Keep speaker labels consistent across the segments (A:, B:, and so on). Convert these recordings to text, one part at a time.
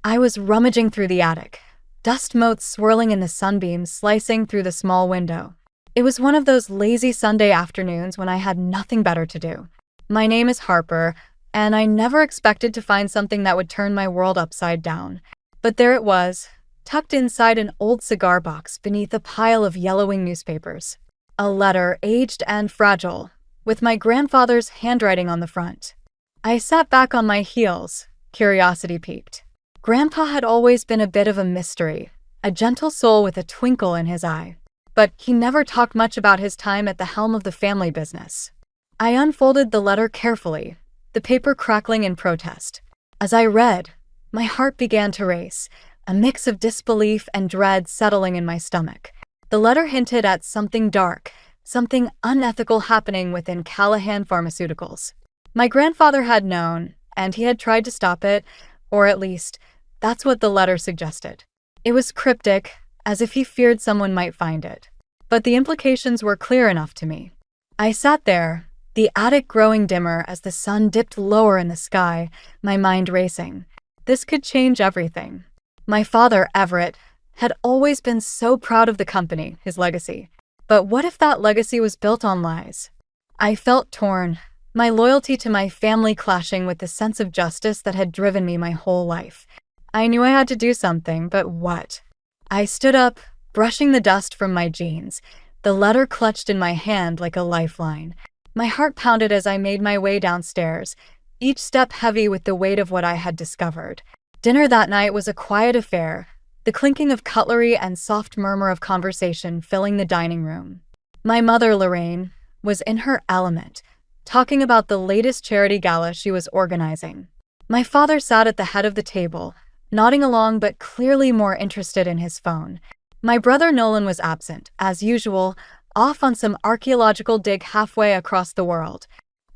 A: I was rummaging through the attic, dust motes swirling in the sunbeams slicing through the small window. It was one of those lazy Sunday afternoons when I had nothing better to do. My name is Harper, and I never expected to find something that would turn my world upside down. But there it was, tucked inside an old cigar box beneath a pile of yellowing newspapers. A letter, aged and fragile, with my grandfather's handwriting on the front. I sat back on my heels, curiosity piqued. Grandpa had always been a bit of a mystery, a gentle soul with a twinkle in his eye. But he never talked much about his time at the helm of the family business. I unfolded the letter carefully, the paper crackling in protest. As I read, my heart began to race, a mix of disbelief and dread settling in my stomach. The letter hinted at something dark, something unethical happening within Callahan Pharmaceuticals. My grandfather had known, and he had tried to stop it, or at least, that's what the letter suggested. It was cryptic, as if he feared someone might find it. But the implications were clear enough to me. I sat there, the attic growing dimmer as the sun dipped lower in the sky, my mind racing. This could change everything. My father, Everett, had always been so proud of the company, his legacy. But what if that legacy was built on lies? I felt torn, my loyalty to my family clashing with the sense of justice that had driven me my whole life. I knew I had to do something, but what? I stood up, brushing the dust from my jeans, the letter clutched in my hand like a lifeline. My heart pounded as I made my way downstairs, each step heavy with the weight of what I had discovered. Dinner that night was a quiet affair, the clinking of cutlery and soft murmur of conversation filling the dining room. My mother, Lorraine, was in her element, talking about the latest charity gala she was organizing. My father sat at the head of the table, nodding along but clearly more interested in his phone. My brother Nolan was absent, as usual, off on some archaeological dig halfway across the world.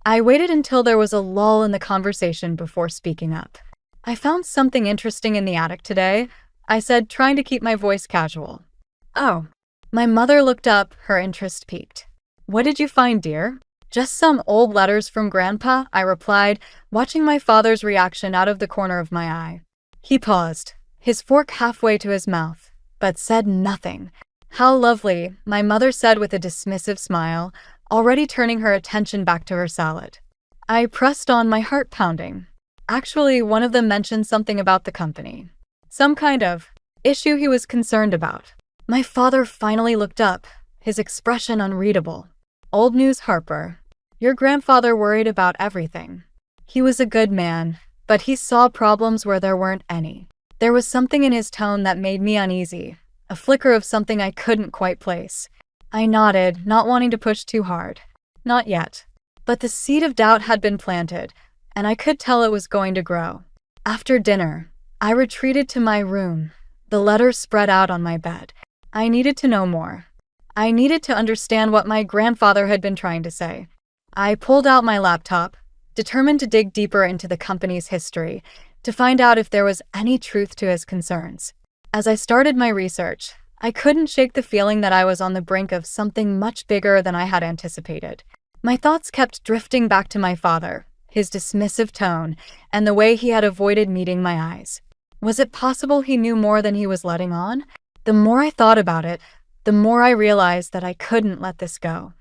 A: I waited until there was a lull in the conversation before speaking up. I found something interesting in the attic today, I said, trying to keep my voice casual. Oh. My mother looked up, her interest piqued. What did you find, dear? Just some old letters from Grandpa, I replied, watching my father's reaction out of the corner of my eye. He paused, his fork halfway to his mouth, but said nothing. How lovely, my mother said with a dismissive smile, already turning her attention back to her salad. I pressed on, my heart pounding. Actually, one of them mentioned something about the company. Some kind of issue he was concerned about. My father finally looked up, his expression unreadable. Old news, Harper. Your grandfather worried about everything. He was a good man, but he saw problems where there weren't any. There was something in his tone that made me uneasy, a flicker of something I couldn't quite place. I nodded, not wanting to push too hard. Not yet. But the seed of doubt had been planted, and I could tell it was going to grow. After dinner, I retreated to my room, the letter spread out on my bed. I needed to know more. I needed to understand what my grandfather had been trying to say. I pulled out my laptop, determined to dig deeper into the company's history, to find out if there was any truth to his concerns. As I started my research, I couldn't shake the feeling that I was on the brink of something much bigger than I had anticipated. My thoughts kept drifting back to my father, his dismissive tone, and the way he had avoided meeting my eyes. Was it possible he knew more than he was letting on? The more I thought about it, the more I realized that I couldn't let this go.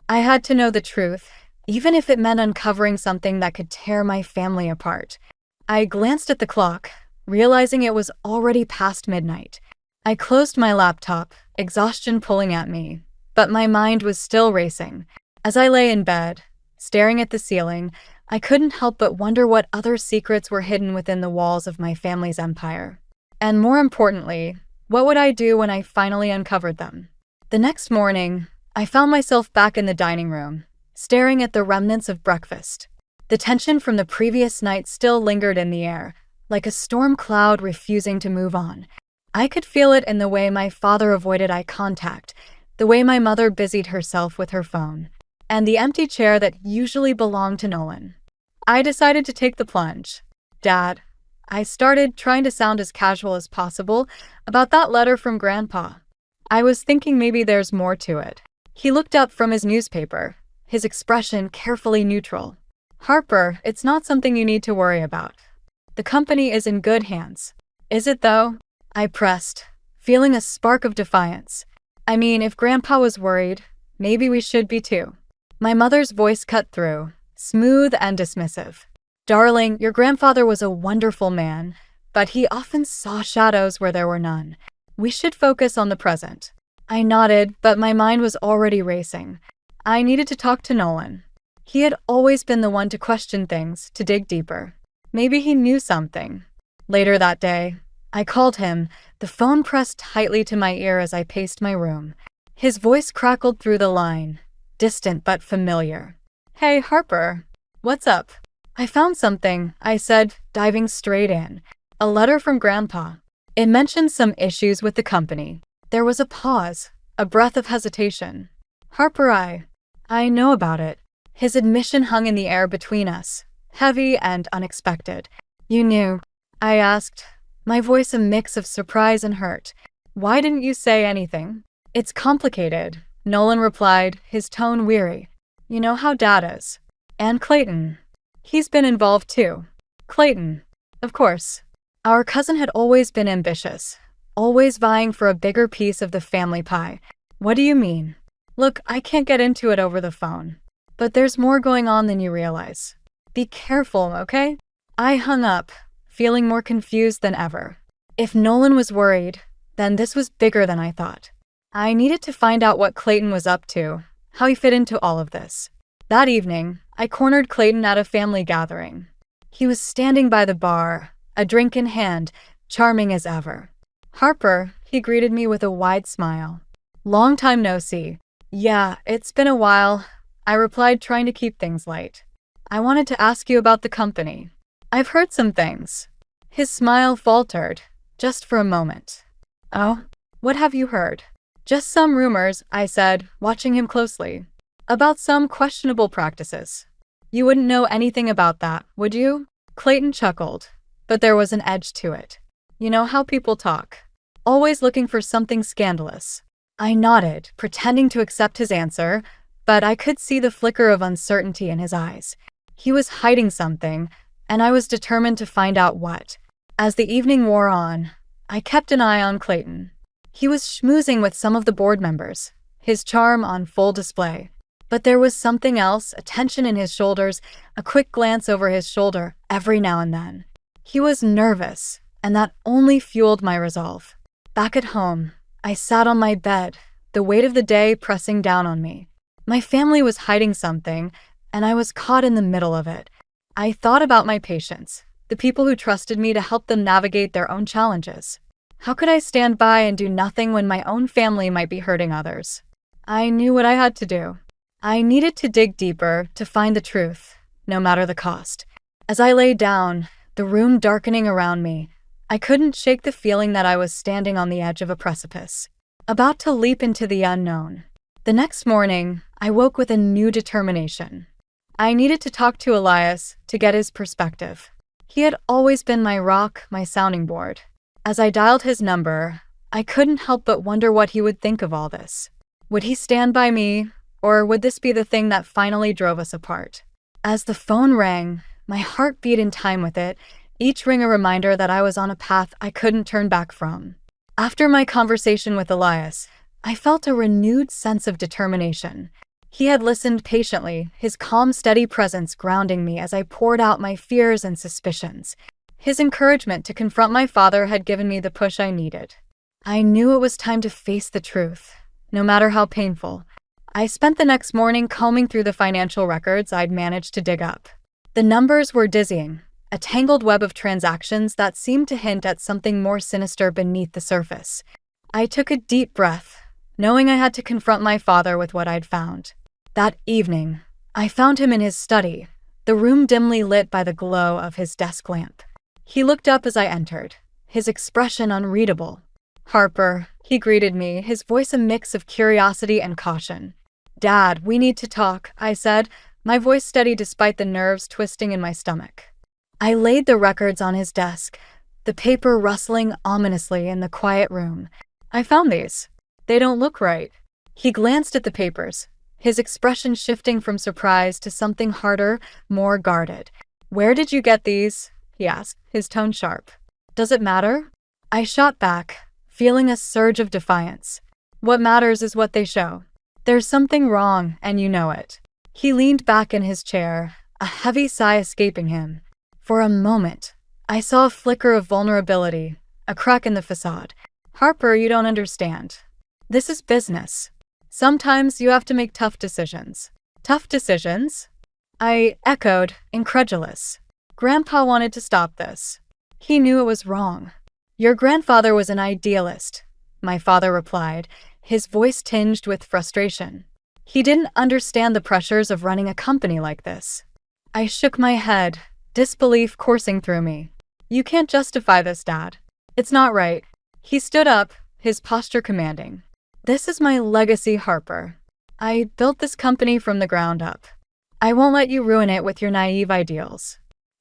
A: I had to know the truth, even if it meant uncovering something that could tear my family apart. I glanced at the clock, realizing it was already past midnight. I closed my laptop, exhaustion pulling at me, but my mind was still racing. As I lay in bed, staring at the ceiling, I couldn't help but wonder what other secrets were hidden within the walls of my family's empire. And more importantly, what would I do when I finally uncovered them? The next morning, I found myself back in the dining room, staring at the remnants of breakfast. The tension from the previous night still lingered in the air, like a storm cloud refusing to move on. I could feel it in the way my father avoided eye contact, the way my mother busied herself with her phone, and the empty chair that usually belonged to Nolan. I decided to take the plunge. Dad, I started, trying to sound as casual as possible, about that letter from Grandpa. I was thinking maybe there's more to it. He looked up from his newspaper, his expression carefully neutral. Harper, it's not something you need to worry about. The company is in good hands. Is it though? I pressed, feeling a spark of defiance. I mean, if Grandpa was worried, maybe we should be too. My mother's voice cut through, smooth and dismissive. Darling, your grandfather was a wonderful man, but he often saw shadows where there were none. We should focus on the present. I nodded, but my mind was already racing. I needed to talk to Nolan. He had always been the one to question things, to dig deeper. Maybe he knew something. Later that day, I called him, the phone pressed tightly to my ear as I paced my room. His voice crackled through the line, distant but familiar. Hey, Harper. What's up? I found something, I said, diving straight in. A letter from Grandpa. It mentioned some issues with the company. There was a pause, a breath of hesitation. Harper, I know about it. His admission hung in the air between us, heavy and unexpected. You knew? I asked, my voice a mix of surprise and hurt. Why didn't you say anything? It's complicated, Nolan replied, his tone weary. You know how Dad is. And Clayton. He's been involved too. Clayton. Of course. Our cousin had always been ambitious, always vying for a bigger piece of the family pie. What do you mean? Look, I can't get into it over the phone. But there's more going on than you realize. Be careful, okay? I hung up, feeling more confused than ever. If Nolan was worried, then this was bigger than I thought. I needed to find out what Clayton was up to, how he fit into all of this. That evening, I cornered Clayton at a family gathering. He was standing by the bar, a drink in hand, charming as ever. Harper, he greeted me with a wide smile. Long time no see. Yeah, it's been a while, I replied, trying to keep things light. I wanted to ask you about the company. I've heard some things. His smile faltered, just for a moment. Oh? What have you heard? Just some rumors, I said, watching him closely. About some questionable practices. You wouldn't know anything about that, would you? Clayton chuckled, but there was an edge to it. You know how people talk. Always looking for something scandalous. I nodded, pretending to accept his answer, but I could see the flicker of uncertainty in his eyes. He was hiding something, and I was determined to find out what. As the evening wore on, I kept an eye on Clayton. He was schmoozing with some of the board members, his charm on full display. But there was something else, a tension in his shoulders, a quick glance over his shoulder every now and then. He was nervous, and that only fueled my resolve. Back at home, I sat on my bed, the weight of the day pressing down on me. My family was hiding something, and I was caught in the middle of it. I thought about my patients, the people who trusted me to help them navigate their own challenges. How could I stand by and do nothing when my own family might be hurting others? I knew what I had to do. I needed to dig deeper to find the truth, no matter the cost. As I lay down, the room darkening around me, I couldn't shake the feeling that I was standing on the edge of a precipice, about to leap into the unknown. The next morning, I woke with a new determination. I needed to talk to Elias to get his perspective. He had always been my rock, my sounding board. As I dialed his number, I couldn't help but wonder what he would think of all this. Would he stand by me, or would this be the thing that finally drove us apart? As the phone rang, my heart beat in time with it, each ring a reminder that I was on a path I couldn't turn back from. After my conversation with Elias, I felt a renewed sense of determination. He had listened patiently, his calm, steady presence grounding me as I poured out my fears and suspicions. His encouragement to confront my father had given me the push I needed. I knew it was time to face the truth, no matter how painful. I spent the next morning combing through the financial records I'd managed to dig up. The numbers were dizzying, a tangled web of transactions that seemed to hint at something more sinister beneath the surface. I took a deep breath, knowing I had to confront my father with what I'd found. That evening, I found him in his study, the room dimly lit by the glow of his desk lamp. He looked up as I entered, his expression unreadable. Harper, he greeted me, his voice a mix of curiosity and caution. Dad, we need to talk, I said, my voice steady despite the nerves twisting in my stomach. I laid the records on his desk, the paper rustling ominously in the quiet room. I found these. They don't look right. He glanced at the papers, his expression shifting from surprise to something harder, more guarded. Where did you get these? He asked, his tone sharp. Does it matter? I shot back, feeling a surge of defiance. What matters is what they show. There's something wrong, and you know it. He leaned back in his chair, a heavy sigh escaping him. For a moment, I saw a flicker of vulnerability, a crack in the facade. Harper, you don't understand. This is business. Sometimes you have to make tough decisions. Tough decisions? I echoed, incredulous. Grandpa wanted to stop this. He knew it was wrong. Your grandfather was an idealist, my father replied, his voice tinged with frustration. He didn't understand the pressures of running a company like this. I shook my head, disbelief coursing through me. You can't justify this, Dad. It's not right. He stood up, his posture commanding. This is my legacy, Harper. I built this company from the ground up. I won't let you ruin it with your naive ideals.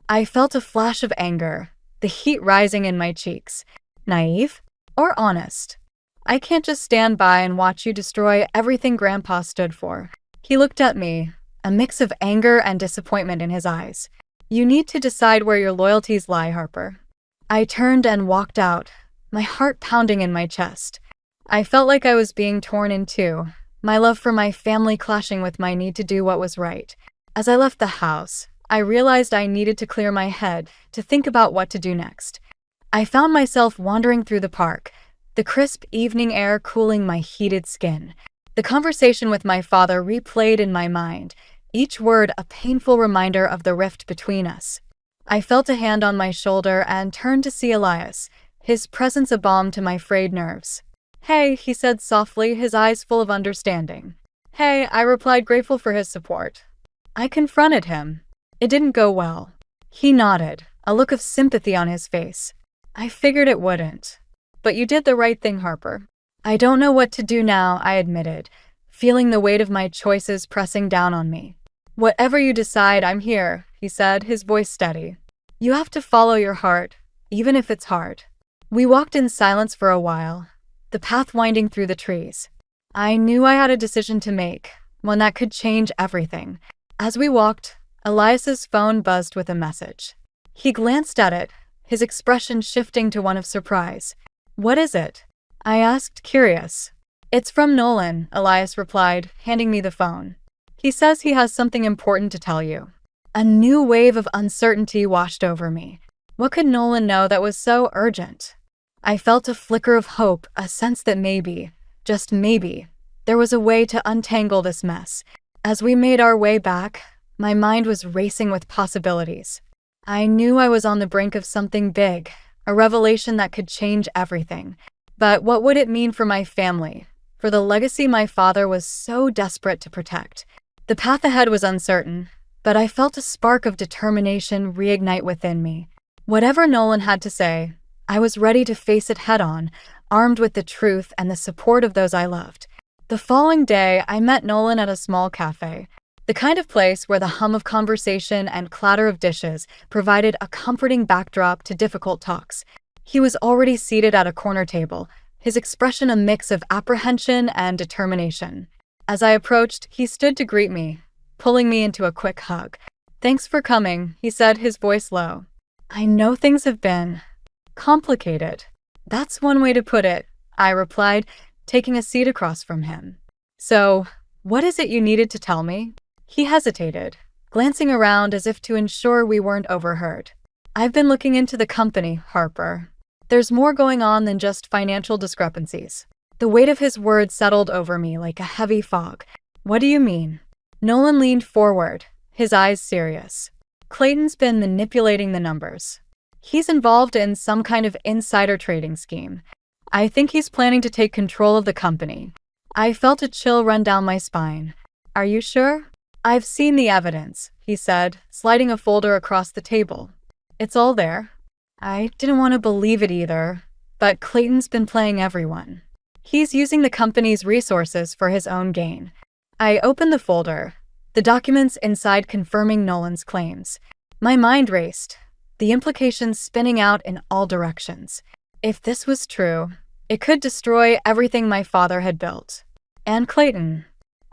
A: I felt a flash of anger, the heat rising in my cheeks. Naive? Or honest? I can't just stand by and watch you destroy everything Grandpa stood for. He looked at me, a mix of anger and disappointment in his eyes. You need to decide where your loyalties lie, Harper. I turned and walked out, my heart pounding in my chest. I felt like I was being torn in two, my love for my family clashing with my need to do what was right. As I left the house, I realized I needed to clear my head to think about what to do next. I found myself wandering through the park, the crisp evening air cooling my heated skin. The conversation with my father replayed in my mind, each word a painful reminder of the rift between us. I felt a hand on my shoulder and turned to see Elias, his presence a balm to my frayed nerves. Hey, he said softly, his eyes full of understanding. Hey, I replied, grateful for his support. I confronted him. It didn't go well. He nodded, a look of sympathy on his face. I figured it wouldn't. But you did the right thing, Harper. I don't know what to do now, I admitted, feeling the weight of my choices pressing down on me. Whatever you decide, I'm here, he said, his voice steady. You have to follow your heart, even if it's hard. We walked in silence for a while, the path winding through the trees. I knew I had a decision to make, one that could change everything. As we walked, Elias's phone buzzed with a message. He glanced at it, his expression shifting to one of surprise. What is it? I asked, curious. It's from Nolan, Elias replied, handing me the phone. He says he has something important to tell you. A new wave of uncertainty washed over me. What could Nolan know that was so urgent? I felt a flicker of hope, a sense that maybe, just maybe, there was a way to untangle this mess. As we made our way back, my mind was racing with possibilities. I knew I was on the brink of something big, a revelation that could change everything. But what would it mean for my family, for the legacy my father was so desperate to protect? The path ahead was uncertain, but I felt a spark of determination reignite within me. Whatever Nolan had to say, I was ready to face it head-on, armed with the truth and the support of those I loved. The following day, I met Nolan at a small cafe, the kind of place where the hum of conversation and clatter of dishes provided a comforting backdrop to difficult talks. He was already seated at a corner table, his expression a mix of apprehension and determination. As I approached, he stood to greet me, pulling me into a quick hug. Thanks for coming, he said, his voice low. I know things have been complicated. That's one way to put it, I replied, taking a seat across from him. So, what is it you needed to tell me? He hesitated, glancing around as if to ensure we weren't overheard. I've been looking into the company, Harper. There's more going on than just financial discrepancies. The weight of his words settled over me like a heavy fog. What do you mean? Nolan leaned forward, his eyes serious. Clayton's been manipulating the numbers. He's involved in some kind of insider trading scheme. I think he's planning to take control of the company. I felt a chill run down my spine. Are you sure? I've seen the evidence, he said, sliding a folder across the table. It's all there. I didn't want to believe it either, but Clayton's been playing everyone. He's using the company's resources for his own gain. I opened the folder, the documents inside confirming Nolan's claims. My mind raced, the implications spinning out in all directions. If this was true, it could destroy everything my father had built. And Clayton.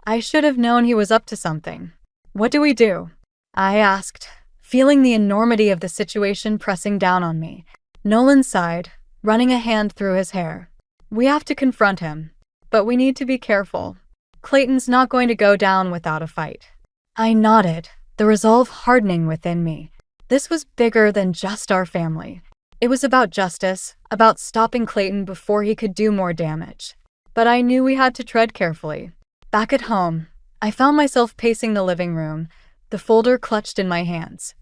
A: I should have known he was up to something. What do we do? I asked, feeling the enormity of the situation pressing down on me. Nolan sighed, running a hand through his hair. We have to confront him. But we need to be careful. Clayton's not going to go down without a fight. I nodded, the resolve hardening within me. This was bigger than just our family. It was about justice, about stopping Clayton before he could do more damage. But I knew we had to tread carefully. Back at home, I found myself pacing the living room, the folder clutched in my hands.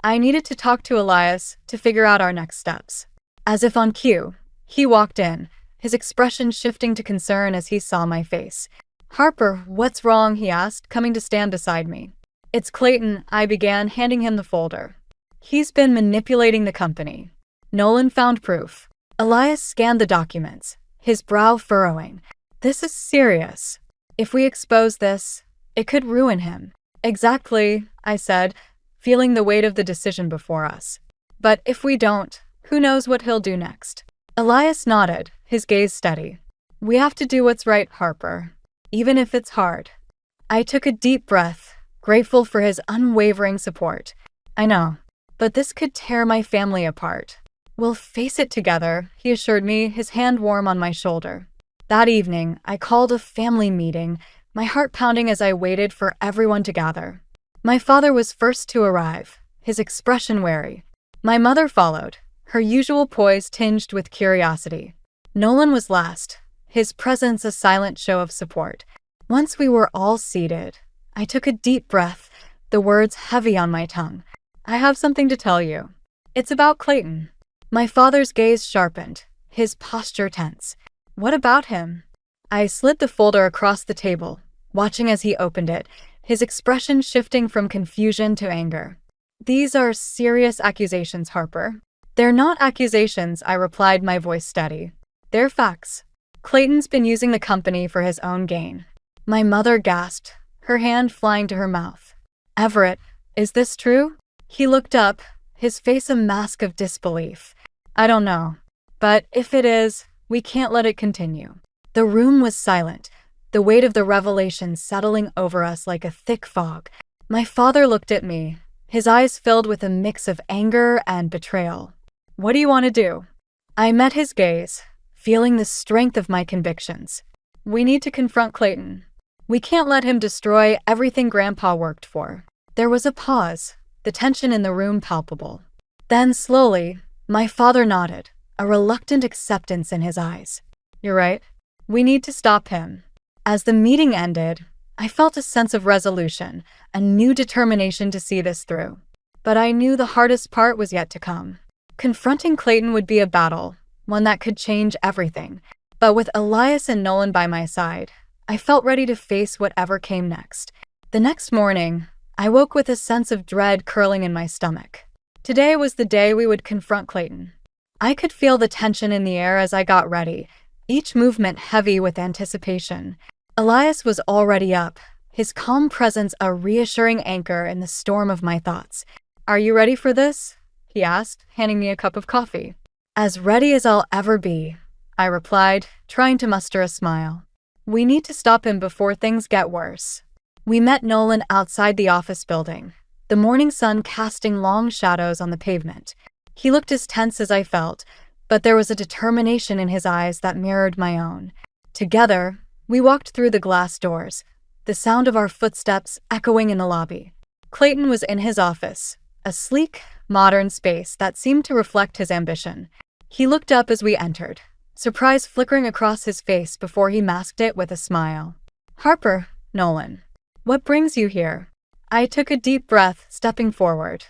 A: I needed to talk to Elias to figure out our next steps. As if on cue, he walked in, his expression shifting to concern as he saw my face. "Harper, what's wrong?" he asked, coming to stand beside me. "It's Clayton," I began, handing him the folder. "He's been manipulating the company." Nolan found proof. Elias scanned the documents, his brow furrowing. "This is serious. If we expose this, it could ruin him." "Exactly," I said, feeling the weight of the decision before us. "But if we don't, who knows what he'll do next?" Elias nodded, his gaze steady. "We have to do what's right, Harper, even if it's hard." I took a deep breath, grateful for his unwavering support. "I know, but this could tear my family apart." "We'll face it together," he assured me, his hand warm on my shoulder. That evening, I called a family meeting, my heart pounding as I waited for everyone to gather. My father was first to arrive, his expression wary. My mother followed, her usual poise tinged with curiosity. Nolan was last, his presence a silent show of support. Once we were all seated, I took a deep breath, the words heavy on my tongue. "I have something to tell you. It's about Clayton." My father's gaze sharpened, his posture tense. "What about him?" I slid the folder across the table, watching as he opened it, his expression shifting from confusion to anger. "These are serious accusations, Harper." "They're not accusations," I replied, my voice steady. "They're facts. Clayton's been using the company for his own gain." My mother gasped, her hand flying to her mouth. "Everett, is this true?" He looked up, his face a mask of disbelief. "I don't know. But if it is, we can't let it continue." The room was silent, the weight of the revelation settling over us like a thick fog. My father looked at me, his eyes filled with a mix of anger and betrayal. "What do you want to do?" I met his gaze, feeling the strength of my convictions. "We need to confront Clayton. We can't let him destroy everything Grandpa worked for." There was a pause, the tension in the room palpable. Then slowly, my father nodded, a reluctant acceptance in his eyes. "You're right. We need to stop him." As the meeting ended, I felt a sense of resolution, a new determination to see this through. But I knew the hardest part was yet to come. Confronting Clayton would be a battle, one that could change everything. But with Elias and Nolan by my side, I felt ready to face whatever came next. The next morning, I woke with a sense of dread curling in my stomach. Today was the day we would confront Clayton. I could feel the tension in the air as I got ready, each movement heavy with anticipation. Elias was already up, his calm presence a reassuring anchor in the storm of my thoughts. "Are you ready for this?" he asked, handing me a cup of coffee. "As ready as I'll ever be," I replied, trying to muster a smile. "We need to stop him before things get worse." We met Nolan outside the office building, the morning sun casting long shadows on the pavement. He looked as tense as I felt, but there was a determination in his eyes that mirrored my own. Together, we walked through the glass doors, the sound of our footsteps echoing in the lobby. Clayton was in his office, a sleek, modern space that seemed to reflect his ambition. He looked up as we entered, surprise flickering across his face before he masked it with a smile. "Harper, Nolan, what brings you here?" I took a deep breath, stepping forward.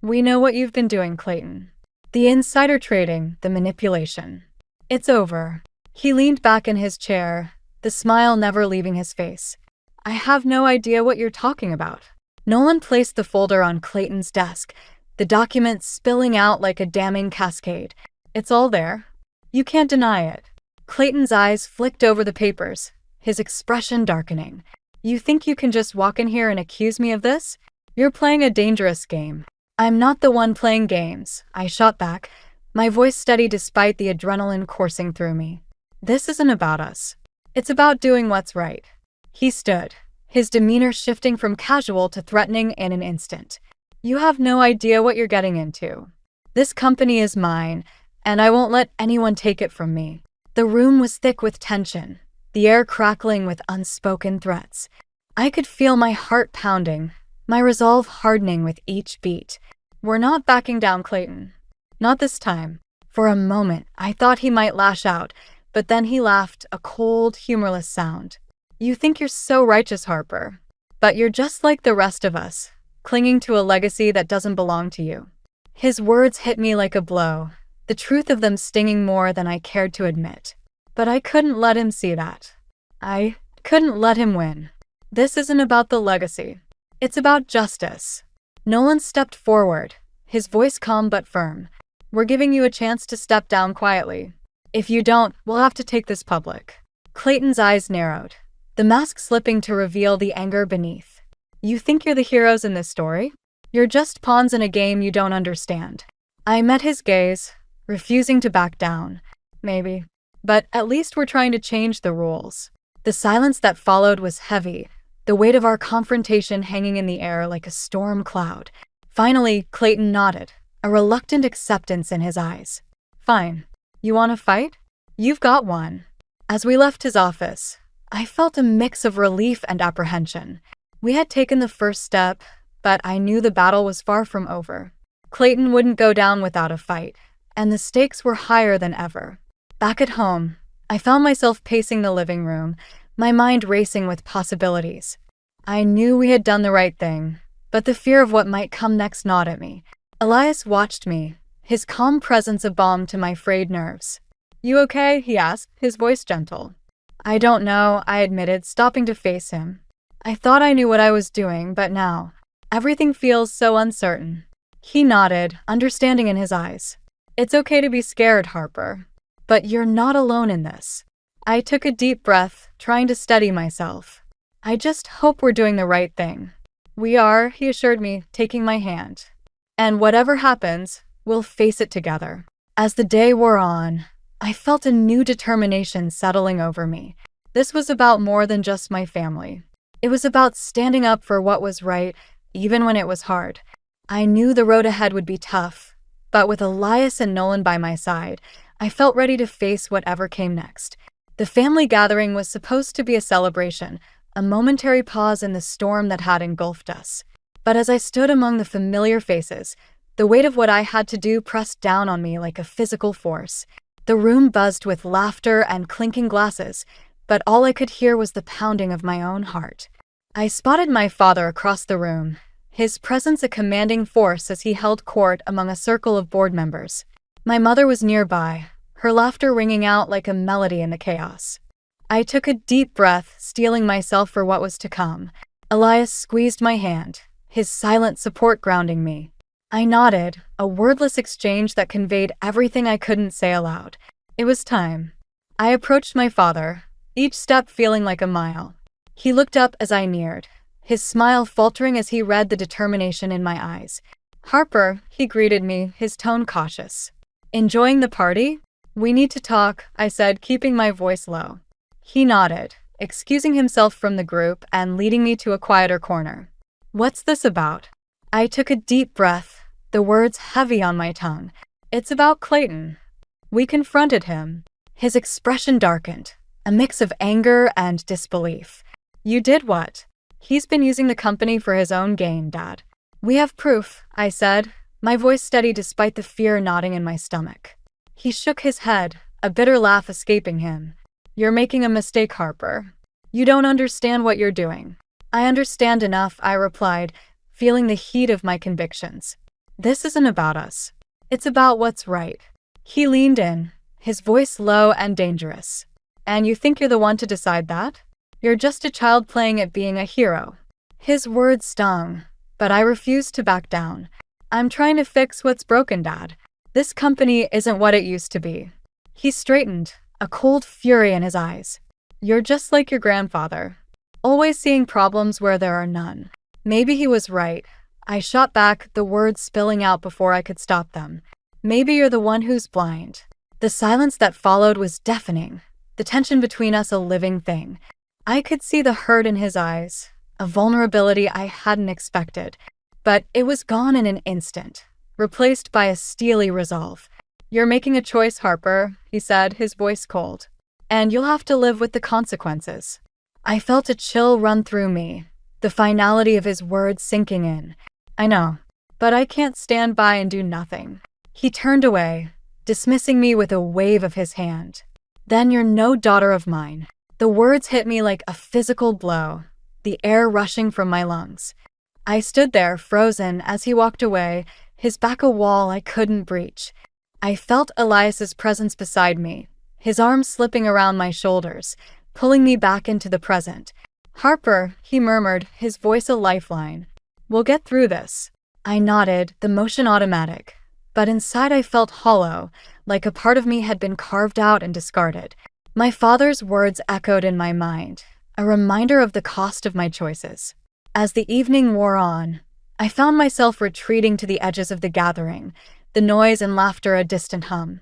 A: "We know what you've been doing, Clayton. The insider trading, the manipulation. It's over." He leaned back in his chair, the smile never leaving his face. "I have no idea what you're talking about." Nolan placed the folder on Clayton's desk, the documents spilling out like a damning cascade. "It's all there. You can't deny it." Clayton's eyes flicked over the papers, his expression darkening. "You think you can just walk in here and accuse me of this? You're playing a dangerous game." "I'm not the one playing games," I shot back, my voice steady despite the adrenaline coursing through me. "This isn't about us. It's about doing what's right." He stood, his demeanor shifting from casual to threatening in an instant. "You have no idea what you're getting into. This company is mine, and I won't let anyone take it from me. The room was thick with tension, the air crackling with unspoken threats. I could feel my heart pounding, my resolve hardening with each beat. We're not backing down, Clayton. Not this time. For a moment, I thought he might lash out, but then he laughed, a cold, humorless sound. You think you're so righteous, Harper, but you're just like the rest of us, clinging to a legacy that doesn't belong to you. His words hit me like a blow, the truth of them stinging more than I cared to admit. But I couldn't let him see that. I couldn't let him win. This isn't about the legacy. It's about justice. Nolan stepped forward, his voice calm but firm. We're giving you a chance to step down quietly. If you don't, we'll have to take this public. Clayton's eyes narrowed, the mask slipping to reveal the anger beneath. You think you're the heroes in this story? You're just pawns in a game you don't understand. I met his gaze, refusing to back down. Maybe. But at least we're trying to change the rules. The silence that followed was heavy, the weight of our confrontation hanging in the air like a storm cloud. Finally, Clayton nodded, a reluctant acceptance in his eyes. Fine. You want to fight? You've got one. As we left his office, I felt a mix of relief and apprehension. We had taken the first step, but I knew the battle was far from over. Clayton wouldn't go down without a fight, and the stakes were higher than ever. Back at home, I found myself pacing the living room, my mind racing with possibilities. I knew we had done the right thing, but the fear of what might come next gnawed at me. Elias watched me, his calm presence a balm to my frayed nerves. You okay? He asked, his voice gentle. I don't know, I admitted, stopping to face him. I thought I knew what I was doing, but now, everything feels so uncertain. He nodded, understanding in his eyes. It's okay to be scared, Harper. But you're not alone in this. I took a deep breath, trying to steady myself. I just hope we're doing the right thing. We are, he assured me, taking my hand. And whatever happens, we'll face it together. As the day wore on, I felt a new determination settling over me. This was about more than just my family. It was about standing up for what was right, even when it was hard. I knew the road ahead would be tough, but with Elias and Nolan by my side, I felt ready to face whatever came next. The family gathering was supposed to be a celebration, a momentary pause in the storm that had engulfed us. But as I stood among the familiar faces, the weight of what I had to do pressed down on me like a physical force. The room buzzed with laughter and clinking glasses, but all I could hear was the pounding of my own heart. I spotted my father across the room, his presence a commanding force as he held court among a circle of board members. My mother was nearby, her laughter ringing out like a melody in the chaos. I took a deep breath, steeling myself for what was to come. Elias squeezed my hand, his silent support grounding me. I nodded, a wordless exchange that conveyed everything I couldn't say aloud. It was time. I approached my father, each step feeling like a mile. He looked up as I neared, his smile faltering as he read the determination in my eyes. Harper, he greeted me, his tone cautious. Enjoying the party? We need to talk, I said, keeping my voice low. He nodded, excusing himself from the group and leading me to a quieter corner. What's this about? I took a deep breath, the words heavy on my tongue. It's about Clayton. We confronted him. His expression darkened, a mix of anger and disbelief. You did what? He's been using the company for his own gain, Dad. We have proof, I said, my voice steady despite the fear knotting in my stomach. He shook his head, a bitter laugh escaping him. You're making a mistake, Harper. You don't understand what you're doing. I understand enough, I replied, feeling the heat of my convictions. This isn't about us. It's about what's right. He leaned in, his voice low and dangerous. And you think you're the one to decide that? You're just a child playing at being a hero. His words stung, but I refused to back down. I'm trying to fix what's broken, Dad. This company isn't what it used to be. He straightened, a cold fury in his eyes. You're just like your grandfather, always seeing problems where there are none. Maybe he was right. I shot back, the words spilling out before I could stop them. Maybe you're the one who's blind. The silence that followed was deafening, the tension between us a living thing. I could see the hurt in his eyes, a vulnerability I hadn't expected, but it was gone in an instant, replaced by a steely resolve. "You're making a choice, Harper," he said, his voice cold. "And you'll have to live with the consequences." I felt a chill run through me, the finality of his words sinking in. "I know, but I can't stand by and do nothing." He turned away, dismissing me with a wave of his hand. "Then you're no daughter of mine." The words hit me like a physical blow, the air rushing from my lungs. I stood there, frozen, as he walked away, his back a wall I couldn't breach. I felt Elias's presence beside me, his arms slipping around my shoulders, pulling me back into the present. "Harper," he murmured, his voice a lifeline. "We'll get through this." I nodded, the motion automatic. But inside I felt hollow, like a part of me had been carved out and discarded. My father's words echoed in my mind, a reminder of the cost of my choices. As the evening wore on, I found myself retreating to the edges of the gathering, the noise and laughter a distant hum.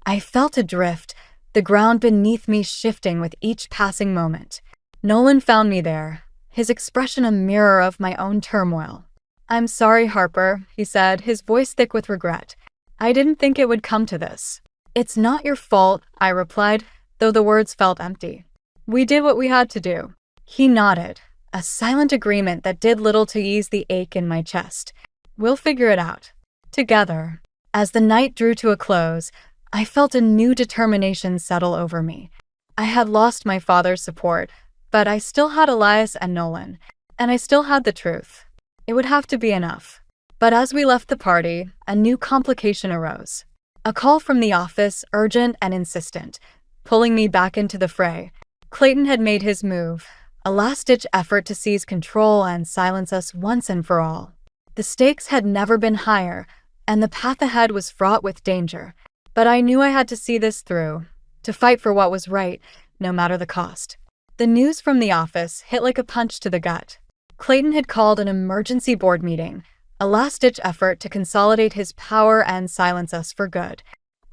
A: I felt adrift, the ground beneath me shifting with each passing moment. Nolan found me there, his expression a mirror of my own turmoil. "I'm sorry, Harper," he said, his voice thick with regret. "I didn't think it would come to this." "It's not your fault," I replied, though the words felt empty. "We did what we had to do." He nodded, a silent agreement that did little to ease the ache in my chest. "We'll figure it out. Together." As the night drew to a close, I felt a new determination settle over me. I had lost my father's support, but I still had Elias and Nolan, and I still had the truth. It would have to be enough. But as we left the party, a new complication arose. A call from the office, urgent and insistent, pulling me back into the fray. Clayton had made his move, a last-ditch effort to seize control and silence us once and for all. The stakes had never been higher, and the path ahead was fraught with danger. But I knew I had to see this through, to fight for what was right, no matter the cost. The news from the office hit like a punch to the gut. Clayton had called an emergency board meeting, a last-ditch effort to consolidate his power and silence us for good.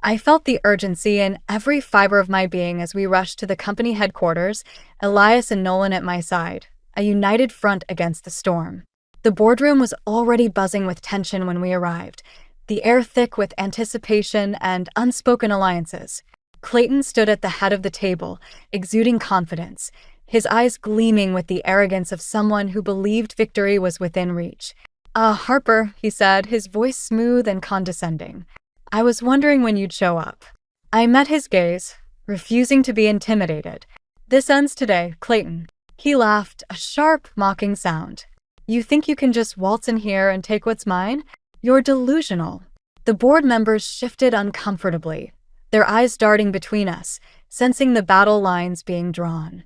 A: I felt the urgency in every fiber of my being as we rushed to the company headquarters, Elias and Nolan at my side, a united front against the storm. The boardroom was already buzzing with tension when we arrived, the air thick with anticipation and unspoken alliances. Clayton stood at the head of the table, exuding confidence, his eyes gleaming with the arrogance of someone who believed victory was within reach. Harper," he said, his voice smooth and condescending. "I was wondering when you'd show up." I met his gaze, refusing to be intimidated. "This ends today, Clayton." He laughed, a sharp, mocking sound. "You think you can just waltz in here and take what's mine? You're delusional." The board members shifted uncomfortably, their eyes darting between us, sensing the battle lines being drawn.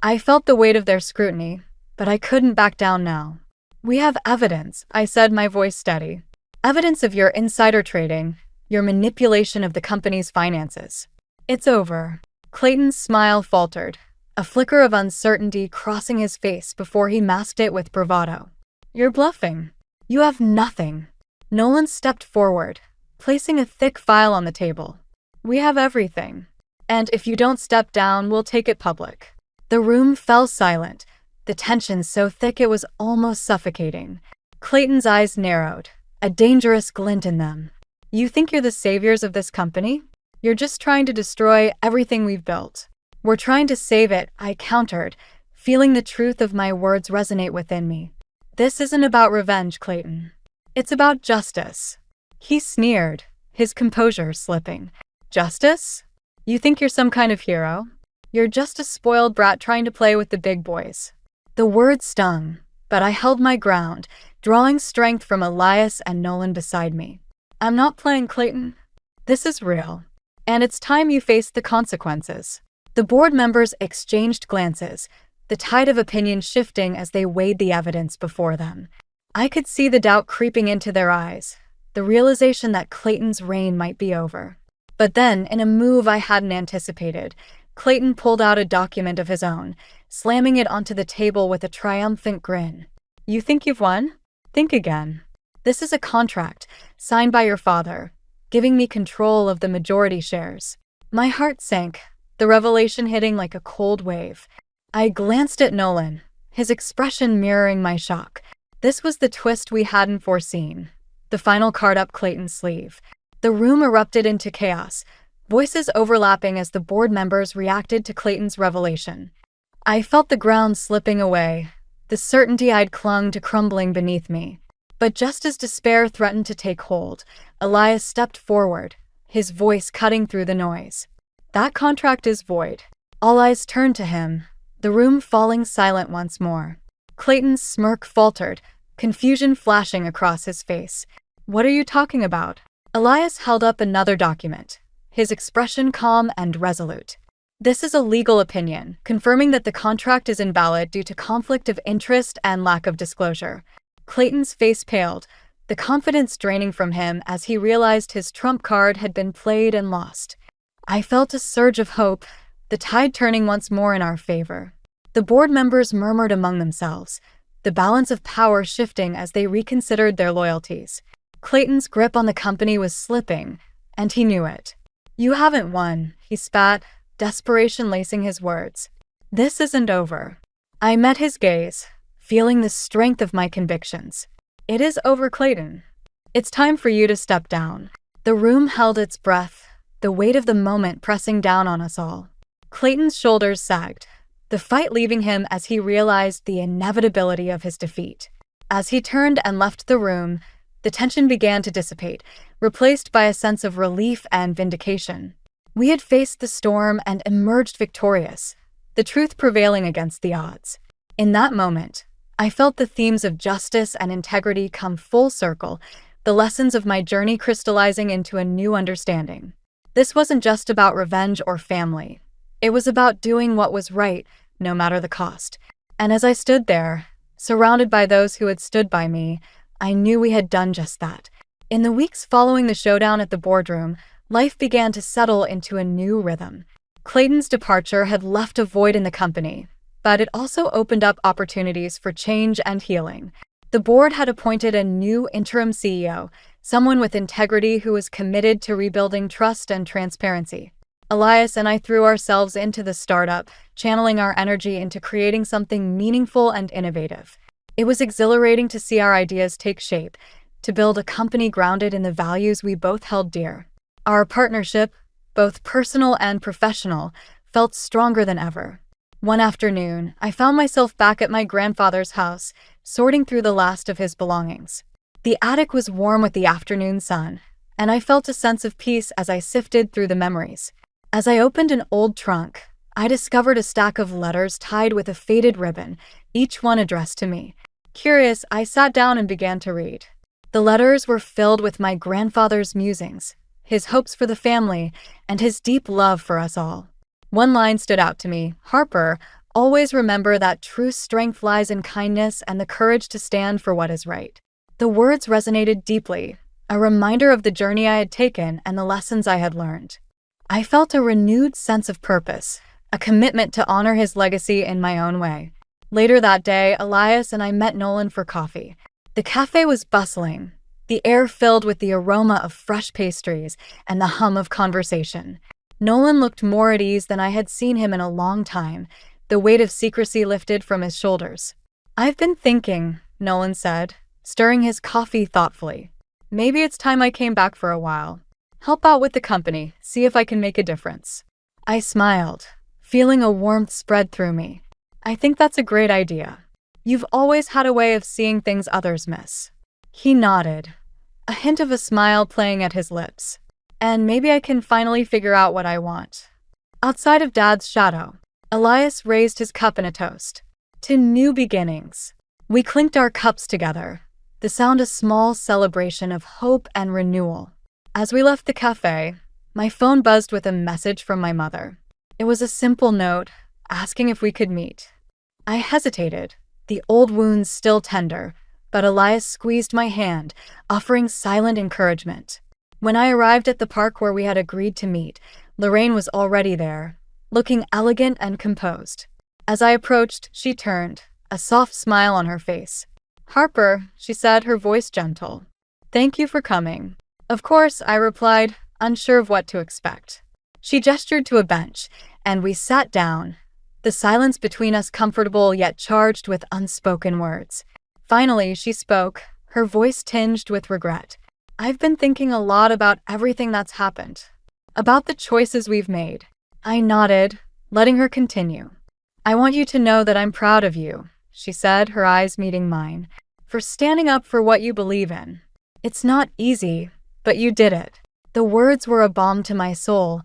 A: I felt the weight of their scrutiny, but I couldn't back down now. "We have evidence," I said, my voice steady. "Evidence of your insider trading, your manipulation of the company's finances." "It's over." Clayton's smile faltered, a flicker of uncertainty crossing his face before he masked it with bravado. "You're bluffing. You have nothing." Nolan stepped forward, placing a thick file on the table. "We have everything. And if you don't step down, we'll take it public." The room fell silent, the tension so thick it was almost suffocating. Clayton's eyes narrowed, a dangerous glint in them. "You think you're the saviors of this company? You're just trying to destroy everything we've built." "We're trying to save it," I countered, feeling the truth of my words resonate within me. "This isn't about revenge, Clayton. It's about justice." He sneered, his composure slipping. "Justice? You think you're some kind of hero? You're just a spoiled brat trying to play with the big boys." The words stung, but I held my ground, drawing strength from Elias and Nolan beside me. "I'm not playing, Clayton. This is real. And it's time you faced the consequences." The board members exchanged glances, the tide of opinion shifting as they weighed the evidence before them. I could see the doubt creeping into their eyes, the realization that Clayton's reign might be over. But then, in a move I hadn't anticipated, Clayton pulled out a document of his own, slamming it onto the table with a triumphant grin. "You think you've won? Think again. This is a contract, signed by your father, giving me control of the majority shares." My heart sank, the revelation hitting like a cold wave. I glanced at Nolan, his expression mirroring my shock. This was the twist we hadn't foreseen, the final card up Clayton's sleeve. The room erupted into chaos, voices overlapping as the board members reacted to Clayton's revelation. I felt the ground slipping away, the certainty I'd clung to crumbling beneath me. But just as despair threatened to take hold, Elias stepped forward, his voice cutting through the noise. "That contract is void." All eyes turned to him, the room falling silent once more. Clayton's smirk faltered, confusion flashing across his face. "What are you talking about?" Elias held up another document, his expression calm and resolute. "This is a legal opinion, confirming that the contract is invalid due to conflict of interest and lack of disclosure." Clayton's face paled, the confidence draining from him as he realized his trump card had been played and lost. I felt a surge of hope, the tide turning once more in our favor. The board members murmured among themselves, the balance of power shifting as they reconsidered their loyalties. Clayton's grip on the company was slipping, and he knew it. "You haven't won," he spat, desperation lacing his words. "This isn't over." I met his gaze, feeling the strength of my convictions. "It is over, Clayton. It's time for you to step down." The room held its breath, the weight of the moment pressing down on us all. Clayton's shoulders sagged, the fight leaving him as he realized the inevitability of his defeat. As he turned and left the room, the tension began to dissipate, replaced by a sense of relief and vindication. We had faced the storm and emerged victorious, the truth prevailing against the odds. In that moment, I felt the themes of justice and integrity come full circle, the lessons of my journey crystallizing into a new understanding. This wasn't just about revenge or family. It was about doing what was right, no matter the cost. And as I stood there, surrounded by those who had stood by me, I knew we had done just that. In the weeks following the showdown at the boardroom, life began to settle into a new rhythm. Clayton's departure had left a void in the company, but it also opened up opportunities for change and healing. The board had appointed a new interim CEO, someone with integrity who was committed to rebuilding trust and transparency. Elias and I threw ourselves into the startup, channeling our energy into creating something meaningful and innovative. It was exhilarating to see our ideas take shape, to build a company grounded in the values we both held dear. Our partnership, both personal and professional, felt stronger than ever. One afternoon, I found myself back at my grandfather's house, sorting through the last of his belongings. The attic was warm with the afternoon sun, and I felt a sense of peace as I sifted through the memories. As I opened an old trunk, I discovered a stack of letters tied with a faded ribbon, each one addressed to me. Curious, I sat down and began to read. The letters were filled with my grandfather's musings, his hopes for the family, and his deep love for us all. One line stood out to me: "Harper, always remember that true strength lies in kindness and the courage to stand for what is right." The words resonated deeply, a reminder of the journey I had taken and the lessons I had learned. I felt a renewed sense of purpose, a commitment to honor his legacy in my own way. Later that day, Elias and I met Nolan for coffee. The cafe was bustling, the air filled with the aroma of fresh pastries and the hum of conversation. Nolan looked more at ease than I had seen him in a long time, the weight of secrecy lifted from his shoulders. "I've been thinking," Nolan said, stirring his coffee thoughtfully. "Maybe it's time I came back for a while. Help out with the company, see if I can make a difference." I smiled, feeling a warmth spread through me. "I think that's a great idea. You've always had a way of seeing things others miss." He nodded, a hint of a smile playing at his lips. "And maybe I can finally figure out what I want outside of Dad's shadow." Elias raised his cup in a toast. "To new beginnings." We clinked our cups together, the sound a small celebration of hope and renewal. As we left the cafe, my phone buzzed with a message from my mother. It was a simple note, asking if we could meet. I hesitated, the old wounds still tender, but Elias squeezed my hand, offering silent encouragement. When I arrived at the park where we had agreed to meet, Lorraine was already there, looking elegant and composed. As I approached, she turned, a soft smile on her face. "Harper," she said, her voice gentle. "Thank you for coming." "Of course," I replied, unsure of what to expect. She gestured to a bench, and we sat down, the silence between us comfortable yet charged with unspoken words. Finally, she spoke, her voice tinged with regret. I've been thinking a lot about everything that's happened, about the choices we've made. I nodded, letting her continue. I want you to know that I'm proud of you, she said, her eyes meeting mine, for standing up for what you believe in. It's not easy, but you did it. The words were a balm to my soul,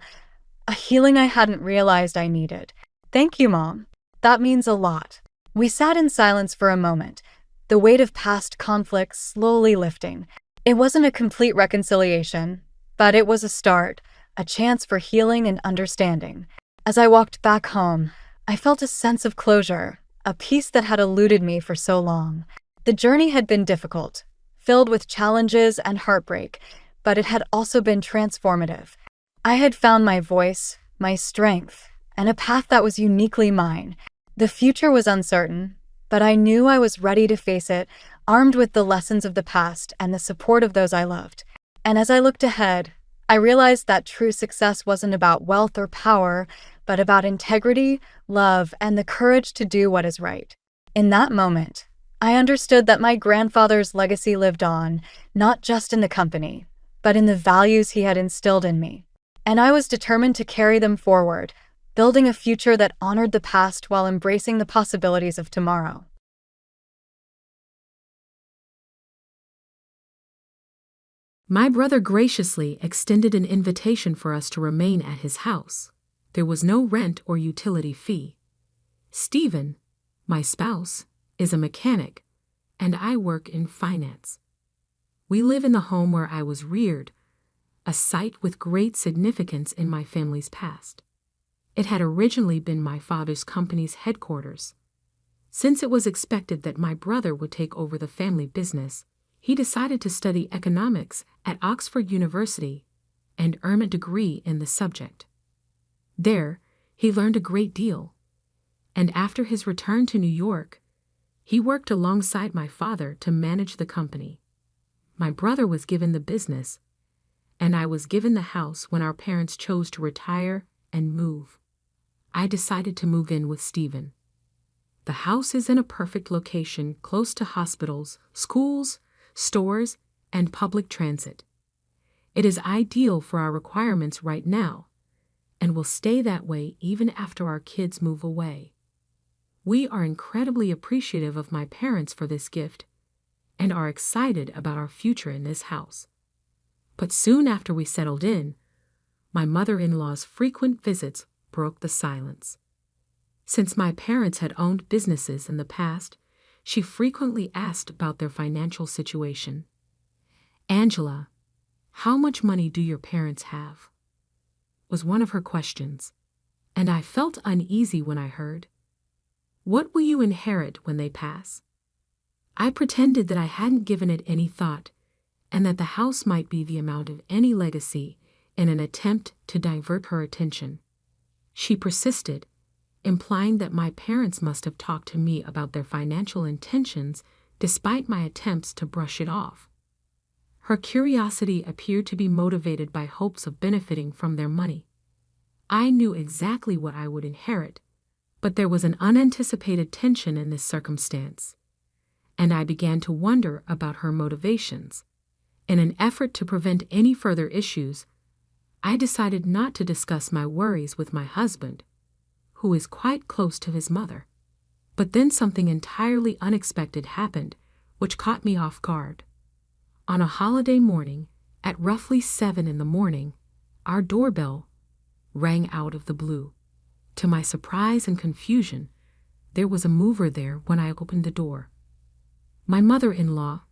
A: a healing I hadn't realized I needed. Thank you, Mom. That means a lot. We sat in silence for a moment, the weight of past conflicts slowly lifting. It wasn't a complete reconciliation, but it was a start, a chance for healing and understanding. As I walked back home, I felt a sense of closure, a peace that had eluded me for so long. The journey had been difficult, filled with challenges and heartbreak, but it had also been transformative. I had found my voice, my strength, and a path that was uniquely mine. The future was uncertain, but I knew I was ready to face it, armed with the lessons of the past and the support of those I loved. And as I looked ahead, I realized that true success wasn't about wealth or power, but about integrity, love, and the courage to do what is right. In that moment, I understood that my grandfather's legacy lived on, not just in the company, but in the values he had instilled in me. And I was determined to carry them forward, building a future that honored the past while embracing the possibilities of tomorrow.
B: My brother graciously extended an invitation for us to remain at his house. There was no rent or utility fee. Stephen, my spouse, is a mechanic, and I work in finance. We live in the home where I was reared, a site with great significance in my family's past. It had originally been my father's company's headquarters. Since it was expected that my brother would take over the family business, he decided to study economics at Oxford University and earn a degree in the subject. There, he learned a great deal, and after his return to New York, he worked alongside my father to manage the company. My brother was given the business, and I was given the house when our parents chose to retire and move. I decided to move in with Stephen. The house is in a perfect location close to hospitals, schools, stores, and public transit. It is ideal for our requirements right now, and will stay that way even after our kids move away. We are incredibly appreciative of my parents for this gift and are excited about our future in this house. But soon after we settled in, my mother-in-law's frequent visits broke the silence. Since my parents had owned businesses in the past, she frequently asked about their financial situation. "Angela, how much money do your parents have?" was one of her questions, and I felt uneasy when I heard, "What will you inherit when they pass?" I pretended that I hadn't given it any thought, and that the house might be the amount of any legacy in an attempt to divert her attention. She persisted, implying that my parents must have talked to me about their financial intentions despite my attempts to brush it off. Her curiosity appeared to be motivated by hopes of benefiting from their money. I knew exactly what I would inherit, but there was an unanticipated tension in this circumstance, and I began to wonder about her motivations. In an effort to prevent any further issues, I decided not to discuss my worries with my husband, who is quite close to his mother. But then something entirely unexpected happened, which caught me off guard. On a holiday morning, at roughly 7 in the morning, our doorbell rang out of the blue. To my surprise and confusion, there was a mover there when I opened the door. My mother-in-law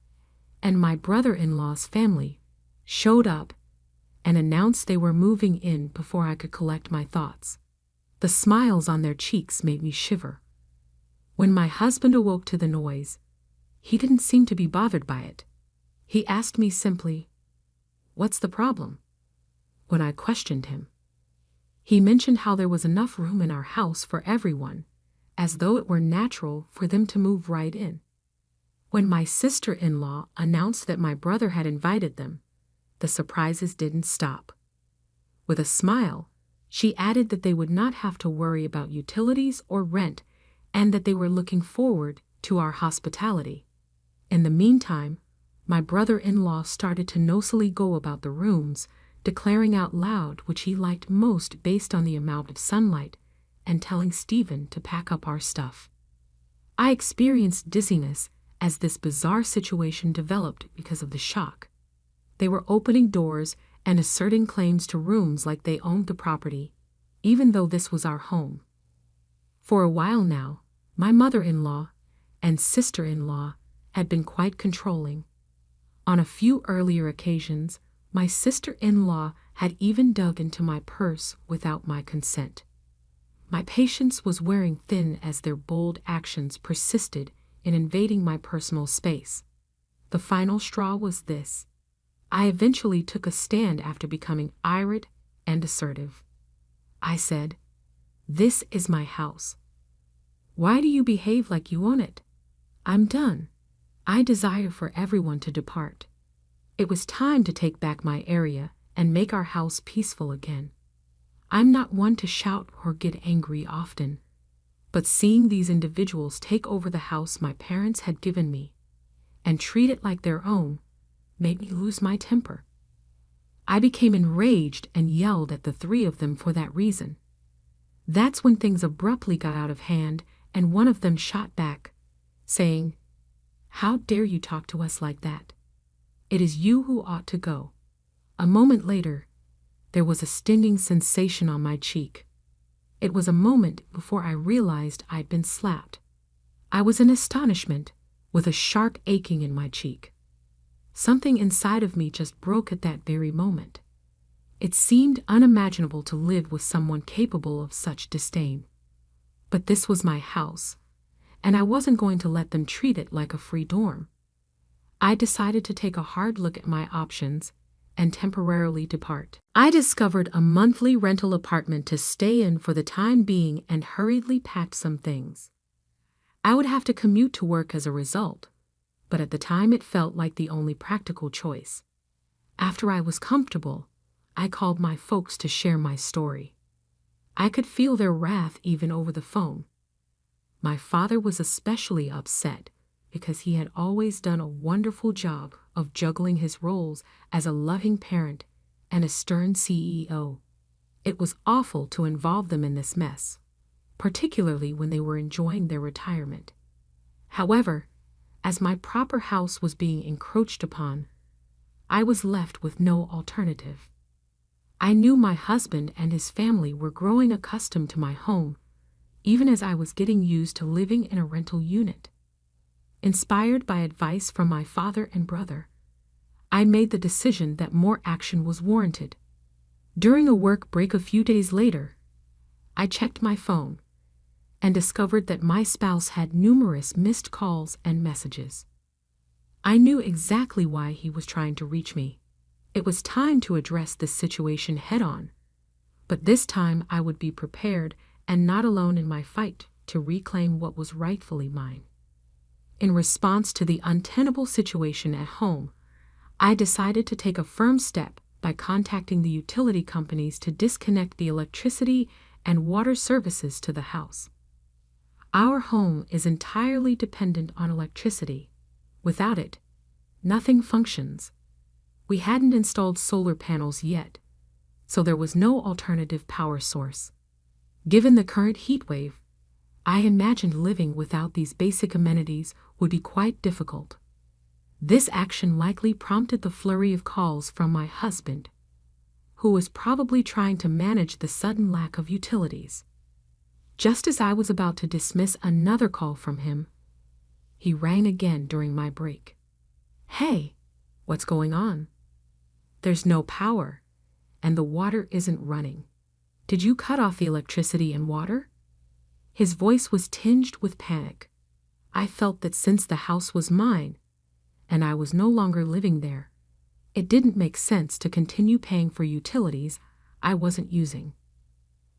B: and my brother-in-law's family showed up and announced they were moving in before I could collect my thoughts. The smiles on their cheeks made me shiver. When my husband awoke to the noise, he didn't seem to be bothered by it. He asked me simply, "What's the problem?" When I questioned him, he mentioned how there was enough room in our house for everyone, as though it were natural for them to move right in. When my sister-in-law announced that my brother had invited them, the surprises didn't stop. With a smile, she added that they would not have to worry about utilities or rent, and that they were looking forward to our hospitality. In the meantime, My brother-in-law started to nosily go about the rooms, declaring out loud which he liked most based on the amount of sunlight, and telling Stephen to pack up our stuff. I experienced dizziness as this bizarre situation developed because of the shock. They were opening doors and asserting claims to rooms like they owned the property, even though this was our home. For a while now, my mother-in-law and sister-in-law had been quite controlling. On a few earlier occasions, my sister-in-law had even dug into my purse without my consent. My patience was wearing thin as their bold actions persisted in invading my personal space. The final straw was this. I eventually took a stand after becoming irate and assertive. I said, "This is my house. Why do you behave like you own it? I'm done. I desire for everyone to depart. It was time to take back my area and make our house peaceful again. I'm not one to shout or get angry often, but seeing these individuals take over the house my parents had given me and treat it like their own made me lose my temper. I became enraged and yelled at the three of them for that reason. That's when things abruptly got out of hand and one of them shot back, saying, 'How dare you talk to us like that? It is you who ought to go.' A moment later, there was a stinging sensation on my cheek. It was a moment before I realized I'd been slapped. I was in astonishment, with a sharp aching in my cheek. Something inside of me just broke at that very moment. It seemed unimaginable to live with someone capable of such disdain. But this was my house, and I wasn't going to let them treat it like a free dorm. I decided to take a hard look at my options and temporarily depart. I discovered a monthly rental apartment to stay in for the time being and hurriedly packed some things. I would have to commute to work as a result, but at the time it felt like the only practical choice. After I was comfortable, I called my folks to share my story. I could feel their wrath even over the phone. My father was especially upset because he had always done a wonderful job of juggling his roles as a loving parent and a stern CEO. It was awful to involve them in this mess, particularly when they were enjoying their retirement. However, as my proper house was being encroached upon, I was left with no alternative. I knew my husband and his family were growing accustomed to my home, even as I was getting used to living in a rental unit. Inspired by advice from my father and brother, I made the decision that more action was warranted. During a work break a few days later, I checked my phone and discovered that my spouse had numerous missed calls and messages. I knew exactly why he was trying to reach me. It was time to address this situation head-on, but this time I would be prepared and not alone in my fight to reclaim what was rightfully mine. In response to the untenable situation at home, I decided to take a firm step by contacting the utility companies to disconnect the electricity and water services to the house. Our home is entirely dependent on electricity. Without it, nothing functions. We hadn't installed solar panels yet, so there was no alternative power source. Given the current heat wave, I imagined living without these basic amenities would be quite difficult. This action likely prompted the flurry of calls from my husband, who was probably trying to manage the sudden lack of utilities. Just as I was about to dismiss another call from him, he rang again during my break. "Hey, what's going on? There's no power, and the water isn't running. Did you cut off the electricity and water?" His voice was tinged with panic. I felt that since the house was mine, and I was no longer living there, it didn't make sense to continue paying for utilities I wasn't using.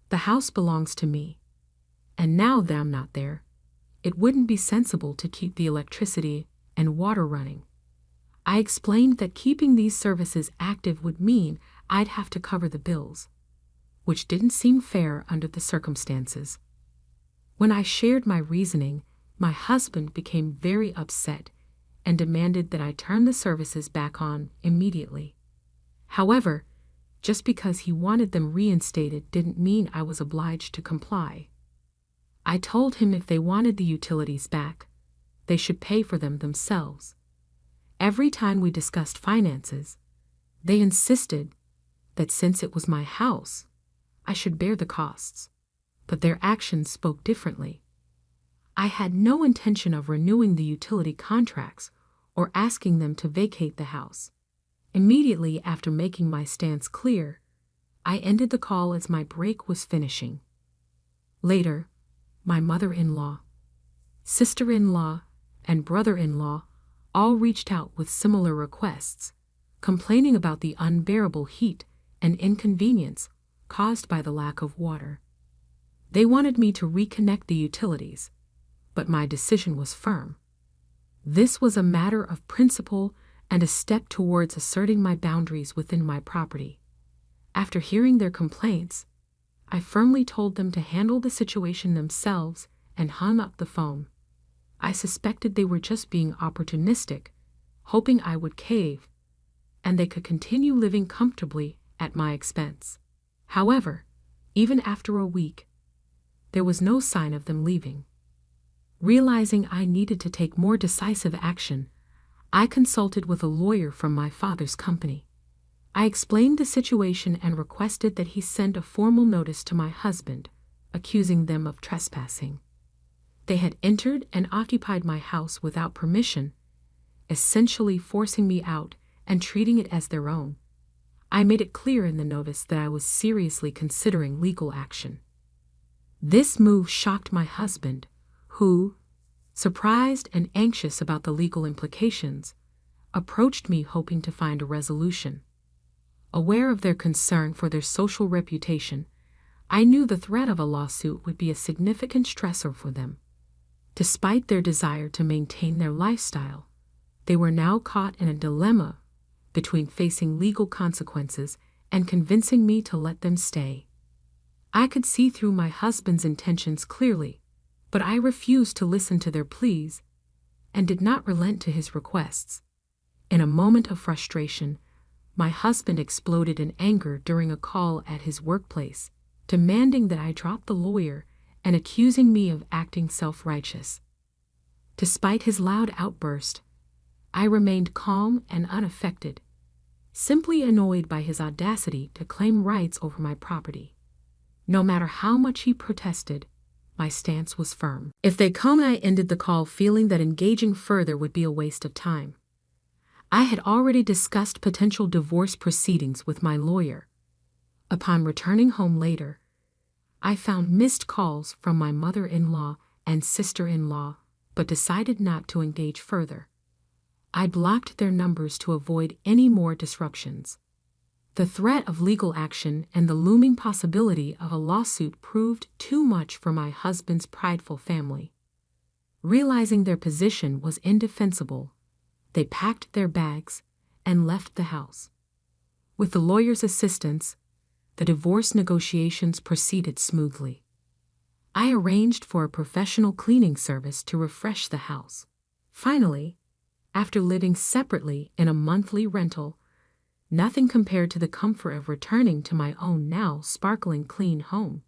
B: The house belongs to me, and now that I'm not there, it wouldn't be sensible to keep the electricity and water running. I explained that keeping these services active would mean I'd have to cover the bills, which didn't seem fair under the circumstances. When I shared my reasoning, my husband became very upset and demanded that I turn the services back on immediately. However, just because he wanted them reinstated didn't mean I was obliged to comply. I told him if they wanted the utilities back, they should pay for them themselves. Every time we discussed finances, they insisted that since it was my house, I should bear the costs, but their actions spoke differently. I had no intention of renewing the utility contracts or asking them to vacate the house. Immediately after making my stance clear, I ended the call as my break was finishing. Later, my mother-in-law, sister-in-law, and brother-in-law all reached out with similar requests, complaining about the unbearable heat and inconvenience caused by the lack of water. They wanted me to reconnect the utilities, but my decision was firm. This was a matter of principle and a step towards asserting my boundaries within my property. After hearing their complaints, I firmly told them to handle the situation themselves and hung up the phone. I suspected they were just being opportunistic, hoping I would cave, and they could continue living comfortably at my expense. However, even after a week, there was no sign of them leaving. Realizing I needed to take more decisive action, I consulted with a lawyer from my father's company. I explained the situation and requested that he send a formal notice to my husband, accusing them of trespassing. They had entered and occupied my house without permission, essentially forcing me out and treating it as their own. I made it clear in the notice that I was seriously considering legal action. This move shocked my husband, who, surprised and anxious about the legal implications, approached me hoping to find a resolution. Aware of their concern for their social reputation, I knew the threat of a lawsuit would be a significant stressor for them. Despite their desire to maintain their lifestyle, they were now caught in a dilemma between facing legal consequences and convincing me to let them stay. I could see through my husband's intentions clearly, but I refused to listen to their pleas and did not relent to his requests. In a moment of frustration, my husband exploded in anger during a call at his workplace, demanding that I drop the lawyer and accusing me of acting self-righteous. Despite his loud outburst, I remained calm and unaffected, simply annoyed by his audacity to claim rights over my property. No matter how much he protested, my stance was firm. If they come, I ended the call feeling that engaging further would be a waste of time. I had already discussed potential divorce proceedings with my lawyer. Upon returning home later, I found missed calls from my mother-in-law and sister-in-law, but decided not to engage further. I blocked their numbers to avoid any more disruptions. The threat of legal action and the looming possibility of a lawsuit proved too much for my husband's prideful family. Realizing their position was indefensible, they packed their bags and left the house. With the lawyer's assistance, the divorce negotiations proceeded smoothly. I arranged for a professional cleaning service to refresh the house. Finally, after living separately in a monthly rental, nothing compared to the comfort of returning to my own now sparkling clean home.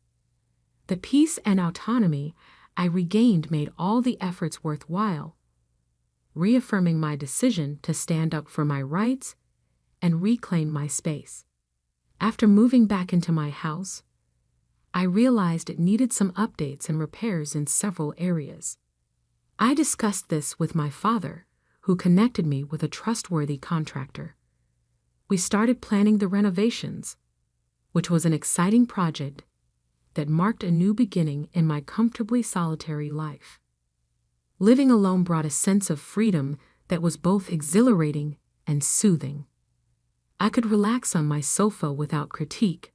B: The peace and autonomy I regained made all the efforts worthwhile, reaffirming my decision to stand up for my rights and reclaim my space. After moving back into my house, I realized it needed some updates and repairs in several areas. I discussed this with my father, who connected me with a trustworthy contractor. We started planning the renovations, which was an exciting project that marked a new beginning in my comfortably solitary life. Living alone brought a sense of freedom that was both exhilarating and soothing. I could relax on my sofa without critique,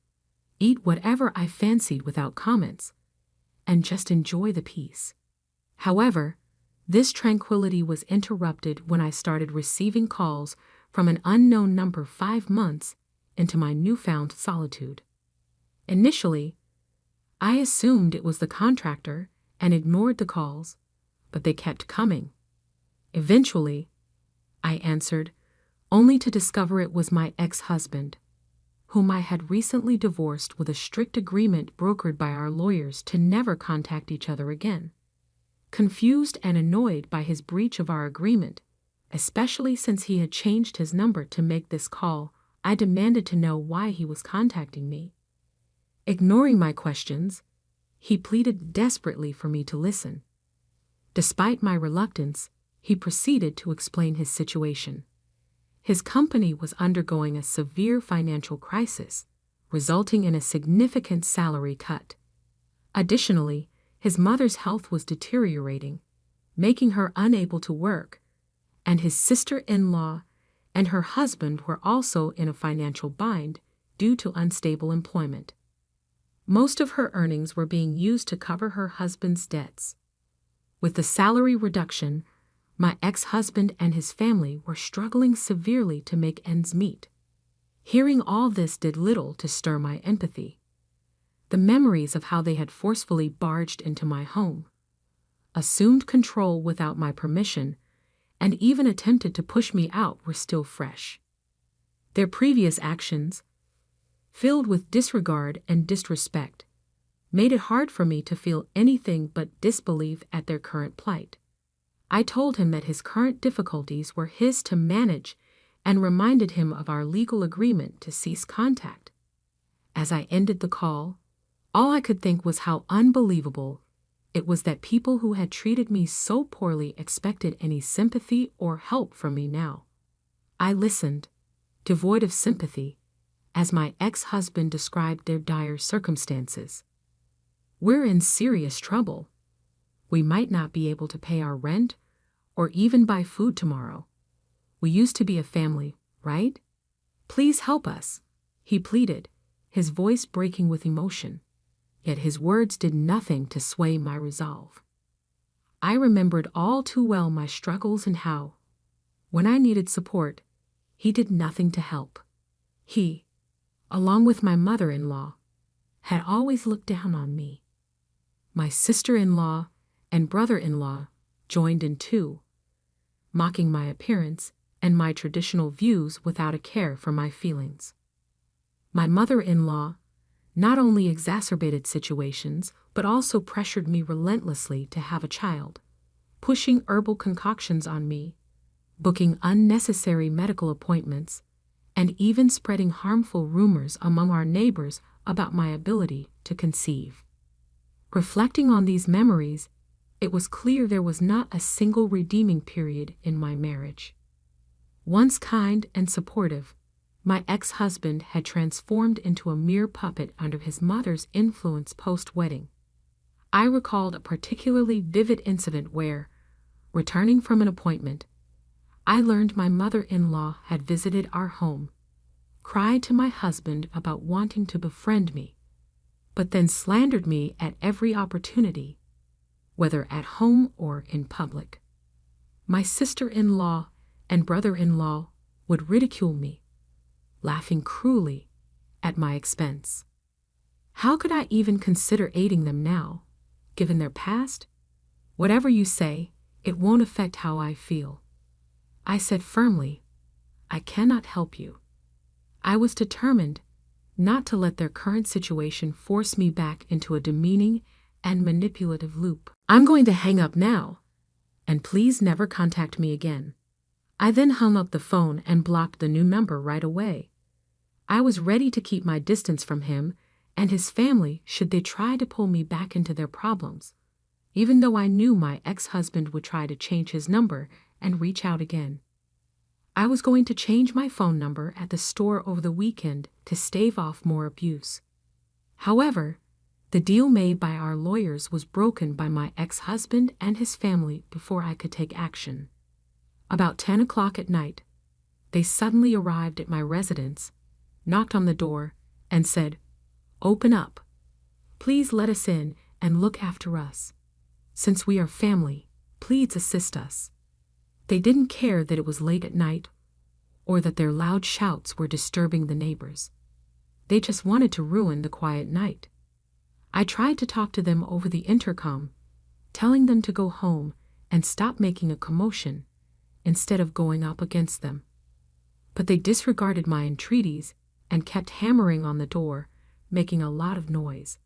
B: eat whatever I fancied without comments, and just enjoy the peace. However, this tranquility was interrupted when I started receiving calls from an unknown number 5 months into my newfound solitude. Initially, I assumed it was the contractor and ignored the calls, but they kept coming. Eventually, I answered, only to discover it was my ex-husband, whom I had recently divorced with a strict agreement brokered by our lawyers to never contact each other again. Confused and annoyed by his breach of our agreement, especially since he had changed his number to make this call, I demanded to know why he was contacting me. Ignoring my questions, he pleaded desperately for me to listen. Despite my reluctance, he proceeded to explain his situation. His company was undergoing a severe financial crisis, resulting in a significant salary cut. Additionally, his mother's health was deteriorating, making her unable to work, and his sister-in-law and her husband were also in a financial bind due to unstable employment. Most of her earnings were being used to cover her husband's debts. With the salary reduction, my ex-husband and his family were struggling severely to make ends meet. Hearing all this did little to stir my empathy. The memories of how they had forcefully barged into my home, assumed control without my permission, and even attempted to push me out were still fresh. Their previous actions, filled with disregard and disrespect, made it hard for me to feel anything but disbelief at their current plight. I told him that his current difficulties were his to manage and reminded him of our legal agreement to cease contact. As I ended the call, all I could think was how unbelievable it was that people who had treated me so poorly expected any sympathy or help from me now. I listened, devoid of sympathy, as my ex-husband described their dire circumstances. We're in serious trouble. We might not be able to pay our rent or even buy food tomorrow. We used to be a family, right? Please help us, he pleaded, his voice breaking with emotion. Yet his words did nothing to sway my resolve. I remembered all too well my struggles and how, when I needed support, he did nothing to help. He, along with my mother-in-law, had always looked down on me. My sister-in-law and brother-in-law joined in too, mocking my appearance and my traditional views without a care for my feelings. My mother-in-law not only exacerbated situations, but also pressured me relentlessly to have a child, pushing herbal concoctions on me, booking unnecessary medical appointments, and even spreading harmful rumors among our neighbors about my ability to conceive. Reflecting on these memories, it was clear there was not a single redeeming period in my marriage. Once kind and supportive, my ex-husband had transformed into a mere puppet under his mother's influence post-wedding. I recalled a particularly vivid incident where, returning from an appointment, I learned my mother-in-law had visited our home, cried to my husband about wanting to befriend me, but then slandered me at every opportunity, whether at home or in public. My sister-in-law and brother-in-law would ridicule me, laughing cruelly at my expense. How could I even consider aiding them now, given their past? Whatever you say, it won't affect how I feel. I said firmly, I cannot help you. I was determined not to let their current situation force me back into a demeaning and manipulative loop. I'm going to hang up now, and please never contact me again. I then hung up the phone and blocked the new number right away. I was ready to keep my distance from him and his family should they try to pull me back into their problems, even though I knew my ex-husband would try to change his number and reach out again. I was going to change my phone number at the store over the weekend to stave off more abuse. However, the deal made by our lawyers was broken by my ex-husband and his family before I could take action. About 10 o'clock at night, they suddenly arrived at my residence, knocked on the door, and said, "Open up. Please let us in and look after us. Since we are family, please assist us." They didn't care that it was late at night or that their loud shouts were disturbing the neighbors. They just wanted to ruin the quiet night. I tried to talk to them over the intercom, telling them to go home and stop making a commotion, instead of going up against them. But they disregarded my entreaties and kept hammering on the door, making a lot of noise.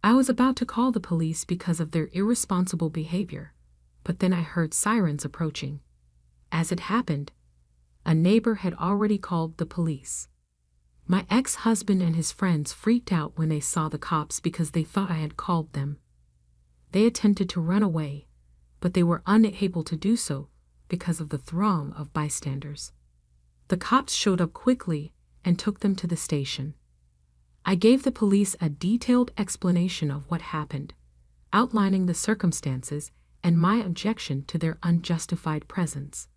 B: I was about to call the police because of their irresponsible behavior, but then I heard sirens approaching. As it happened, a neighbor had already called the police. My ex-husband and his friends freaked out when they saw the cops because they thought I had called them. They attempted to run away, but they were unable to do so because of the throng of bystanders. The cops showed up quickly and took them to the station. I gave the police a detailed explanation of what happened, outlining the circumstances and my objection to their unjustified presence.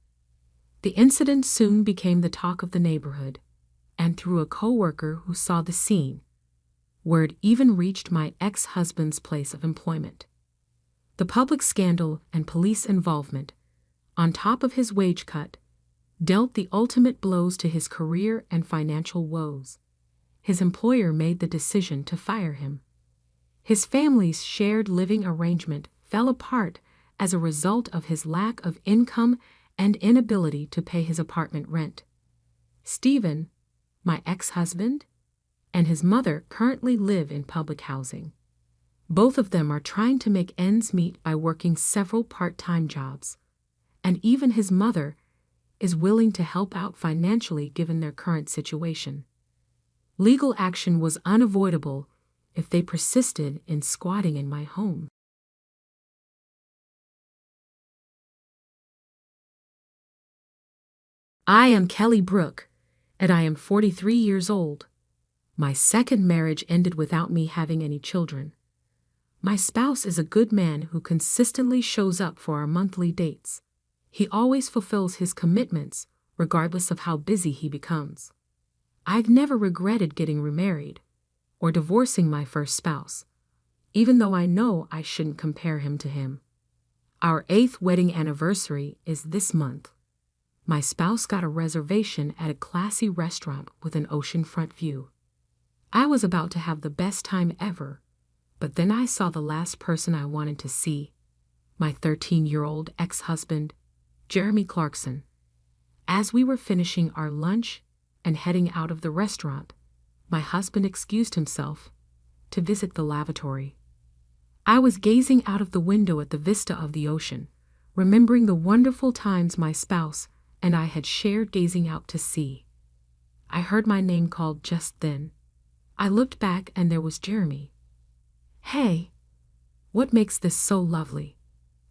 B: The incident soon became the talk of the neighborhood, and through a coworker who saw the scene, word even reached my ex-husband's place of employment. The public scandal and police involvement, on top of his wage cut, dealt the ultimate blows to his career and financial woes. His employer made the decision to fire him. His family's shared living arrangement fell apart as a result of his lack of income and inability to pay his apartment rent. Stephen, my ex-husband, and his mother currently live in public housing. Both of them are trying to make ends meet by working several part-time jobs, and even his mother is willing to help out financially given their current situation. Legal action was unavoidable if they persisted in squatting in my home. I am Kelly Brooke, and I am 43 years old. My second marriage ended without me having any children. My spouse is a good man who consistently shows up for our monthly dates. He always fulfills his commitments, regardless of how busy he becomes. I've never regretted getting remarried or divorcing my first spouse, even though I know I shouldn't compare him to him. Our 8th wedding anniversary is this month. My spouse got a reservation at a classy restaurant with an oceanfront view. I was about to have the best time ever, but then I saw the last person I wanted to see, my 13-year-old ex-husband, Jeremy Clarkson. As we were finishing our lunch and heading out of the restaurant, my husband excused himself to visit the lavatory. I was gazing out of the window at the vista of the ocean, remembering the wonderful times my spouse and I had shared gazing out to sea. I heard my name called just then. I looked back and there was Jeremy. Hey, what makes this so lovely?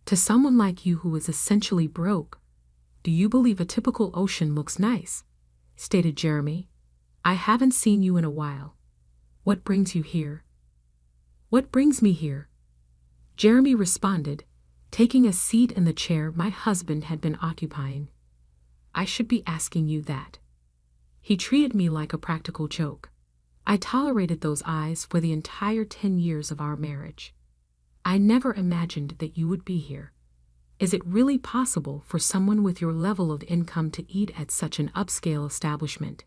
B: To someone like you who is essentially broke, do you believe a typical ocean looks nice? Stated Jeremy. I haven't seen you in a while. What brings you here? What brings me here? Jeremy responded, taking a seat in the chair my husband had been occupying. I should be asking you that. He treated me like a practical joke. I tolerated those eyes for the entire 10 years of our marriage. I never imagined that you would be here. Is it really possible for someone with your level of income to eat at such an upscale establishment?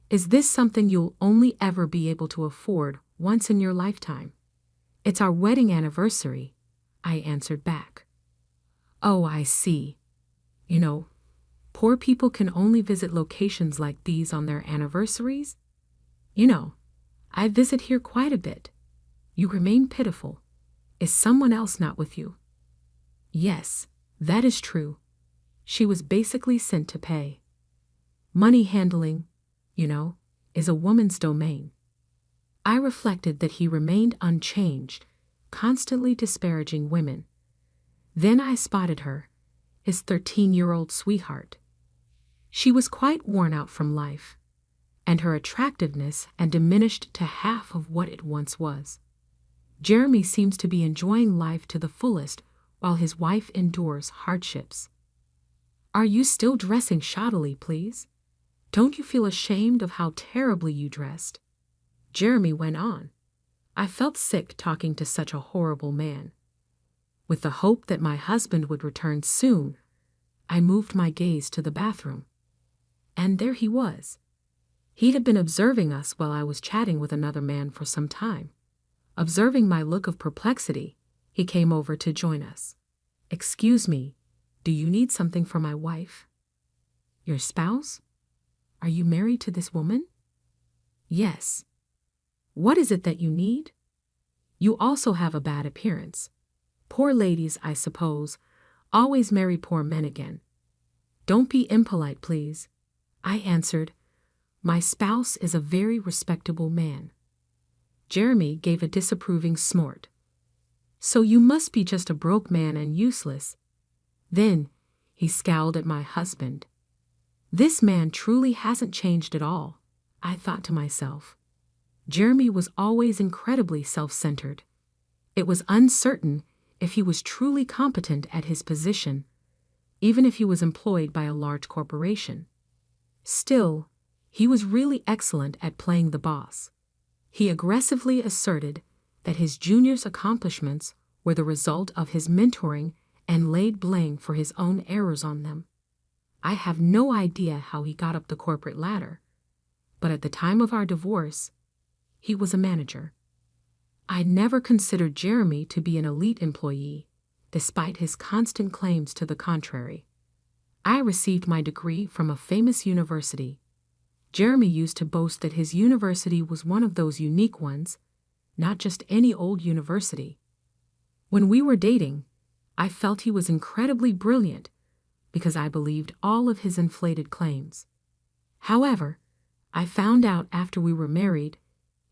B: Is this something you'll only ever be able to afford once in your lifetime? It's our wedding anniversary, I answered back. Oh, I see. You know, poor people can only visit locations like these on their anniversaries? You know, I visit here quite a bit. You remain pitiful. Is someone else not with you? Yes, that is true. She was basically sent to pay. Money handling, you know, is a woman's domain. I reflected that he remained unchanged, constantly disparaging women. Then I spotted her, his 13-year-old sweetheart. She was quite worn out from life, and her attractiveness had diminished to half of what it once was. Jeremy seems to be enjoying life to the fullest while his wife endures hardships. Are you still dressing shoddily, please? Don't you feel ashamed of how terribly you dressed? Jeremy went on. I felt sick talking to such a horrible man. With the hope that my husband would return soon, I moved my gaze to the bathroom. And there he was. He had been observing us while I was chatting with another man for some time. Observing my look of perplexity, he came over to join us. Excuse me, Do you need something from my wife? Your spouse? Are you married to this woman? Yes. What is it that you need? You also have a bad appearance. Poor ladies, I suppose, always marry poor men again. Don't be impolite, please. I answered, my spouse is a very respectable man. Jeremy gave a disapproving snort. So you must be just a broke man and useless. Then he scowled at my husband. This man truly hasn't changed at all, I thought to myself. Jeremy was always incredibly self-centered. It was uncertain if he was truly competent at his position, even if he was employed by a large corporation. Still, he was really excellent at playing the boss. He aggressively asserted that his juniors' accomplishments were the result of his mentoring and laid blame for his own errors on them. I have no idea how he got up the corporate ladder, but at the time of our divorce, he was a manager. I never considered Jeremy to be an elite employee, despite his constant claims to the contrary. I received my degree from a famous university. Jeremy used to boast that his university was one of those unique ones, not just any old university. When we were dating, I felt he was incredibly brilliant because I believed all of his inflated claims. However, I found out after we were married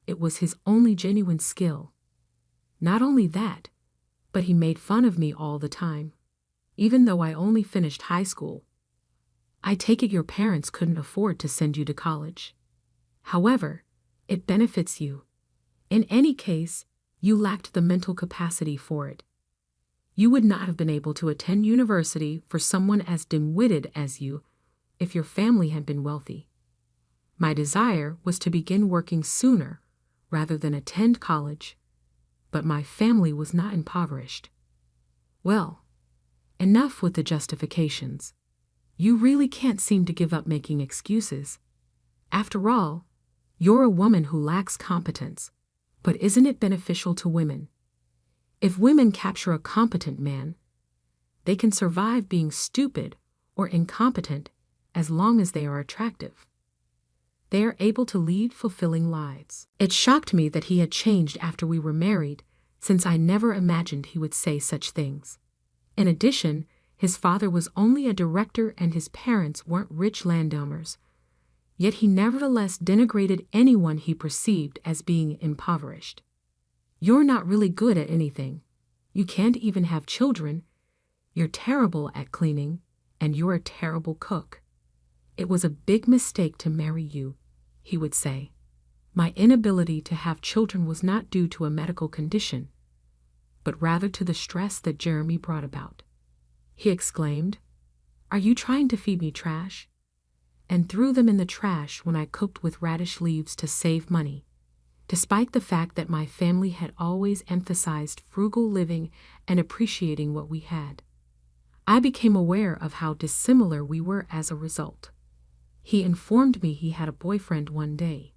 B: it was his only genuine skill. Not only that, but he made fun of me all the time, even though I only finished high school. I take it your parents couldn't afford to send you to college. However, it benefits you. In any case, you lacked the mental capacity for it. You would not have been able to attend university for someone as dim-witted as you if your family had been wealthy. My desire was to begin working sooner rather than attend college, but my family was not impoverished. Well, enough with the justifications. You really can't seem to give up making excuses. After all, you're a woman who lacks competence, but isn't it beneficial to women? If women capture a competent man, they can survive being stupid or incompetent as long as they are attractive. They are able to lead fulfilling lives. It shocked me that he had changed after we were married, since I never imagined he would say such things. In addition, his father was only a director and his parents weren't rich landowners, yet he nevertheless denigrated anyone he perceived as being impoverished. You're not really good at anything. You can't even have children. You're terrible at cleaning, and you're a terrible cook. It was a big mistake to marry you, he would say. My inability to have children was not due to a medical condition, but rather to the stress that Jeremy brought about. He exclaimed, "Are you trying to feed me trash?" and threw them in the trash when I cooked with radish leaves to save money, despite the fact that my family had always emphasized frugal living and appreciating what we had. I became aware of how dissimilar we were as a result. He informed me he had a boyfriend one day.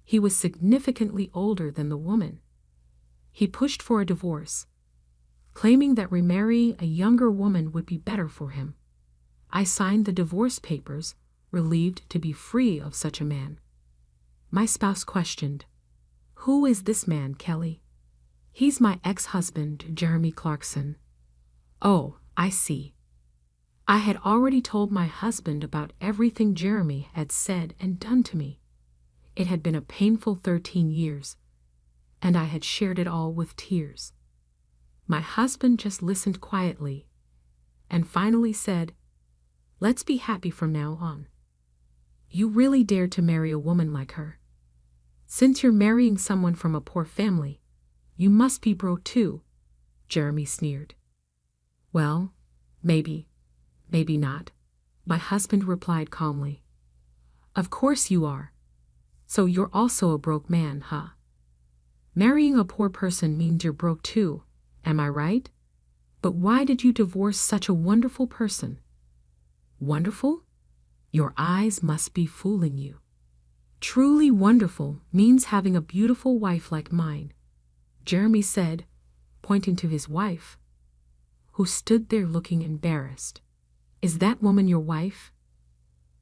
B: He was significantly older than the woman. He pushed for a divorce, claiming that remarrying a younger woman would be better for him. I signed the divorce papers, relieved to be free of such a man. My spouse questioned, "Who is this man, Kelly?" "He's my ex-husband, Jeremy Clarkson." "Oh, I see." I had already told my husband about everything Jeremy had said and done to me. It had been a painful 13 years, and I had shared it all with tears. My husband just listened quietly and finally said, "Let's be happy from now on. You really dared to marry a woman like her. Since you're marrying someone from a poor family, you must be broke too," Jeremy sneered. "Well, maybe not," my husband replied calmly. "Of course you are. So you're also a broke man, huh? Marrying a poor person means you're broke too, am I right? But why did you divorce such a wonderful person?" "Wonderful? Your eyes must be fooling you. Truly wonderful means having a beautiful wife like mine," Jeremy said, pointing to his wife, who stood there looking embarrassed. Is that woman your wife?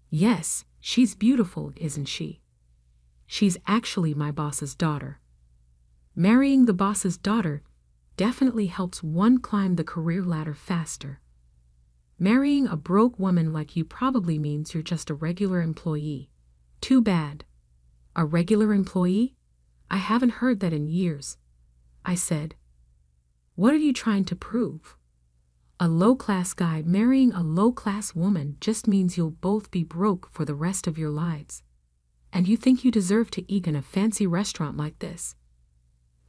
B: Yes, she's beautiful, isn't she? She's actually my boss's daughter. Marrying the boss's daughter definitely helps one climb the career ladder faster. Marrying a broke woman like you probably means you're just a regular employee. Too bad. A regular employee? I haven't heard that in years. I said. What are you trying to prove? A low-class guy marrying a low-class woman just means you'll both be broke for the rest of your lives. And you think you deserve to eat in a fancy restaurant like this?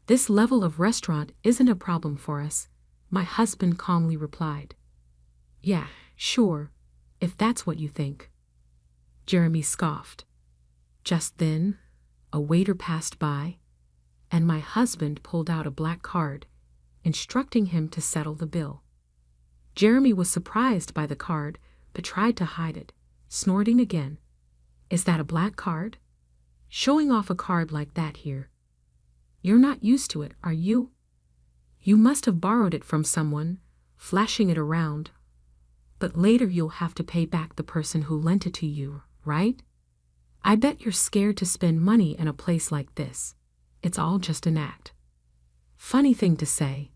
B: This level of restaurant isn't a problem for us, my husband calmly replied. Yeah, sure, if that's what you think. Jeremy scoffed. Just then, a waiter passed by, and my husband pulled out a black card, instructing him to settle the bill. Jeremy was surprised by the card, but tried to hide it, snorting again. Is that a black card? Showing off a card like that here. You're not used to it, are you? You must have borrowed it from someone, flashing it around. But later you'll have to pay back the person who lent it to you, right? I bet you're scared to spend money in a place like this. It's all just an act. Funny thing to say.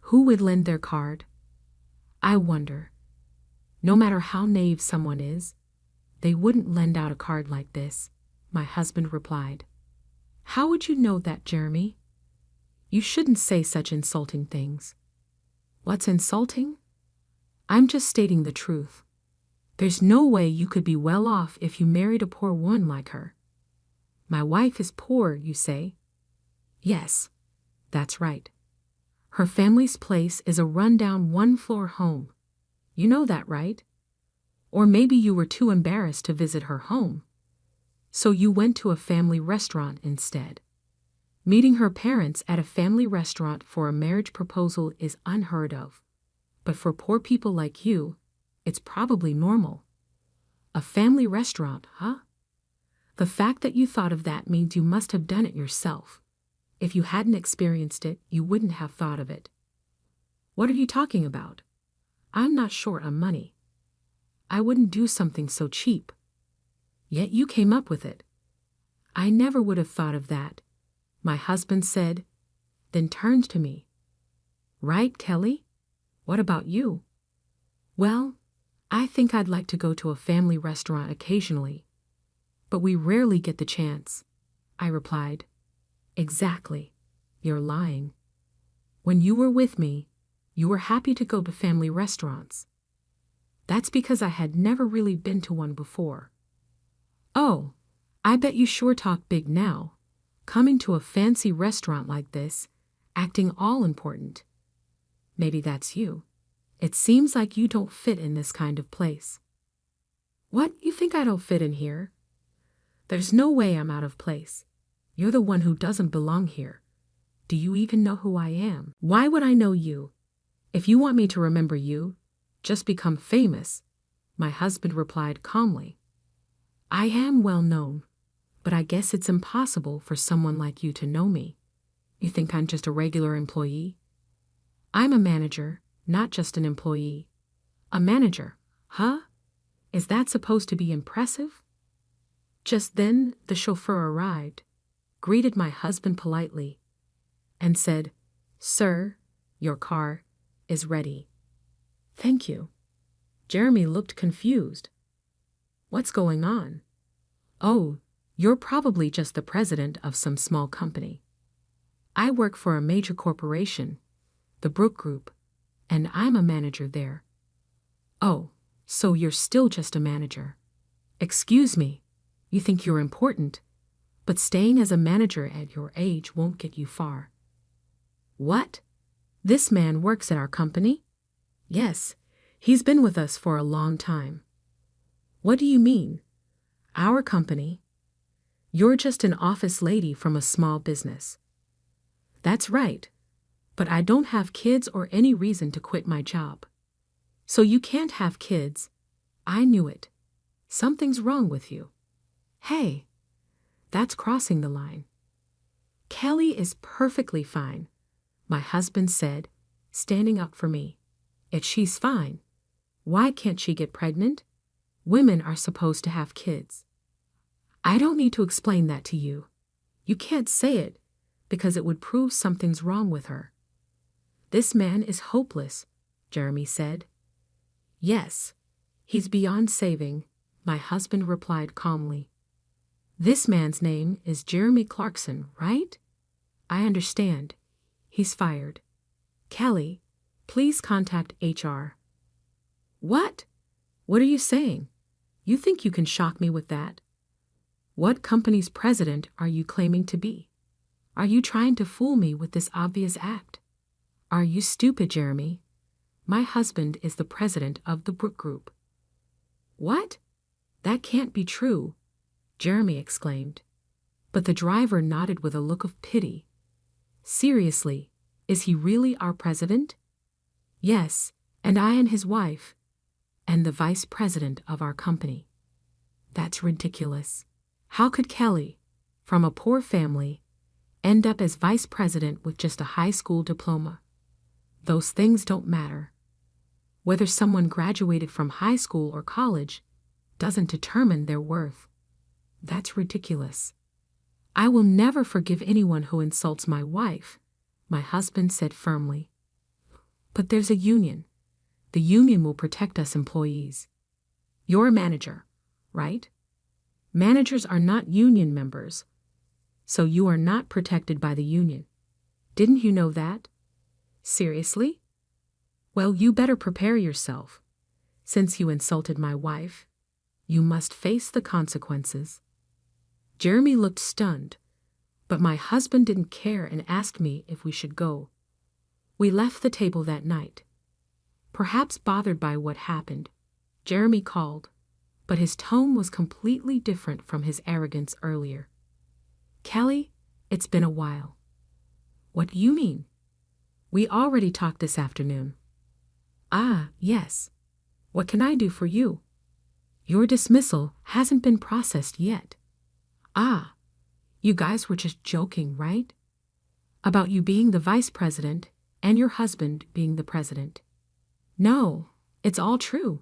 B: Who would lend their card? I wonder. No matter how naive someone is, they wouldn't lend out a card like this, my husband replied. How would you know that, Jeremy? You shouldn't say such insulting things. What's insulting? I'm just stating the truth. There's no way you could be well off if you married a poor woman like her. My wife is poor, you say? Yes, that's right. Her family's place is a rundown one-floor home. You know that, right? Or maybe you were too embarrassed to visit her home. So you went to a family restaurant instead. Meeting her parents at a family restaurant for a marriage proposal is unheard of. But for poor people like you, it's probably normal. A family restaurant, huh? The fact that you thought of that means you must have done it yourself. If you hadn't experienced it, you wouldn't have thought of it. What are you talking about? I'm not short on money. I wouldn't do something so cheap. Yet you came up with it. I never would have thought of that, my husband said, then turned to me. Right, Kelly? What about you? Well, I think I'd like to go to a family restaurant occasionally, but we rarely get the chance, I replied. Exactly. You're lying. When you were with me, you were happy to go to family restaurants. That's because I had never really been to one before. Oh, I bet you sure talk big now, coming to a fancy restaurant like this, acting all important. Maybe that's you. It seems like you don't fit in this kind of place. What, you think I don't fit in here? There's no way I'm out of place. You're the one who doesn't belong here. Do you even know who I am? Why would I know you? If you want me to remember you, just become famous, my husband replied calmly. I am well known, but I guess it's impossible for someone like you to know me. You think I'm just a regular employee? I'm a manager, not just an employee. A manager, huh? Is that supposed to be impressive? Just then, the chauffeur arrived, greeted my husband politely, and said, Sir, your car is ready. Thank you. Jeremy looked confused. What's going on? Oh, you're probably just the president of some small company. I work for a major corporation, the Brook Group, and I'm a manager there. Oh, so you're still just a manager. Excuse me, you think you're important, but staying as a manager at your age won't get you far. What? This man works at our company? Yes, he's been with us for a long time. What do you mean? Our company? You're just an office lady from a small business. That's right, but I don't have kids or any reason to quit my job. So you can't have kids. I knew it. Something's wrong with you. Hey, that's crossing the line. Kelly is perfectly fine, my husband said, standing up for me. If she's fine, Why can't she get pregnant? Women are supposed to have kids. I don't need to explain that to you. You can't say it, because it would prove something's wrong with her. This man is hopeless, Jeremy said. Yes, he's beyond saving, my husband replied calmly. This man's name is Jeremy Clarkson, right? I understand. He's fired. Kelly, please contact HR. What? What are you saying? You think you can shock me with that? What company's president are you claiming to be? Are you trying to fool me with this obvious act? Are you stupid, Jeremy? My husband is the president of the Brook Group. What? That can't be true, Jeremy exclaimed. But the driver nodded with a look of pity. Seriously, is he really our president? Yes, and I and his wife, and the vice president of our company. That's ridiculous. How could Kelly, from a poor family, end up as vice president with just a high school diploma? Those things don't matter. Whether someone graduated from high school or college doesn't determine their worth. That's ridiculous. I will never forgive anyone who insults my wife, my husband said firmly. But there's a union. The union will protect us employees. You're a manager, right? Managers are not union members, so you are not protected by the union. Didn't you know that? Seriously? Well, you better prepare yourself. Since you insulted my wife, you must face the consequences. Jeremy looked stunned, but my husband didn't care and asked me if we should go. We left the table that night. Perhaps bothered by what happened, Jeremy called, but his tone was completely different from his arrogance earlier. Kelly, it's been a while. What do you mean? We already talked this afternoon. Ah, yes. What can I do for you? Your dismissal hasn't been processed yet. Ah, you guys were just joking, right? About you being the vice president and your husband being the president. No, it's all true.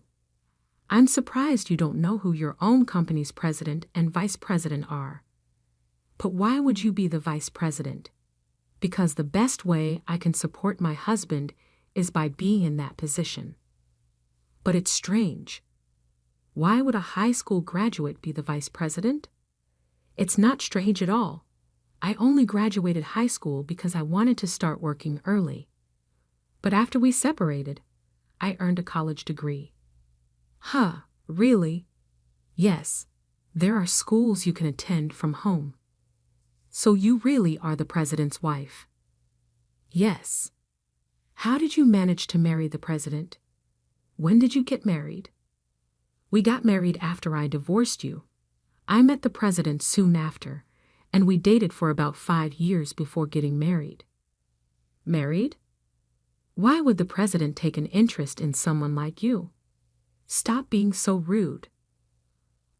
B: I'm surprised you don't know who your own company's president and vice president are. But why would you be the vice president? Because the best way I can support my husband is by being in that position. But it's strange. Why would a high school graduate be the vice president? It's not strange at all. I only graduated high school because I wanted to start working early. But after we separated, I earned a college degree. Huh, really? Yes, there are schools you can attend from home. So you really are the president's wife? Yes. How did you manage to marry the president? When did you get married? We got married after I divorced you. I met the president soon after, and we dated for about 5 years before getting married. Married? Why would the president take an interest in someone like you? Stop being so rude.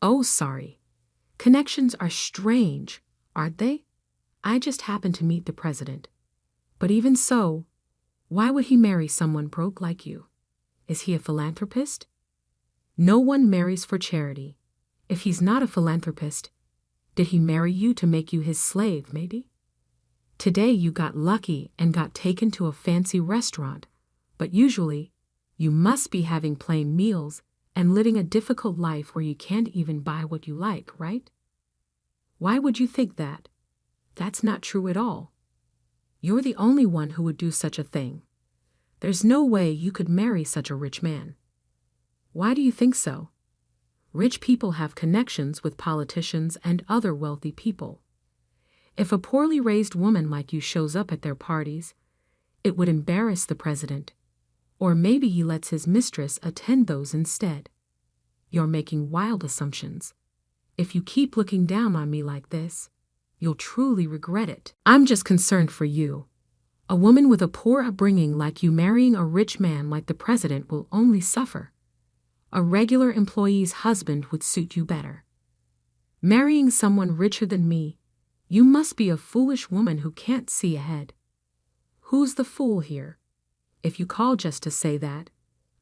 B: Oh, sorry. Connections are strange, aren't they? I just happened to meet the president. But even so, why would he marry someone broke like you? Is he a philanthropist? No one marries for charity. If he's not a philanthropist, did he marry you to make you his slave, maybe? Today you got lucky and got taken to a fancy restaurant, but usually you must be having plain meals and living a difficult life where you can't even buy what you like, right? Why would you think that? That's not true at all. You're the only one who would do such a thing. There's no way you could marry such a rich man. Why do you think so? Rich people have connections with politicians and other wealthy people. If a poorly raised woman like you shows up at their parties, it would embarrass the president. Or maybe he lets his mistress attend those instead. You're making wild assumptions. If you keep looking down on me like this, you'll truly regret it. I'm just concerned for you. A woman with a poor upbringing like you marrying a rich man like the president will only suffer. A regular employee's husband would suit you better. Marrying someone richer than me, you must be a foolish woman who can't see ahead. Who's the fool here? If you call just to say that,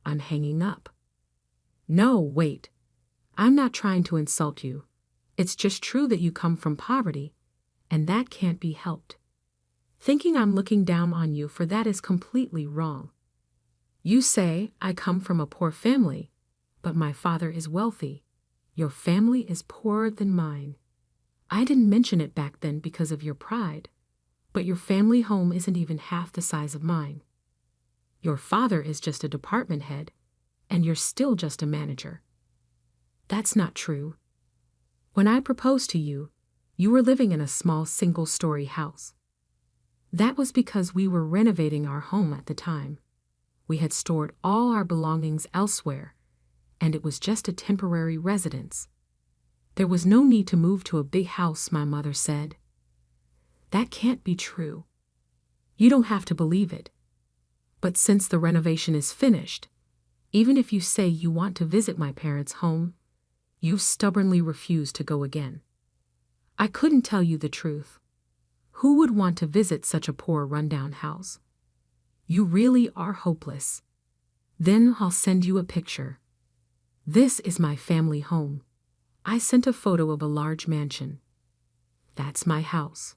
B: I'm hanging up. No, wait. I'm not trying to insult you. It's just true that you come from poverty, and that can't be helped. Thinking I'm looking down on you for that is completely wrong. You say I come from a poor family, but my father is wealthy. Your family is poorer than mine. I didn't mention it back then because of your pride, but your family home isn't even half the size of mine. Your father is just a department head, and you're still just a manager. That's not true. When I proposed to you, you were living in a small single-story house. That was because we were renovating our home at the time. We had stored all our belongings elsewhere, and it was just a temporary residence. There was no need to move to a big house, my mother said. That can't be true. You don't have to believe it. But since the renovation is finished, even if you say you want to visit my parents' home, you stubbornly refuse to go again. I couldn't tell you the truth. Who would want to visit such a poor, rundown house? You really are hopeless. Then I'll send you a picture. This is my family home. I sent a photo of a large mansion. That's my house.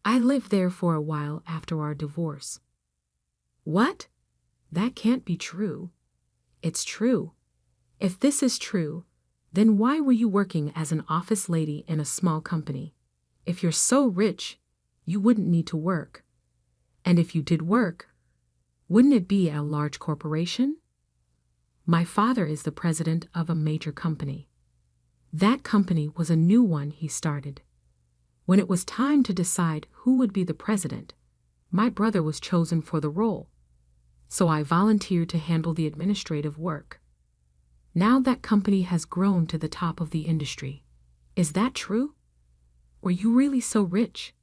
B: I lived there for a while after our divorce. What? That can't be true. It's true. If this is true, then why were you working as an office lady in a small company? If you're so rich, you wouldn't need to work. And if you did work, wouldn't it be at a large corporation? My father is the president of a major company. That company was a new one he started. When it was time to decide who would be the president, my brother was chosen for the role, so I volunteered to handle the administrative work. Now that company has grown to the top of the industry. Is that true? Were you really so rich?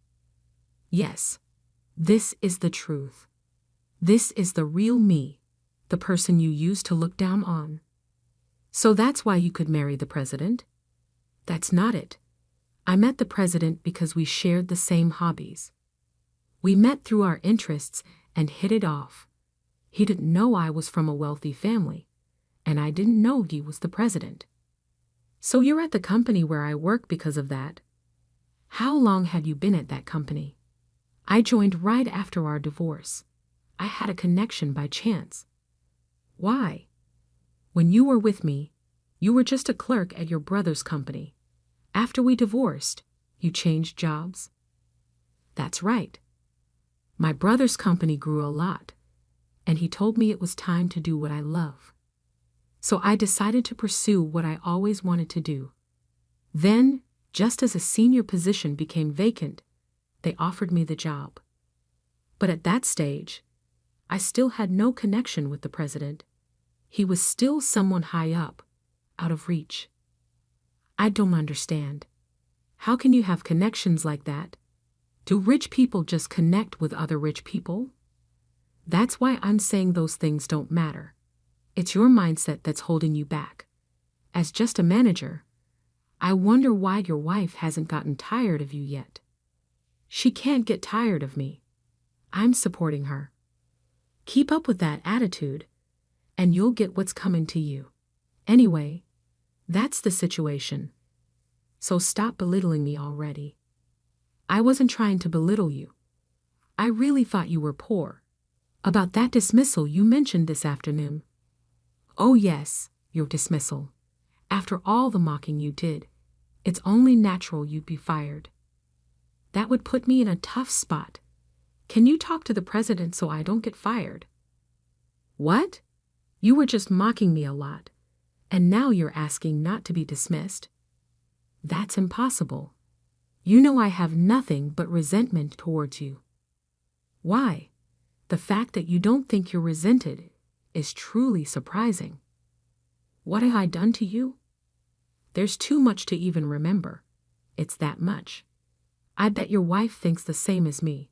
B: Yes, this is the truth. This is the real me, the person you used to look down on. So that's why you could marry the president? That's not it. I met the president because we shared the same hobbies. We met through our interests and hit it off. He didn't know I was from a wealthy family, and I didn't know he was the president. So you're at the company where I work because of that. How long had you been at that company? I joined right after our divorce. I had a connection by chance. Why? When you were with me, you were just a clerk at your brother's company. After we divorced, you changed jobs. That's right. My brother's company grew a lot, and he told me it was time to do what I love. So I decided to pursue what I always wanted to do. Then, just as a senior position became vacant, they offered me the job. But at that stage, I still had no connection with the president. He was still someone high up, out of reach. I don't understand. How can you have connections like that? Do rich people just connect with other rich people? That's why I'm saying those things don't matter. It's your mindset that's holding you back. As just a manager, I wonder why your wife hasn't gotten tired of you yet. She can't get tired of me. I'm supporting her. Keep up with that attitude, and you'll get what's coming to you. Anyway, that's the situation. So stop belittling me already. I wasn't trying to belittle you. I really thought you were poor. About that dismissal you mentioned this afternoon. Oh yes, your dismissal. After all the mocking you did, it's only natural you'd be fired. That would put me in a tough spot. Can you talk to the president so I don't get fired? What? You were just mocking me a lot, and now you're asking not to be dismissed? That's impossible. You know I have nothing but resentment towards you. Why? The fact that you don't think you're resented is truly surprising. What have I done to you? There's too much to even remember. It's that much. I bet your wife thinks the same as me.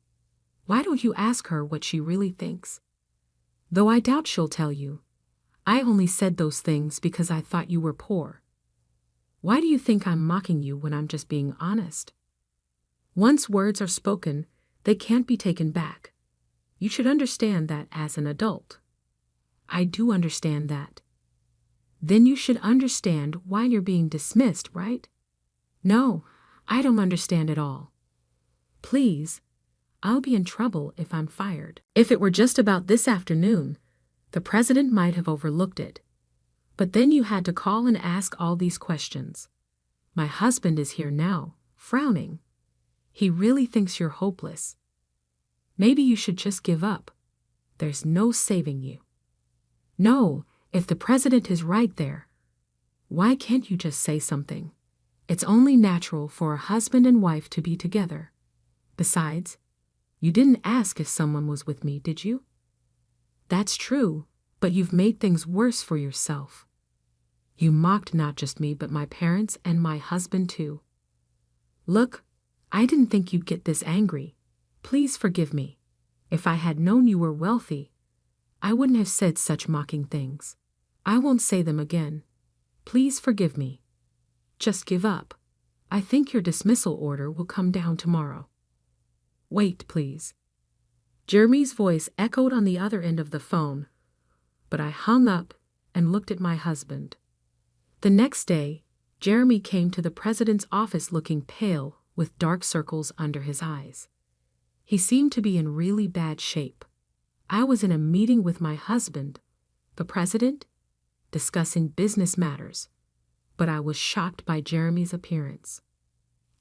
B: Why don't you ask her what she really thinks? Though I doubt she'll tell you. I only said those things because I thought you were poor. Why do you think I'm mocking you when I'm just being honest? Once words are spoken, they can't be taken back. You should understand that as an adult. I do understand that. Then you should understand why you're being dismissed, right? No, I don't understand at all. Please, I'll be in trouble if I'm fired. If it were just about this afternoon, the president might have overlooked it. But then you had to call and ask all these questions. My husband is here now, frowning. He really thinks you're hopeless. Maybe you should just give up. There's no saving you. No, if the president is right there, why can't you just say something? It's only natural for a husband and wife to be together. Besides, you didn't ask if someone was with me, did you? That's true, but you've made things worse for yourself. You mocked not just me, but my parents and my husband too. Look, I didn't think you'd get this angry. Please forgive me. If I had known you were wealthy, I wouldn't have said such mocking things. I won't say them again. Please forgive me. Just give up. I think your dismissal order will come down tomorrow. Wait, please. Jeremy's voice echoed on the other end of the phone, but I hung up and looked at my husband. The next day, Jeremy came to the president's office looking pale with dark circles under his eyes. He seemed to be in really bad shape. I was in a meeting with my husband, the president, discussing business matters, but I was shocked by Jeremy's appearance.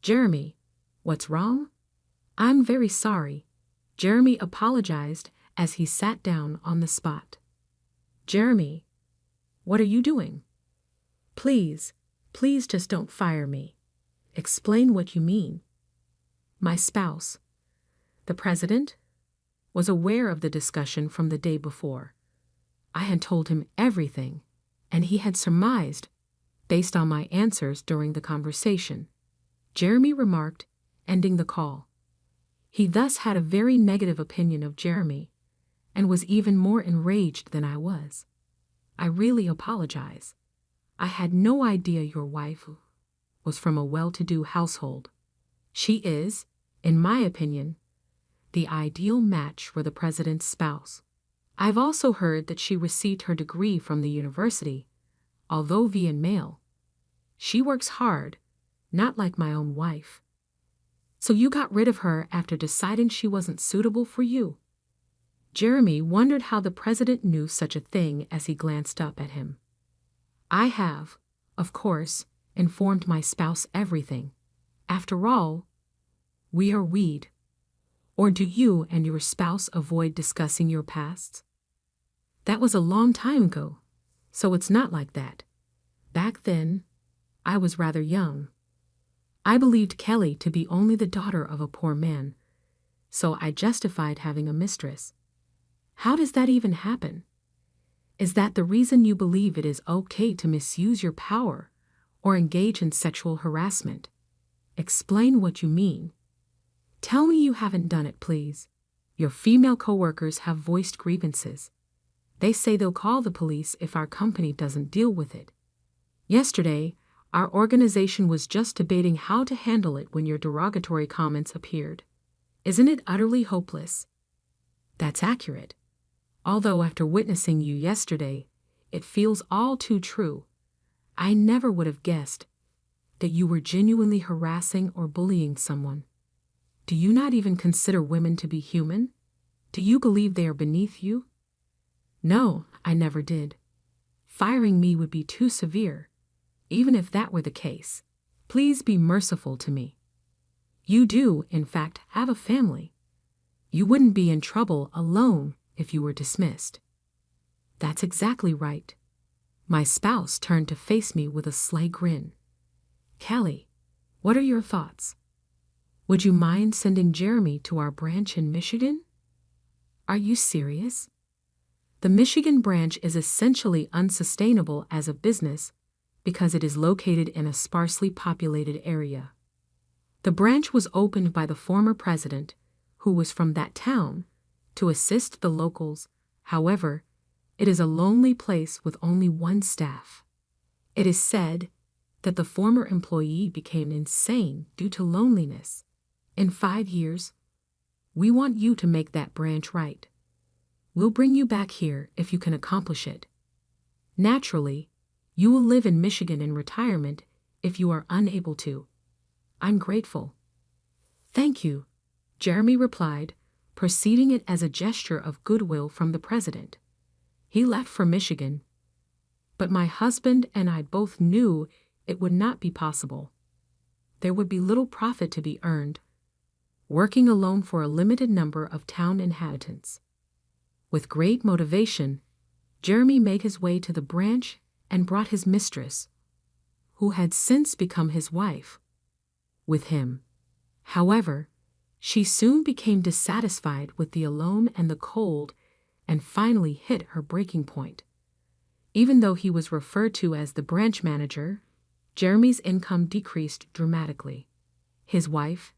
B: Jeremy, what's wrong? I'm very sorry. Jeremy apologized as he sat down on the spot. Jeremy, what are you doing? Please just don't fire me. Explain what you mean. My spouse, the president, was aware of the discussion from the day before. I had told him everything, and he had surmised, based on my answers during the conversation, Jeremy remarked, ending the call. He thus had a very negative opinion of Jeremy, and was even more enraged than I was. I really apologize. I had no idea your wife was from a well-to-do household. She is, in my opinion, the ideal match for the president's spouse. I've also heard that she received her degree from the university, although via mail. She works hard, not like my own wife. So you got rid of her after deciding she wasn't suitable for you? Jeremy wondered how the president knew such a thing as he glanced up at him. I have, of course, informed my spouse everything. After all, we are weed. Or do you and your spouse avoid discussing your pasts? That was a long time ago, so it's not like that. Back then, I was rather young. I believed Kelly to be only the daughter of a poor man, so I justified having a mistress. How does that even happen? Is that the reason you believe it is okay to misuse your power or engage in sexual harassment? Explain what you mean. Tell me you haven't done it, please. Your female coworkers have voiced grievances. They say they'll call the police if our company doesn't deal with it. Yesterday, our organization was just debating how to handle it when your derogatory comments appeared. Isn't it utterly hopeless? That's accurate. Although after witnessing you yesterday, it feels all too true. I never would have guessed that you were genuinely harassing or bullying someone. Do you not even consider women to be human? Do you believe they are beneath you? No, I never did. Firing me would be too severe. Even if that were the case, please be merciful to me. You do, in fact, have a family. You wouldn't be in trouble alone if you were dismissed. That's exactly right. My spouse turned to face me with a sly grin. Kelly, what are your thoughts? Would you mind sending Jeremy to our branch in Michigan? Are you serious? The Michigan branch is essentially unsustainable as a business because it is located in a sparsely populated area. The branch was opened by the former president, who was from that town, to assist the locals. However, it is a lonely place with only one staff. It is said that the former employee became insane due to loneliness. In 5 years, we want you to make that branch right. We'll bring you back here if you can accomplish it. Naturally, You will live in Michigan in retirement if you are unable to. I'm grateful. Thank you, Jeremy replied, perceiving it as a gesture of goodwill from the president. He left for Michigan, but my husband and I both knew it would not be possible. There would be little profit to be earned, working alone for a limited number of town inhabitants. With great motivation, Jeremy made his way to the branch and brought his mistress, who had since become his wife, with him. However, she soon became dissatisfied with the alone and the cold and finally hit her breaking point. Even though he was referred to as the branch manager, Jeremy's income decreased dramatically. His wife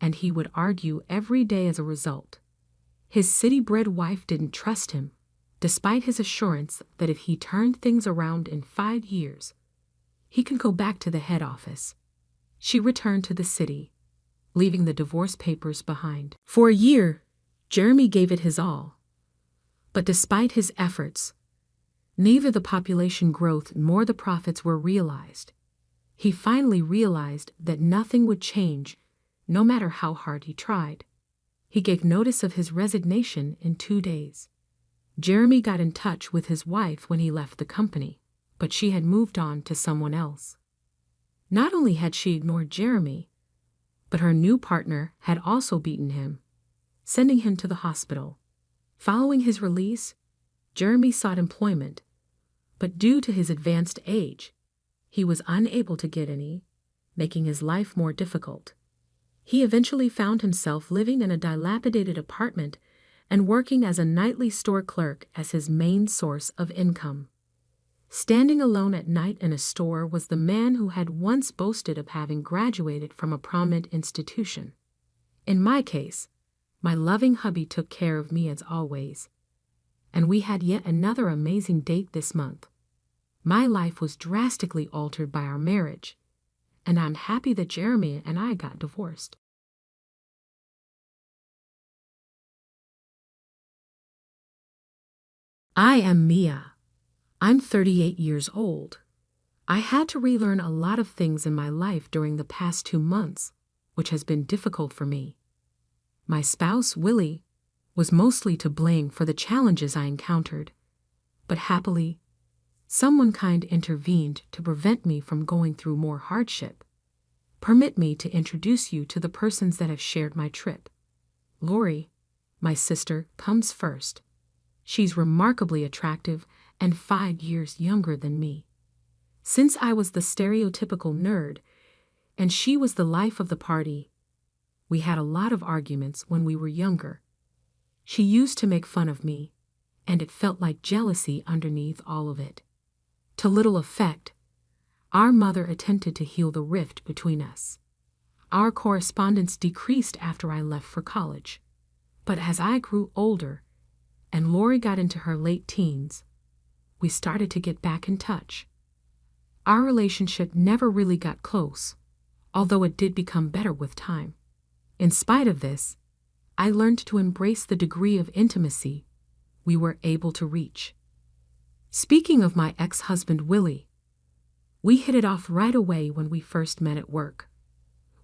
B: and he would argue every day as a result. His city-bred wife didn't trust him, despite his assurance that if he turned things around in 5 years, he could go back to the head office. She returned to the city, leaving the divorce papers behind. For a year, Jeremy gave it his all. But despite his efforts, neither the population growth nor the profits were realized. He finally realized that nothing would change, no matter how hard he tried. He gave notice of his resignation in 2 days. Jeremy got in touch with his wife when he left the company, but she had moved on to someone else. Not only had she ignored Jeremy, but her new partner had also beaten him, sending him to the hospital. Following his release, Jeremy sought employment, but due to his advanced age, he was unable to get any, making his life more difficult. He eventually found himself living in a dilapidated apartment and working as a nightly store clerk as his main source of income. Standing alone at night in a store was the man who had once boasted of having graduated from a prominent institution. In my case, my loving hubby took care of me as always, and we had yet another amazing date this month. My life was drastically altered by our marriage, and I'm happy that Jeremy and I got divorced. I am Mia. I'm 38 years old. I had to relearn a lot of things in my life during the past 2 months, which has been difficult for me. My spouse, Willie, was mostly to blame for the challenges I encountered, but happily, someone kind intervened to prevent me from going through more hardship. Permit me to introduce you to the persons that have shared my trip. Lori, my sister, comes first. She's remarkably attractive and 5 years younger than me. Since I was the stereotypical nerd, and she was the life of the party, we had a lot of arguments when we were younger. She used to make fun of me, and it felt like jealousy underneath all of it. To little effect, our mother attempted to heal the rift between us. Our correspondence decreased after I left for college, but as I grew older and Lori got into her late teens, we started to get back in touch. Our relationship never really got close, although it did become better with time. In spite of this, I learned to embrace the degree of intimacy we were able to reach. Speaking of my ex-husband Willie, we hit it off right away when we first met at work.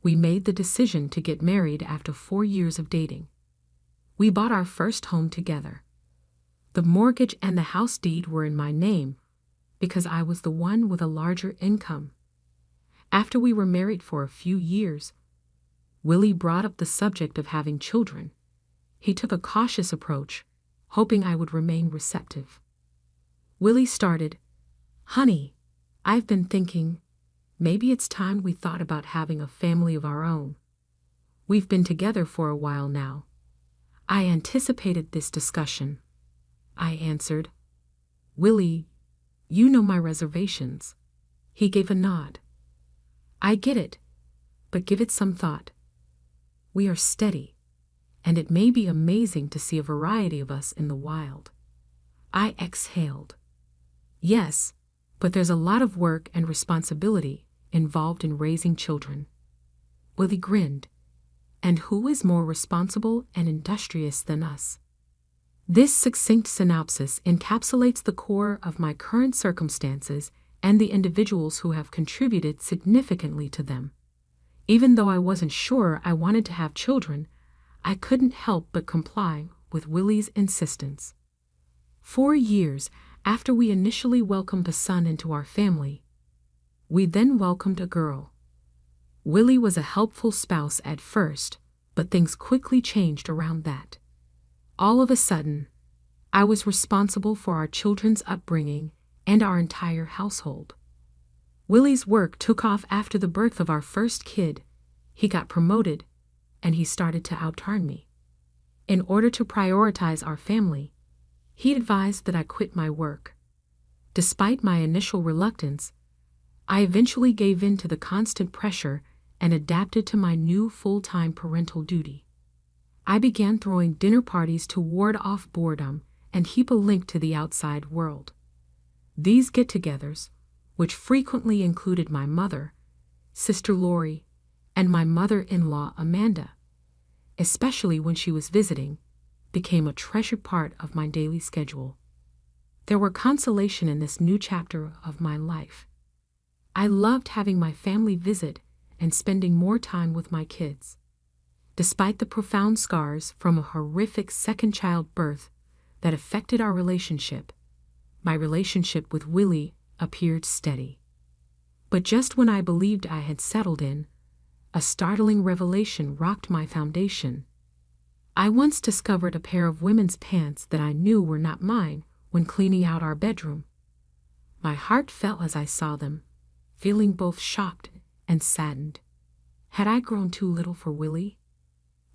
B: We made the decision to get married after 4 years of dating. We bought our first home together. The mortgage and the house deed were in my name because I was the one with a larger income. After we were married for a few years, Willie brought up the subject of having children. He took a cautious approach, hoping I would remain receptive. Willie started, "Honey, I've been thinking, maybe it's time we thought about having a family of our own. We've been together for a while now." I anticipated this discussion. I answered, "Willie, you know my reservations." He gave a nod. "I get it, but give it some thought. We are steady, and it may be amazing to see a variety of us in the wild." I exhaled. "Yes, but there's a lot of work and responsibility involved in raising children." Willie grinned. "And who is more responsible and industrious than us?" This succinct synopsis encapsulates the core of my current circumstances and the individuals who have contributed significantly to them. Even though I wasn't sure I wanted to have children, I couldn't help but comply with Willie's insistence. 4 years after we initially welcomed a son into our family, we then welcomed a girl. Willie was a helpful spouse at first, but things quickly changed around that. All of a sudden, I was responsible for our children's upbringing and our entire household. Willie's work took off after the birth of our first kid. He got promoted, and he started to out-earn me. In order to prioritize our family, he advised that I quit my work. Despite my initial reluctance, I eventually gave in to the constant pressure and adapted to my new full-time parental duty. I began throwing dinner parties to ward off boredom and keep a link to the outside world. These get-togethers, which frequently included my mother, sister Lori, and my mother-in-law Amanda, especially when she was visiting, became a treasured part of my daily schedule. There were consolation in this new chapter of my life. I loved having my family visit and spending more time with my kids. Despite the profound scars from a horrific second child birth that affected our relationship, my relationship with Willie appeared steady. But just when I believed I had settled in, a startling revelation rocked my foundation. I once discovered a pair of women's pants that I knew were not mine when cleaning out our bedroom. My heart fell as I saw them, feeling both shocked and saddened. Had I grown too little for Willie?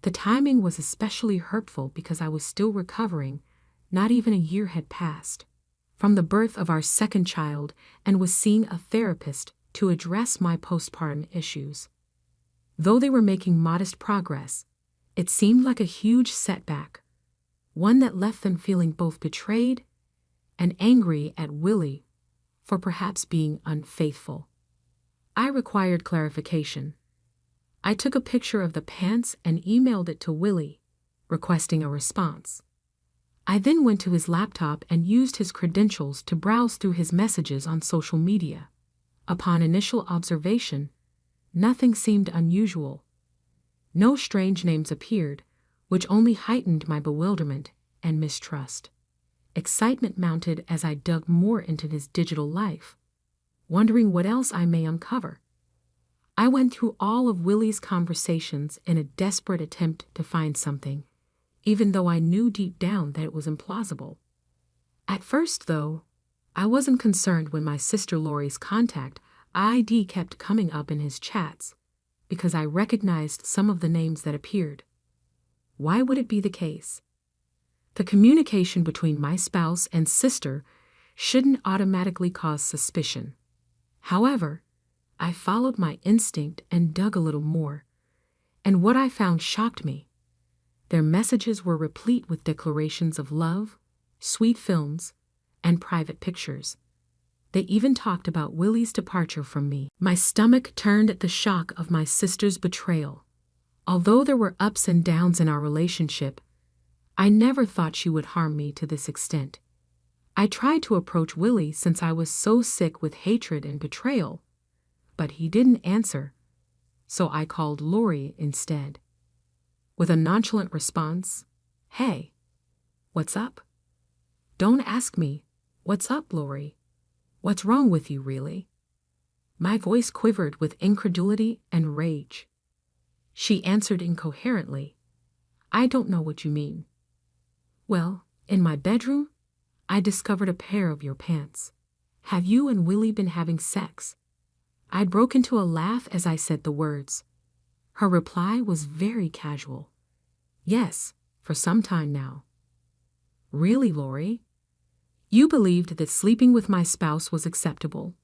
B: The timing was especially hurtful because I was still recovering. Not even a year had passed from the birth of our second child and was seeing a therapist to address my postpartum issues. Though they were making modest progress, it seemed like a huge setback, one that left them feeling both betrayed and angry at Willie for perhaps being unfaithful. I required clarification. I took a picture of the pants and emailed it to Willie, requesting a response. I then went to his laptop and used his credentials to browse through his messages on social media. Upon initial observation, nothing seemed unusual. No strange names appeared, which only heightened my bewilderment and mistrust. Excitement mounted as I dug more into his digital life, wondering what else I may uncover. I went through all of Willie's conversations in a desperate attempt to find something, even though I knew deep down that it was implausible. At first, though, I wasn't concerned when my sister Lori's contact ID kept coming up in his chats, because I recognized some of the names that appeared. Why would it be the case? The communication between my spouse and sister shouldn't automatically cause suspicion. However, I followed my instinct and dug a little more, and what I found shocked me. Their messages were replete with declarations of love, sweet films, and private pictures. They even talked about Willie's departure from me. My stomach turned at the shock of my sister's betrayal. Although there were ups and downs in our relationship, I never thought she would harm me to this extent. I tried to approach Willie since I was so sick with hatred and betrayal, but he didn't answer, so I called Lori instead. With a nonchalant response, "Hey, what's up?" "Don't ask me, what's up, Lori? What's wrong with you, really?" My voice quivered with incredulity and rage. She answered incoherently, "I don't know what you mean." "Well, in my bedroom, I discovered a pair of your pants. Have you and Willie been having sex?" I broke into a laugh as I said the words. Her reply was very casual. "Yes, for some time now." "Really, Lori? You believed that sleeping with my spouse was acceptable.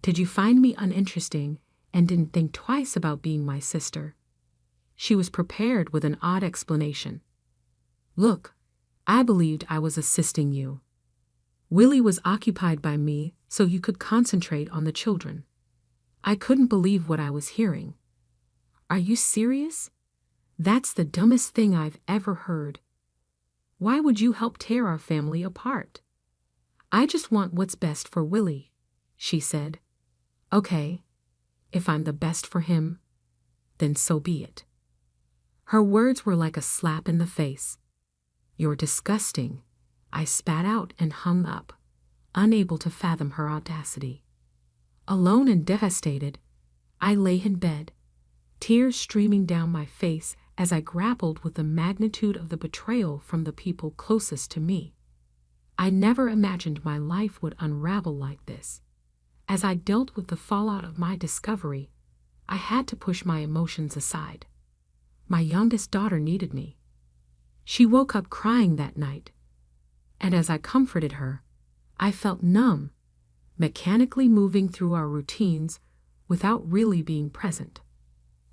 B: Did you find me uninteresting and didn't think twice about being my sister?" She was prepared with an odd explanation. "Look, I believed I was assisting you. Willie was occupied by me so you could concentrate on the children." I couldn't believe what I was hearing. "Are you serious? That's the dumbest thing I've ever heard. Why would you help tear our family apart? I just want what's best for Willie. she said. Okay, if I'm the best for him, then so be it. Her words were like a slap in the face. You're disgusting, I spat out and hung up, unable to fathom her audacity. Alone and devastated, I lay in bed, tears streaming down my face as I grappled with the magnitude of the betrayal from the people closest to me. I never imagined my life would unravel like this. As I dealt with the fallout of my discovery, I had to push my emotions aside. My youngest daughter needed me. She woke up crying that night, and as I comforted her, I felt numb, mechanically moving through our routines without really being present.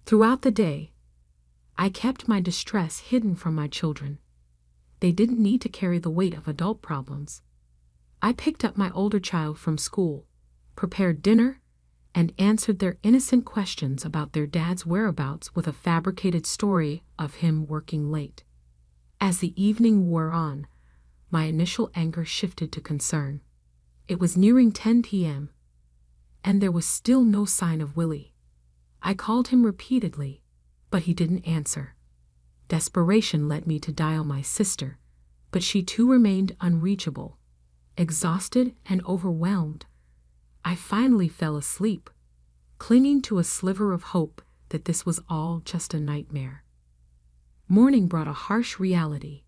B: Throughout the day, I kept my distress hidden from my children. They didn't need to carry the weight of adult problems. I picked up my older child from school, prepared dinner, and answered their innocent questions about their dad's whereabouts with a fabricated story of him working late. As the evening wore on, my initial anger shifted to concern. It was nearing 10 p.m., and there was still no sign of Willie. I called him repeatedly, but he didn't answer. Desperation led me to dial my sister, but she too remained unreachable. Exhausted and overwhelmed, I finally fell asleep, clinging to a sliver of hope that this was all just a nightmare. Morning brought a harsh reality.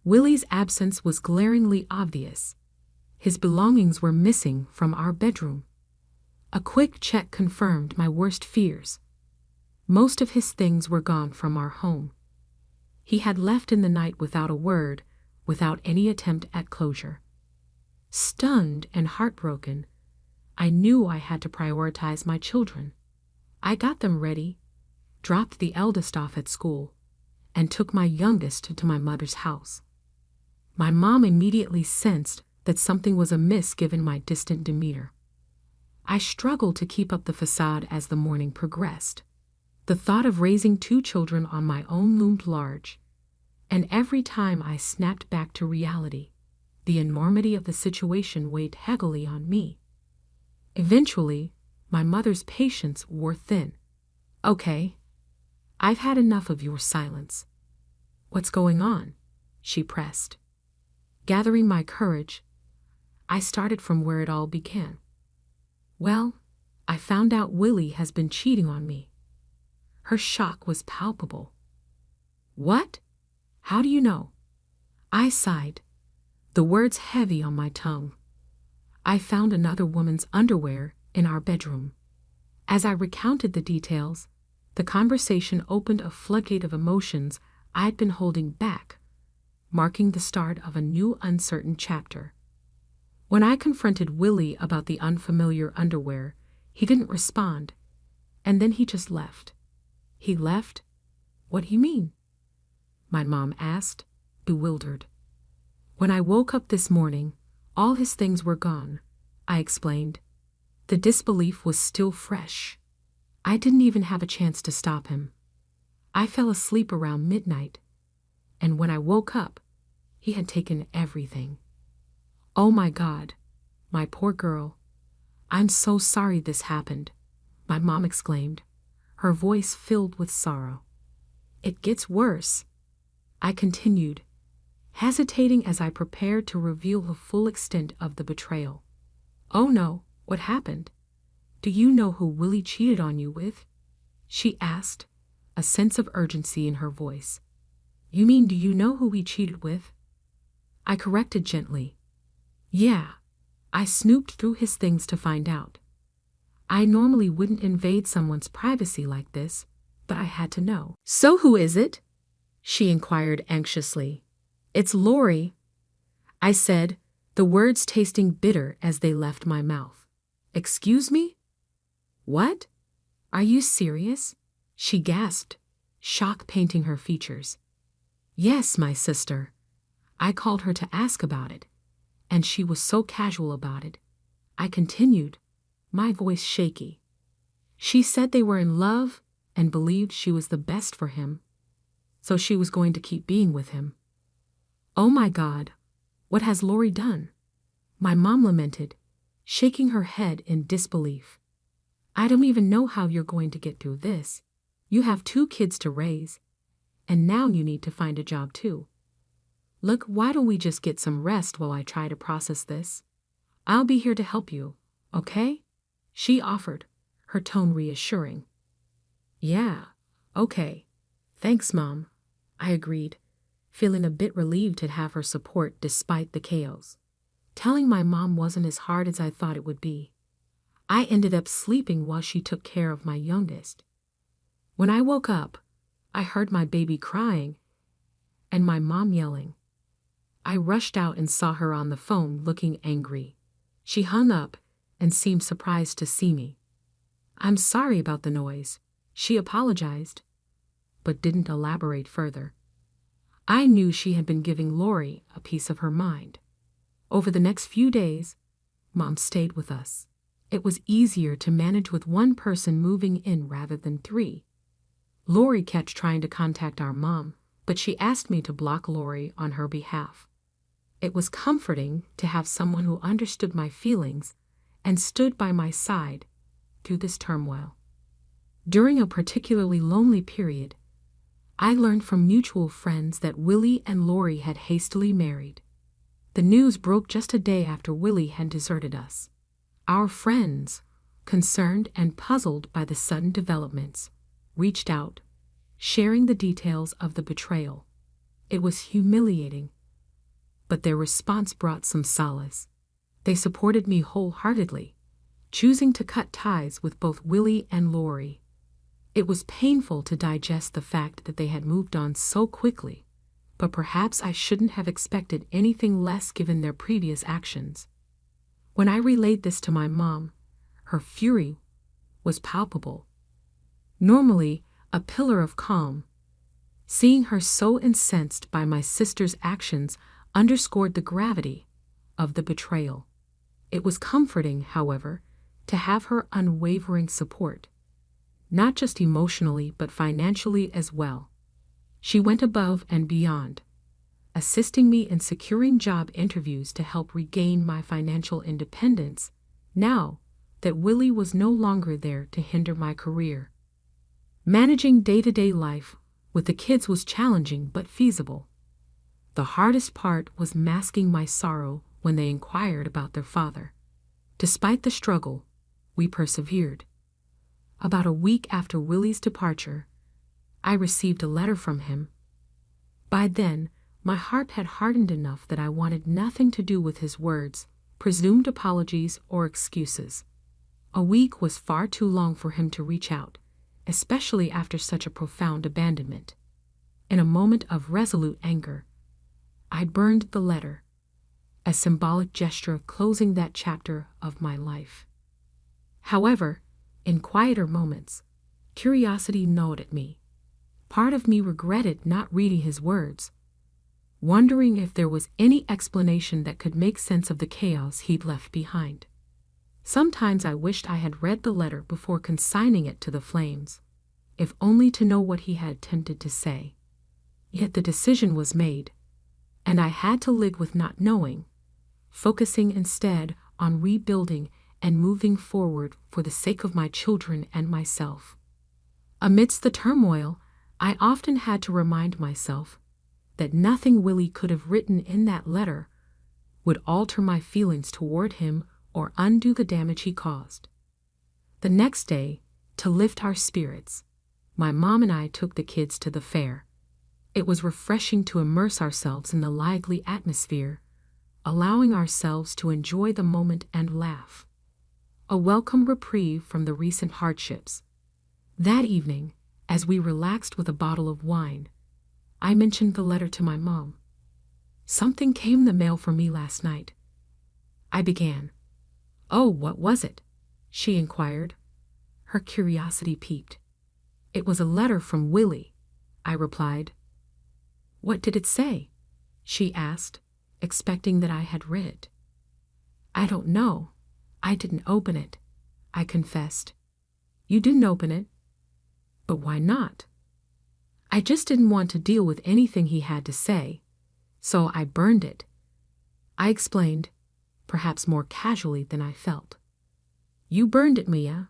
B: Willie's absence was glaringly obvious. His belongings were missing from our bedroom. A quick check confirmed my worst fears. Most of his things were gone from our home. He had left in the night without a word, without any attempt at closure. Stunned and heartbroken, I knew I had to prioritize my children. I got them ready, dropped the eldest off at school, and took my youngest to my mother's house. My mom immediately sensed that something was amiss given my distant demeanor. I struggled to keep up the facade as the morning progressed. The thought of raising 2 children on my own loomed large, and every time I snapped back to reality, the enormity of the situation weighed heavily on me. Eventually, my mother's patience wore thin. Okay, I've had enough of your silence. What's going on? She pressed. Gathering my courage, I started from where it all began. Well, I found out Willie has been cheating on me. Her shock was palpable. What? How do you know? I sighed, the words heavy on my tongue. I found another woman's underwear in our bedroom. As I recounted the details, the conversation opened a floodgate of emotions I'd been holding back, marking the start of a new uncertain chapter. When I confronted Willie about the unfamiliar underwear, he didn't respond, and then he just left. He left? What do you mean? My mom asked, bewildered. When I woke up this morning, all his things were gone, I explained. The disbelief was still fresh. I didn't even have a chance to stop him. I fell asleep around midnight, and when I woke up, he had taken everything. Oh my God, my poor girl. I'm so sorry this happened, my mom exclaimed, her voice filled with sorrow. It gets worse, I continued, hesitating as I prepared to reveal the full extent of the betrayal. Oh no, what happened? Do you know who Willie cheated on you with? She asked, a sense of urgency in her voice. You mean, do you know who he cheated with? I corrected gently. Yeah, I snooped through his things to find out. I normally wouldn't invade someone's privacy like this, but I had to know. So who is it? She inquired anxiously. It's Lori, I said, the words tasting bitter as they left my mouth. Excuse me? What? Are you serious? She gasped, shock painting her features. Yes, my sister. I called her to ask about it, and she was so casual about it. I continued, my voice shaky. She said they were in love and believed she was the best for him, so she was going to keep being with him. Oh my God, what has Lori done? My mom lamented. shaking her head in disbelief. I don't even know how you're going to get through this. You have 2 kids to raise, and now you need to find a job too. Look, why don't we just get some rest while I try to process this? I'll be here to help you, okay? She offered, her tone reassuring. Yeah, okay. Thanks, Mom, I agreed, feeling a bit relieved to have her support despite the chaos. Telling my mom wasn't as hard as I thought it would be. I ended up sleeping while she took care of my youngest. When I woke up, I heard my baby crying and my mom yelling. I rushed out and saw her on the phone looking angry. She hung up and seemed surprised to see me. I'm sorry about the noise, she apologized, but didn't elaborate further. I knew she had been giving Lori a piece of her mind. Over the next few days, Mom stayed with us. It was easier to manage with one person moving in rather than 3. Lori kept trying to contact our mom, but she asked me to block Lori on her behalf. It was comforting to have someone who understood my feelings and stood by my side through this turmoil. During a particularly lonely period, I learned from mutual friends that Willie and Lori had hastily married. The news broke just a day after Willie had deserted us. Our friends, concerned and puzzled by the sudden developments, reached out, sharing the details of the betrayal. It was humiliating, but their response brought some solace. They supported me wholeheartedly, choosing to cut ties with both Willie and Lori. It was painful to digest the fact that they had moved on so quickly, but perhaps I shouldn't have expected anything less given their previous actions. When I relayed this to my mom, her fury was palpable. Normally a pillar of calm, seeing her so incensed by my sister's actions underscored the gravity of the betrayal. It was comforting, however, to have her unwavering support, not just emotionally but financially as well. She went above and beyond, assisting me in securing job interviews to help regain my financial independence now that Willie was no longer there to hinder my career. Managing day-to-day life with the kids was challenging but feasible. The hardest part was masking my sorrow when they inquired about their father. Despite the struggle, we persevered. About a week after Willie's departure, I received a letter from him. By then, my heart had hardened enough that I wanted nothing to do with his words, presumed apologies, or excuses. A week was far too long for him to reach out, especially after such a profound abandonment. In a moment of resolute anger, I burned the letter, a symbolic gesture of closing that chapter of my life. However, in quieter moments, curiosity gnawed at me. Part of me regretted not reading his words, wondering if there was any explanation that could make sense of the chaos he'd left behind. Sometimes I wished I had read the letter before consigning it to the flames, if only to know what he had attempted to say. Yet the decision was made, and I had to live with not knowing, focusing instead on rebuilding and moving forward for the sake of my children and myself. Amidst the turmoil, I often had to remind myself that nothing Willie could have written in that letter would alter my feelings toward him or undo the damage he caused. The next day, to lift our spirits, my mom and I took the kids to the fair. It was refreshing to immerse ourselves in the lively atmosphere, allowing ourselves to enjoy the moment and laugh. A welcome reprieve from the recent hardships. That evening, as we relaxed with a bottle of wine, I mentioned the letter to my mom. "Something came in the mail for me last night," I began. "Oh, what was it?" she inquired. Her curiosity piqued. "It was a letter from Willie," I replied. "What did it say?" she asked, expecting that I had read it. "I don't know. I didn't open it," I confessed. "You didn't open it? But why not?" "I just didn't want to deal with anything he had to say, so I burned it," I explained, perhaps more casually than I felt. "You burned it, Mia.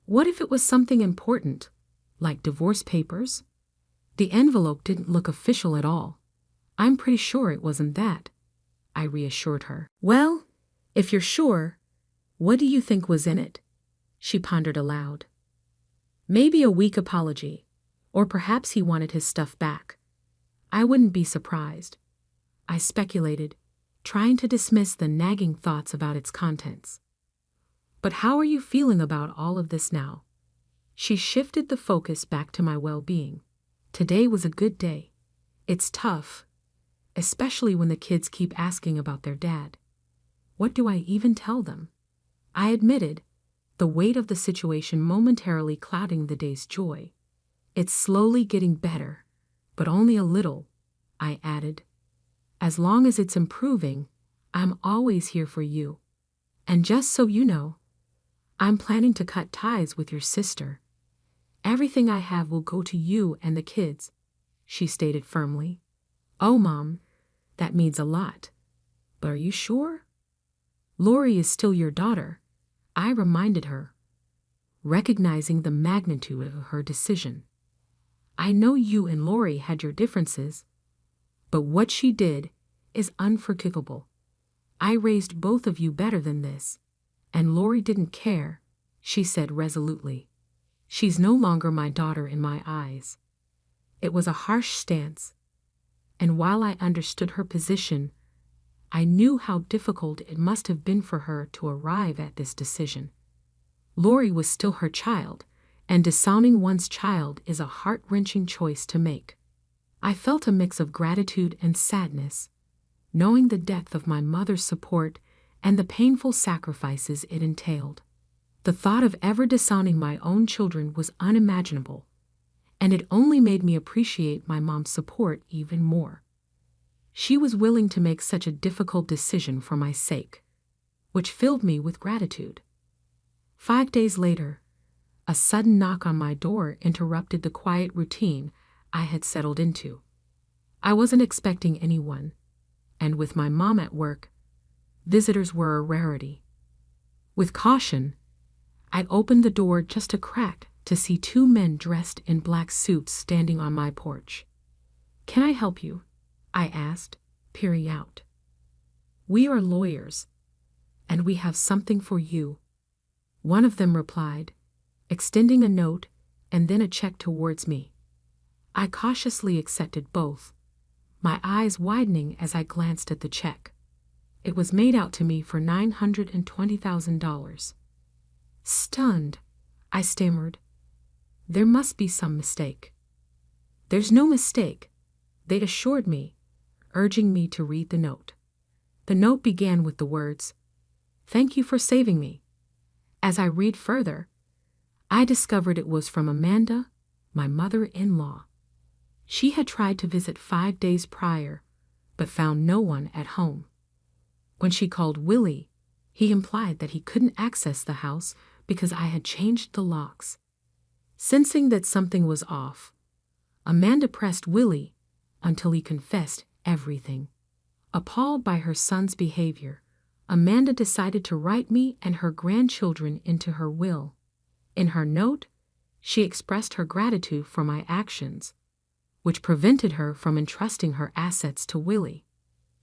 B: What if it was something important, like divorce papers?" "The envelope didn't look official at all. I'm pretty sure it wasn't that," I reassured her. "Well, if you're sure, what do you think was in it?" She pondered aloud. "Maybe a weak apology, or perhaps he wanted his stuff back. I wouldn't be surprised," I speculated, trying to dismiss the nagging thoughts about its contents. "But how are you feeling about all of this now?" She shifted the focus back to my well-being. "Today was a good day. It's tough, especially when the kids keep asking about their dad. What do I even tell them?" I admitted, the weight of the situation momentarily clouding the day's joy. "It's slowly getting better, but only a little," I added. "As long as it's improving, I'm always here for you. And just so you know, I'm planning to cut ties with your sister. Everything I have will go to you and the kids," she stated firmly. "Oh, Mom, that means a lot. But are you sure? Lori is still your daughter," I reminded her, recognizing the magnitude of her decision. "I know you and Lori had your differences, but what she did is unforgivable. I raised both of you better than this, and Lori didn't care," she said resolutely. "She's no longer my daughter in my eyes." It was a harsh stance, and while I understood her position, I knew how difficult it must have been for her to arrive at this decision. Lori was still her child, and disowning one's child is a heart-wrenching choice to make. I felt a mix of gratitude and sadness, knowing the depth of my mother's support and the painful sacrifices it entailed. The thought of ever disowning my own children was unimaginable, and it only made me appreciate my mom's support even more. She was willing to make such a difficult decision for my sake, which filled me with gratitude. 5 days later, a sudden knock on my door interrupted the quiet routine I had settled into. I wasn't expecting anyone, and with my mom at work, visitors were a rarity. With caution, I opened the door just a crack to see 2 men dressed in black suits standing on my porch. "Can I help you?" I asked, peering out. "We are lawyers, and we have something for you," one of them replied, extending a note and then a check towards me. I cautiously accepted both, my eyes widening as I glanced at the check. It was made out to me for $920,000. Stunned, I stammered, "There must be some mistake." "There's no mistake," they assured me, urging me to read the note. The note began with the words, "Thank you for saving me." As I read further, I discovered it was from Amanda, my mother-in-law. She had tried to visit 5 days prior, but found no one at home. When she called Willie, he implied that he couldn't access the house because I had changed the locks. Sensing that something was off, Amanda pressed Willie until he confessed everything. Appalled by her son's behavior, Amanda decided to write me and her grandchildren into her will. In her note, she expressed her gratitude for my actions, which prevented her from entrusting her assets to Willie.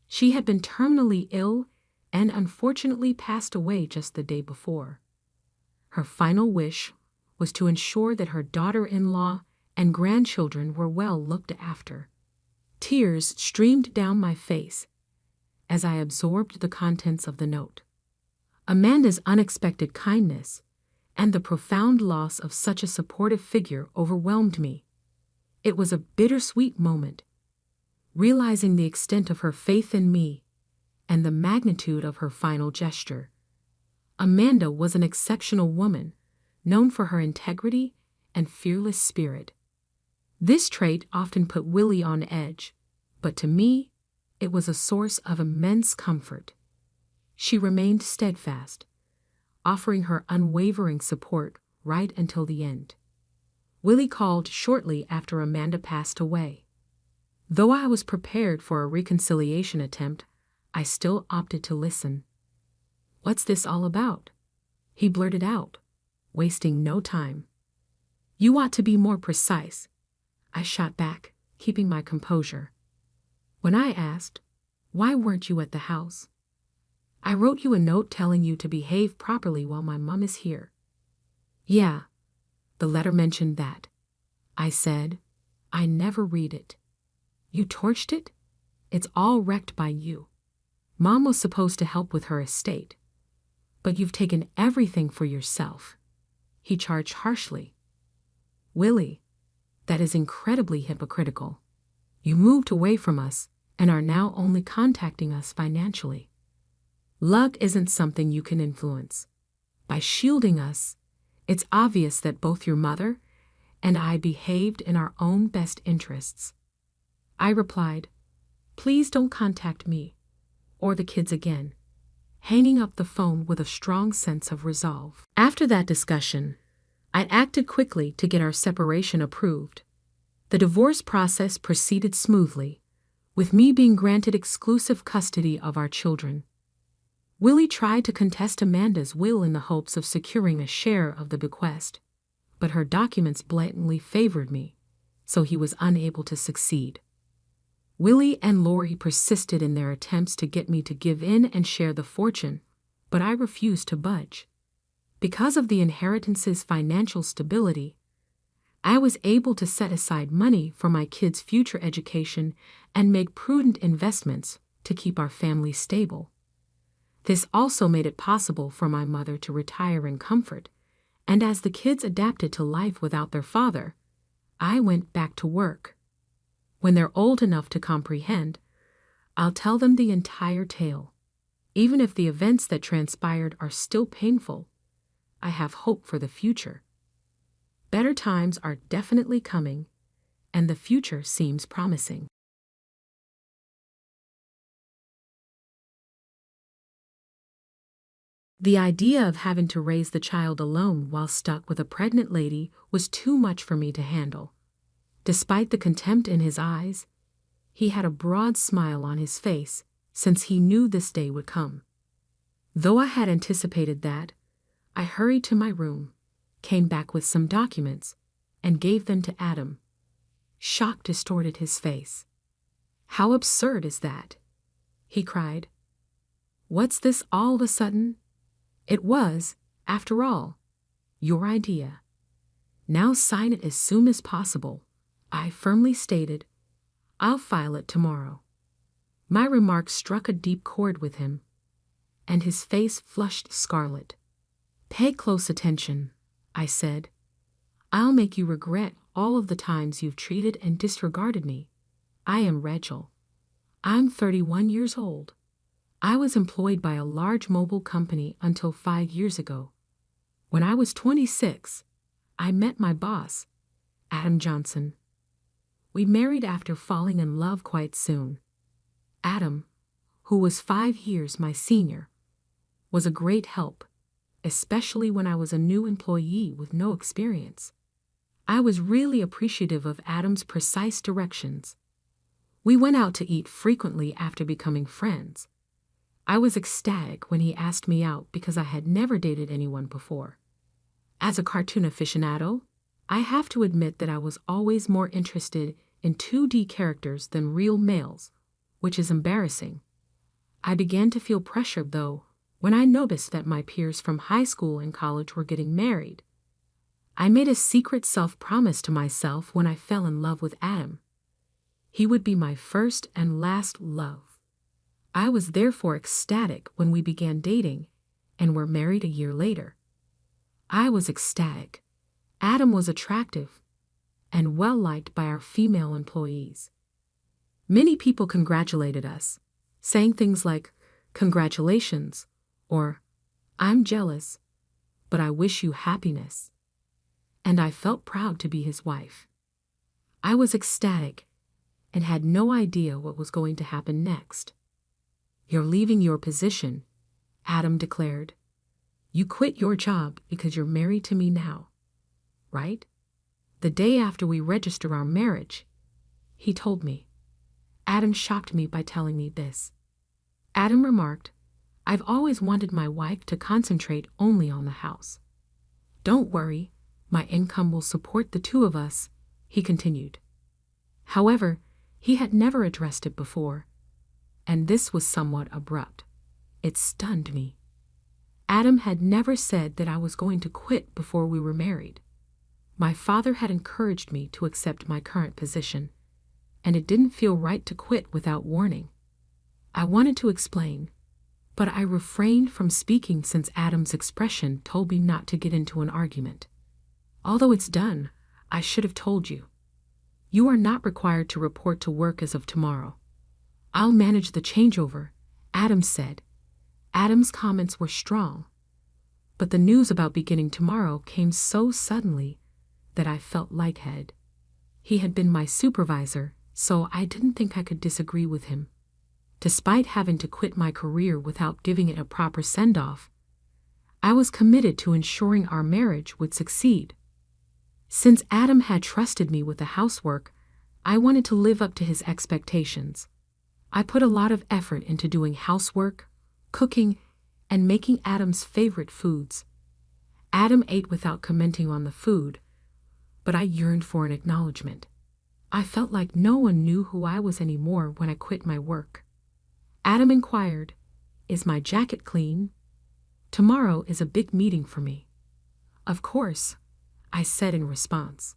B: She had been terminally ill and unfortunately passed away just the day before. Her final wish was to ensure that her daughter-in-law and grandchildren were well looked after. Tears streamed down my face as I absorbed the contents of the note. Amanda's unexpected kindness and the profound loss of such a supportive figure overwhelmed me. It was a bittersweet moment, realizing the extent of her faith in me and the magnitude of her final gesture. Amanda was an exceptional woman, known for her integrity and fearless spirit. This trait often put Willie on edge, but to me, it was a source of immense comfort. She remained steadfast, offering her unwavering support right until the end. Willie called shortly after Amanda passed away. Though I was prepared for a reconciliation attempt, I still opted to listen. "What's this all about?" he blurted out, wasting no time. "You ought to be more precise," I shot back, keeping my composure. When I asked, "Why weren't you at the house?" "I wrote you a note telling you to behave properly while my mom is here." "Yeah, the letter mentioned that," I said. "I never read it." "You torched it? It's all wrecked by you. Mom was supposed to help with her estate, but you've taken everything for yourself," he charged harshly. "Willie, that is incredibly hypocritical. You moved away from us and are now only contacting us financially. Luck isn't something you can influence. By shielding us, it's obvious that both your mother and I behaved in our own best interests." I replied, "Please don't contact me or the kids again," hanging up the phone with a strong sense of resolve. After that discussion, I acted quickly to get our separation approved. The divorce process proceeded smoothly, with me being granted exclusive custody of our children. Willie tried to contest Amanda's will in the hopes of securing a share of the bequest, but her documents blatantly favored me, so he was unable to succeed. Willie and Lori persisted in their attempts to get me to give in and share the fortune, but I refused to budge. Because of the inheritance's financial stability, I was able to set aside money for my kids' future education and make prudent investments to keep our family stable. This also made it possible for my mother to retire in comfort, and as the kids adapted to life without their father, I went back to work. When they're old enough to comprehend, I'll tell them the entire tale. Even if the events that transpired are still painful, I have hope for the future. Better times are definitely coming, and the future seems promising. The idea of having to raise the child alone while stuck with a pregnant lady was too much for me to handle. Despite the contempt in his eyes, he had a broad smile on his face since he knew this day would come. Though I had anticipated that, I hurried to my room, came back with some documents, and gave them to Adam. Shock distorted his face. "How absurd is that?" he cried. "What's this all of a sudden? It was, after all, your idea. Now sign it as soon as possible," I firmly stated. "I'll file it tomorrow." My remark struck a deep chord with him, and his face flushed scarlet. "Pay close attention," I said. "I'll make you regret all of the times you've treated and disregarded me. I am Rachel. I'm 31 years old. I was employed by a large mobile company until 5 years ago. When I was 26, I met my boss, Adam Johnson. We married after falling in love quite soon. Adam, who was 5 years my senior, was a great help, especially when I was a new employee with no experience. I was really appreciative of Adam's precise directions. We went out to eat frequently after becoming friends. I was ecstatic when he asked me out because I had never dated anyone before. As a cartoon aficionado, I have to admit that I was always more interested in 2D characters than real males, which is embarrassing. I began to feel pressure, though, when I noticed that my peers from high school and college were getting married. I made a secret self-promise to myself when I fell in love with Adam. He would be my first and last love. I was therefore ecstatic when we began dating and were married a year later. I was ecstatic. Adam was attractive and well-liked by our female employees. Many people congratulated us, saying things like, "Congratulations," or "I'm jealous, but I wish you happiness." And I felt proud to be his wife. I was ecstatic and had no idea what was going to happen next. "You're leaving your position," Adam declared. "You quit your job because you're married to me now, right?" The day after we register our marriage, he told me. Adam shocked me by telling me this. Adam remarked, I've always wanted my wife to concentrate only on the house. Don't worry, my income will support the two of us, he continued. However, he had never addressed it before, and this was somewhat abrupt. It stunned me. Adam had never said that I was going to quit before we were married. My father had encouraged me to accept my current position, and it didn't feel right to quit without warning. I wanted to explain, but I refrained from speaking since Adam's expression told me not to get into an argument. Although it's done, I should have told you. You are not required to report to work as of tomorrow. I'll manage the changeover, Adam said. Adam's comments were strong, but the news about beginning tomorrow came so suddenly that I felt lightheaded. He had been my supervisor, so I didn't think I could disagree with him. Despite having to quit my career without giving it a proper send-off, I was committed to ensuring our marriage would succeed. Since Adam had trusted me with the housework, I wanted to live up to his expectations. I put a lot of effort into doing housework, cooking, and making Adam's favorite foods. Adam ate without commenting on the food, but I yearned for an acknowledgement. I felt like no one knew who I was anymore when I quit my work. Adam inquired, "Is my jacket clean? Tomorrow is a big meeting for me." "Of course," I said in response.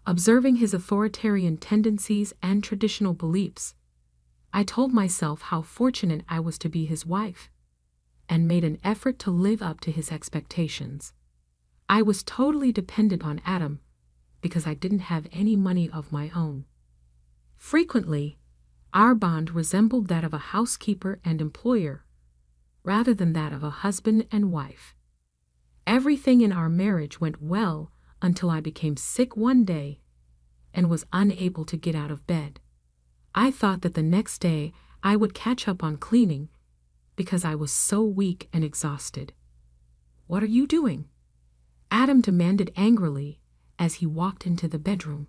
B: Observing his authoritarian tendencies and traditional beliefs, I told myself how fortunate I was to be his wife, and made an effort to live up to his expectations. I was totally dependent on Adam because I didn't have any money of my own. Frequently, our bond resembled that of a housekeeper and employer, rather than that of a husband and wife. Everything in our marriage went well until I became sick one day and was unable to get out of bed. I thought that the next day I would catch up on cleaning because I was so weak and exhausted. "What are you doing?" Adam demanded angrily as he walked into the bedroom.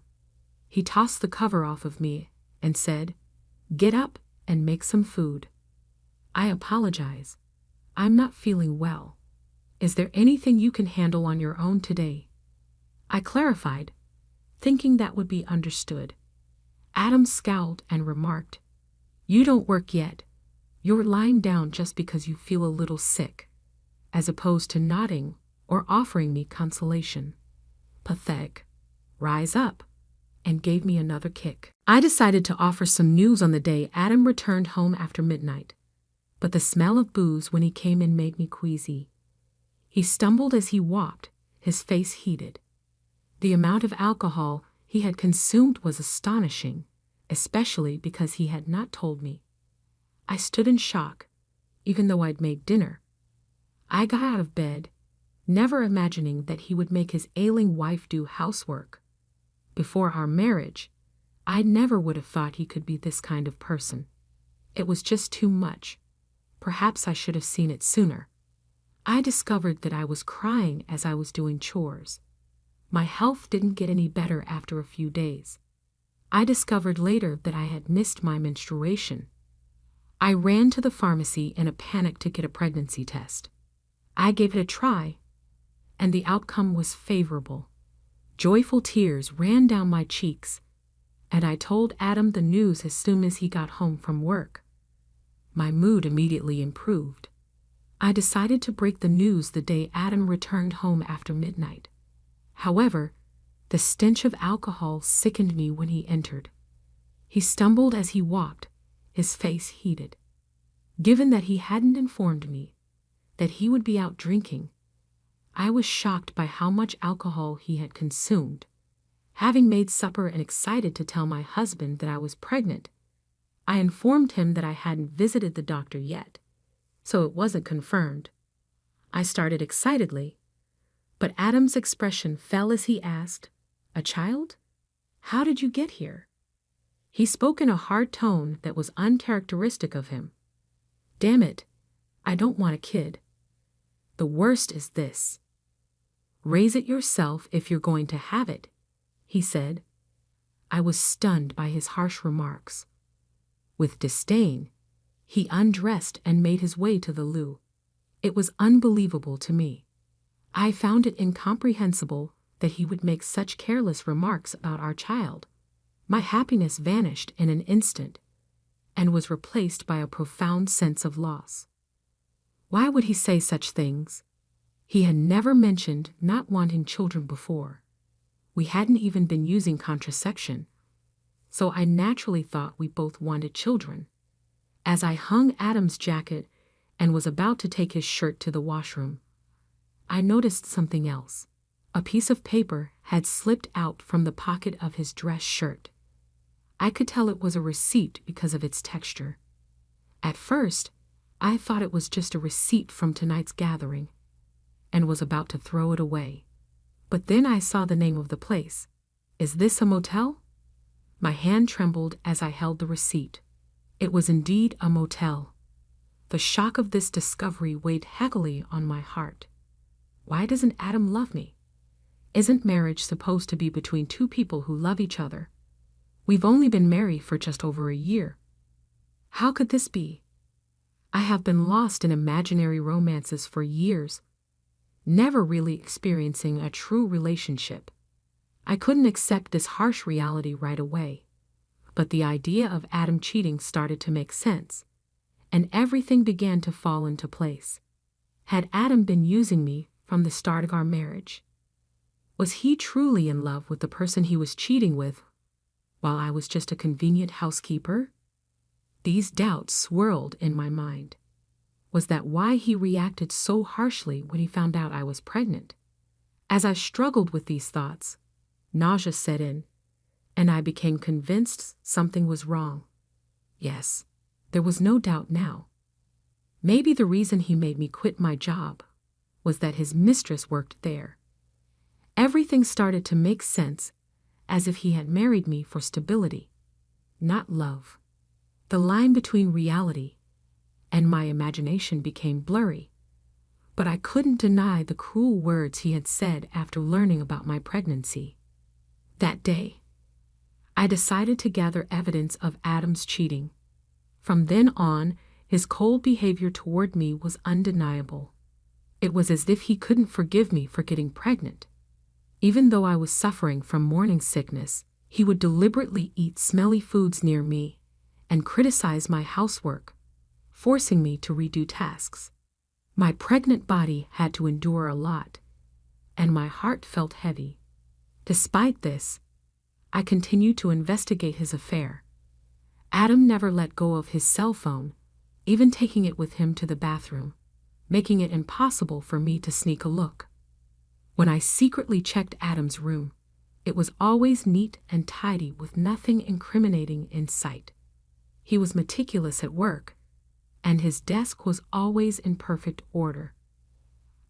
B: He tossed the cover off of me and said, "Get up and make some food." "I apologize. I'm not feeling well. Is there anything you can handle on your own today?" I clarified, thinking that would be understood. Adam scowled and remarked, "You don't work yet. You're lying down just because you feel a little sick," as opposed to nodding or offering me consolation. Pathetic. "Rise up," and gave me another kick. I decided to offer some news on the day Adam returned home after midnight, but the smell of booze when he came in made me queasy. He stumbled as he walked, his face heated. The amount of alcohol he had consumed was astonishing, especially because he had not told me. I stood in shock, even though I'd made dinner. I got out of bed, never imagining that he would make his ailing wife do housework. Before our marriage, I never would have thought he could be this kind of person. It was just too much. Perhaps I should have seen it sooner. I discovered that I was crying as I was doing chores. My health didn't get any better after a few days. I discovered later that I had missed my menstruation. I ran to the pharmacy in a panic to get a pregnancy test. I gave it a try, and the outcome was favorable. Joyful tears ran down my cheeks, and I told Adam the news as soon as he got home from work. My mood immediately improved. I decided to break the news the day Adam returned home after midnight. However, the stench of alcohol sickened me when he entered. He stumbled as he walked, his face heated. Given that he hadn't informed me that he would be out drinking, I was shocked by how much alcohol he had consumed. Having made supper and excited to tell my husband that I was pregnant, I informed him that I hadn't visited the doctor yet, so it wasn't confirmed. I started excitedly, but Adam's expression fell as he asked, "A child? How did you get here?" He spoke in a hard tone that was uncharacteristic of him. "Damn it, I don't want a kid. The worst is this. Raise it yourself if you're going to have it," he said. I was stunned by his harsh remarks. With disdain, He undressed and made his way to the loo. It was unbelievable to me. I found it incomprehensible that he would make such careless remarks about our child. My happiness vanished in an instant and was replaced by a profound sense of loss. Why would he say such things? He had never mentioned not wanting children before. We hadn't even been using contraception, so I naturally thought we both wanted children. As I hung Adam's jacket and was about to take his shirt to the washroom, I noticed something else. A piece of paper had slipped out from the pocket of his dress shirt. I could tell it was a receipt because of its texture. At first, I thought it was just a receipt from tonight's gathering and was about to throw it away. But then I saw the name of the place. Is this a motel? My hand trembled as I held the receipt. It was indeed a motel. The shock of this discovery weighed heavily on my heart. Why doesn't Adam love me? Isn't marriage supposed to be between two people who love each other? We've only been married for just over a year. How could this be? I have been lost in imaginary romances for years, never really experiencing a true relationship. I couldn't accept this harsh reality right away, but the idea of Adam cheating started to make sense, and everything began to fall into place. Had Adam been using me from the start of our marriage? Was he truly in love with the person he was cheating with, while I was just a convenient housekeeper? These doubts swirled in my mind. Was that why he reacted so harshly when he found out I was pregnant? As I struggled with these thoughts, nausea set in, and I became convinced something was wrong. Yes, there was no doubt now. Maybe the reason he made me quit my job was that his mistress worked there. Everything started to make sense, as if he had married me for stability, not love. The line between reality and my imagination became blurry, but I couldn't deny the cruel words he had said after learning about my pregnancy. That day, I decided to gather evidence of Adam's cheating. From then on, his cold behavior toward me was undeniable. It was as if he couldn't forgive me for getting pregnant. Even though I was suffering from morning sickness, he would deliberately eat smelly foods near me and criticize my housework, forcing me to redo tasks. My pregnant body had to endure a lot, and my heart felt heavy. Despite this, I continued to investigate his affair. Adam never let go of his cell phone, even taking it with him to the bathroom, making it impossible for me to sneak a look. When I secretly checked Adam's room, it was always neat and tidy with nothing incriminating in sight. He was meticulous at work, and his desk was always in perfect order.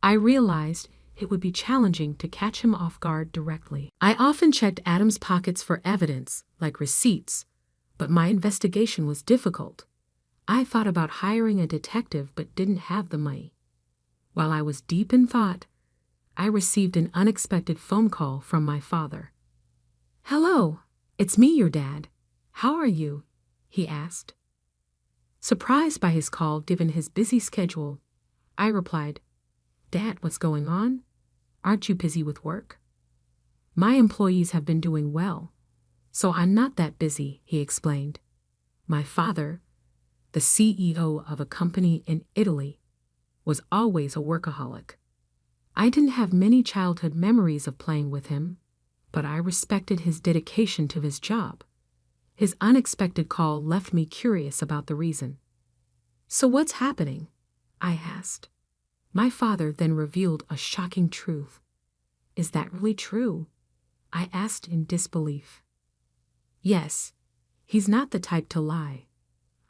B: I realized it would be challenging to catch him off guard directly. I often checked Adam's pockets for evidence, like receipts, but my investigation was difficult. I thought about hiring a detective but didn't have the money. While I was deep in thought, I received an unexpected phone call from my father. "Hello, it's me, your dad. How are you?" he asked. Surprised by his call given his busy schedule, I replied, "Dad, what's going on? Aren't you busy with work?" "My employees have been doing well, so I'm not that busy," he explained. My father, the CEO of a company in Italy, was always a workaholic. I didn't have many childhood memories of playing with him, but I respected his dedication to his job. His unexpected call left me curious about the reason. "So what's happening?" I asked. My father then revealed a shocking truth. "Is that really true?" I asked in disbelief. "Yes, he's not the type to lie.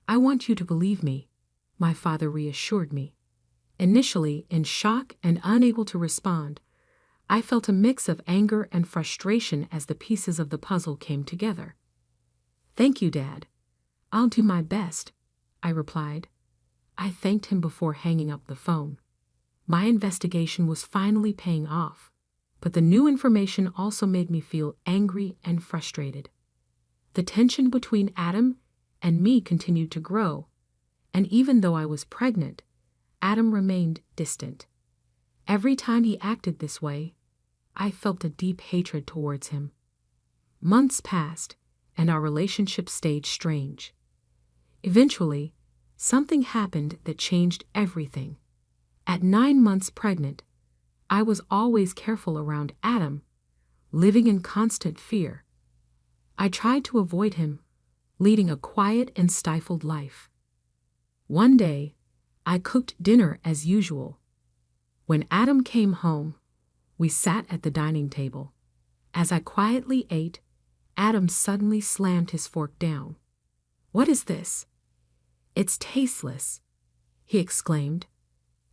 B: I want you to believe me," my father reassured me. Initially, in shock and unable to respond, I felt a mix of anger and frustration as the pieces of the puzzle came together. "Thank you, Dad. I'll do my best," I replied. I thanked him before hanging up the phone. My investigation was finally paying off, but the new information also made me feel angry and frustrated. The tension between Adam and me continued to grow, and even though I was pregnant, Adam remained distant. Every time he acted this way, I felt a deep hatred towards him. Months passed, and our relationship stayed strange. Eventually, something happened that changed everything. At 9 months pregnant, I was always careful around Adam, living in constant fear. I tried to avoid him, leading a quiet and stifled life. One day, I cooked dinner as usual. When Adam came home, we sat at the dining table. As I quietly ate, Adam suddenly slammed his fork down. "What is this?" "It's tasteless," he exclaimed,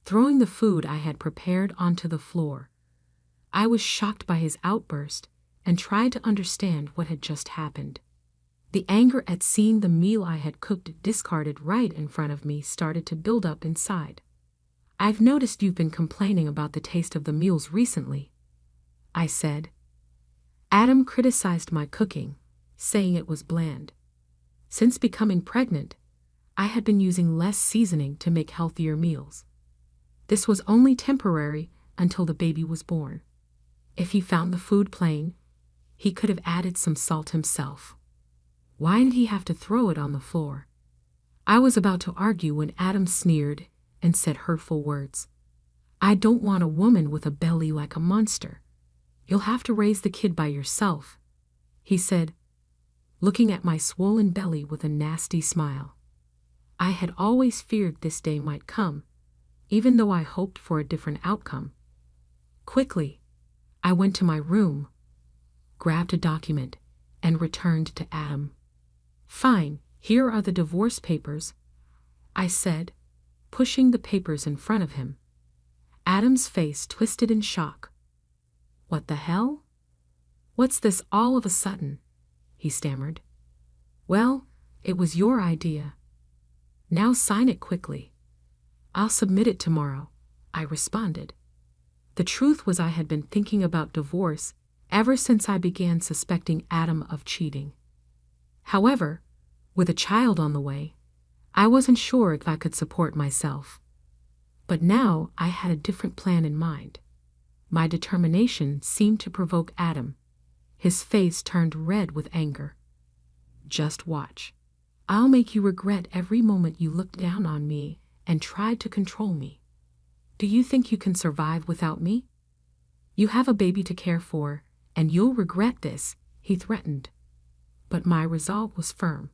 B: throwing the food I had prepared onto the floor. I was shocked by his outburst and tried to understand what had just happened. The anger at seeing the meal I had cooked discarded right in front of me started to build up inside. "I've noticed you've been complaining about the taste of the meals recently," I said. Adam criticized my cooking, saying it was bland. Since becoming pregnant, I had been using less seasoning to make healthier meals. This was only temporary until the baby was born. If he found the food plain, he could have added some salt himself. Why did he have to throw it on the floor? I was about to argue when Adam sneered and said hurtful words. "I don't want a woman with a belly like a monster. You'll have to raise the kid by yourself," he said, looking at my swollen belly with a nasty smile. I had always feared this day might come, even though I hoped for a different outcome. Quickly, I went to my room, grabbed a document, and returned to Adam. "Fine, here are the divorce papers," I said, pushing the papers in front of him. Adam's face twisted in shock. "What the hell? What's this all of a sudden?" he stammered. "Well, it was your idea. Now sign it quickly." "I'll submit it tomorrow," I responded. The truth was I had been thinking about divorce ever since I began suspecting Adam of cheating. However, with a child on the way, I wasn't sure if I could support myself. But now I had a different plan in mind. My determination seemed to provoke Adam. His face turned red with anger. "Just watch. I'll make you regret every moment you looked down on me and tried to control me. Do you think you can survive without me? You have a baby to care for, and you'll regret this," he threatened. But my resolve was firm.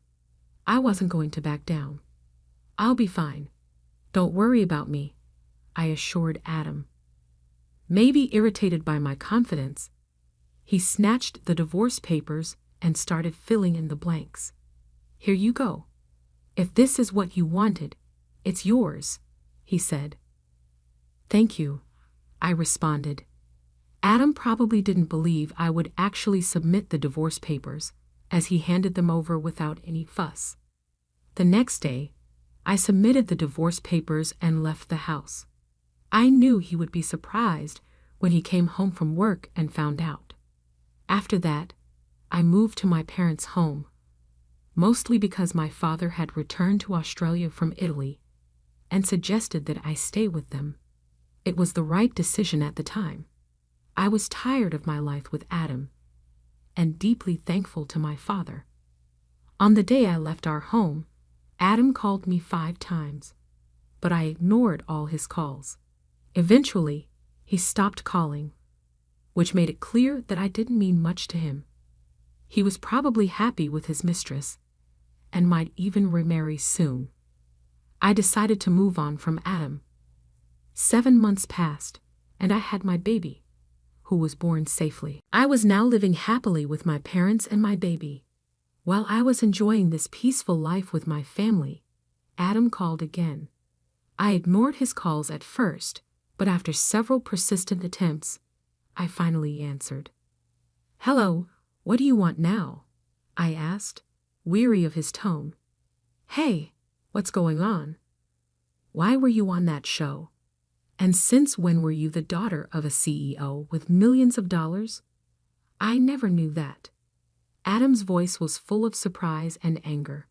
B: I wasn't going to back down. "I'll be fine. Don't worry about me," I assured Adam. Maybe irritated by my confidence, he snatched the divorce papers and started filling in the blanks. "Here you go. If this is what you wanted, it's yours," he said. "Thank you," I responded. Adam probably didn't believe I would actually submit the divorce papers, as he handed them over without any fuss. The next day, I submitted the divorce papers and left the house. I knew he would be surprised when he came home from work and found out. After that, I moved to my parents' home, mostly because my father had returned to Australia from Italy and suggested that I stay with them. It was the right decision at the time. I was tired of my life with Adam and deeply thankful to my father. On the day I left our home, Adam called me 5 times, but I ignored all his calls. Eventually, he stopped calling, which made it clear that I didn't mean much to him. He was probably happy with his mistress and might even remarry soon. I decided to move on from Adam. 7 months passed, and I had my baby, who was born safely. I was now living happily with my parents and my baby. While I was enjoying this peaceful life with my family, Adam called again. I ignored his calls at first, but after several persistent attempts, I finally answered. "Hello, what do you want now?" I asked, weary of his tone. "Hey, what's going on? Why were you on that show? And since when were you the daughter of a CEO with millions of dollars? I never knew that." Adam's voice was full of surprise and anger.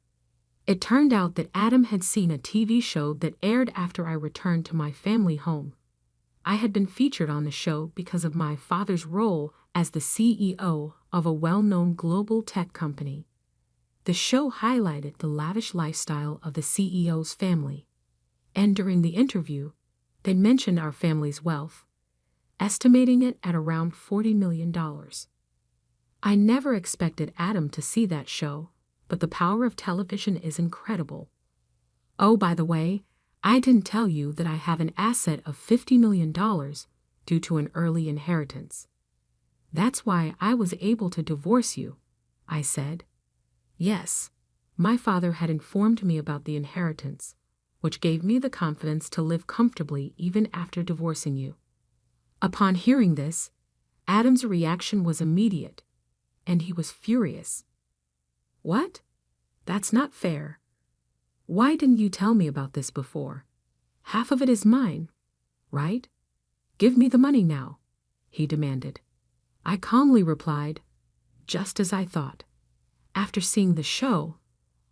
B: It turned out that Adam had seen a TV show that aired after I returned to my family home. I had been featured on the show because of my father's role as the CEO of a well-known global tech company. The show highlighted the lavish lifestyle of the CEO's family, and during the interview, they mentioned our family's wealth, estimating it at around $40 million. I never expected Adam to see that show, but the power of television is incredible. Oh, by the way, I didn't tell you that I have an asset of $50 million due to an early inheritance. That's why I was able to divorce you, I said. Yes, my father had informed me about the inheritance, which gave me the confidence to live comfortably even after divorcing you. Upon hearing this, Adam's reaction was immediate, and he was furious. What? That's not fair. Why didn't you tell me about this before? Half of it is mine, right? Give me the money now, he demanded. I calmly replied, just as I thought. After seeing the show,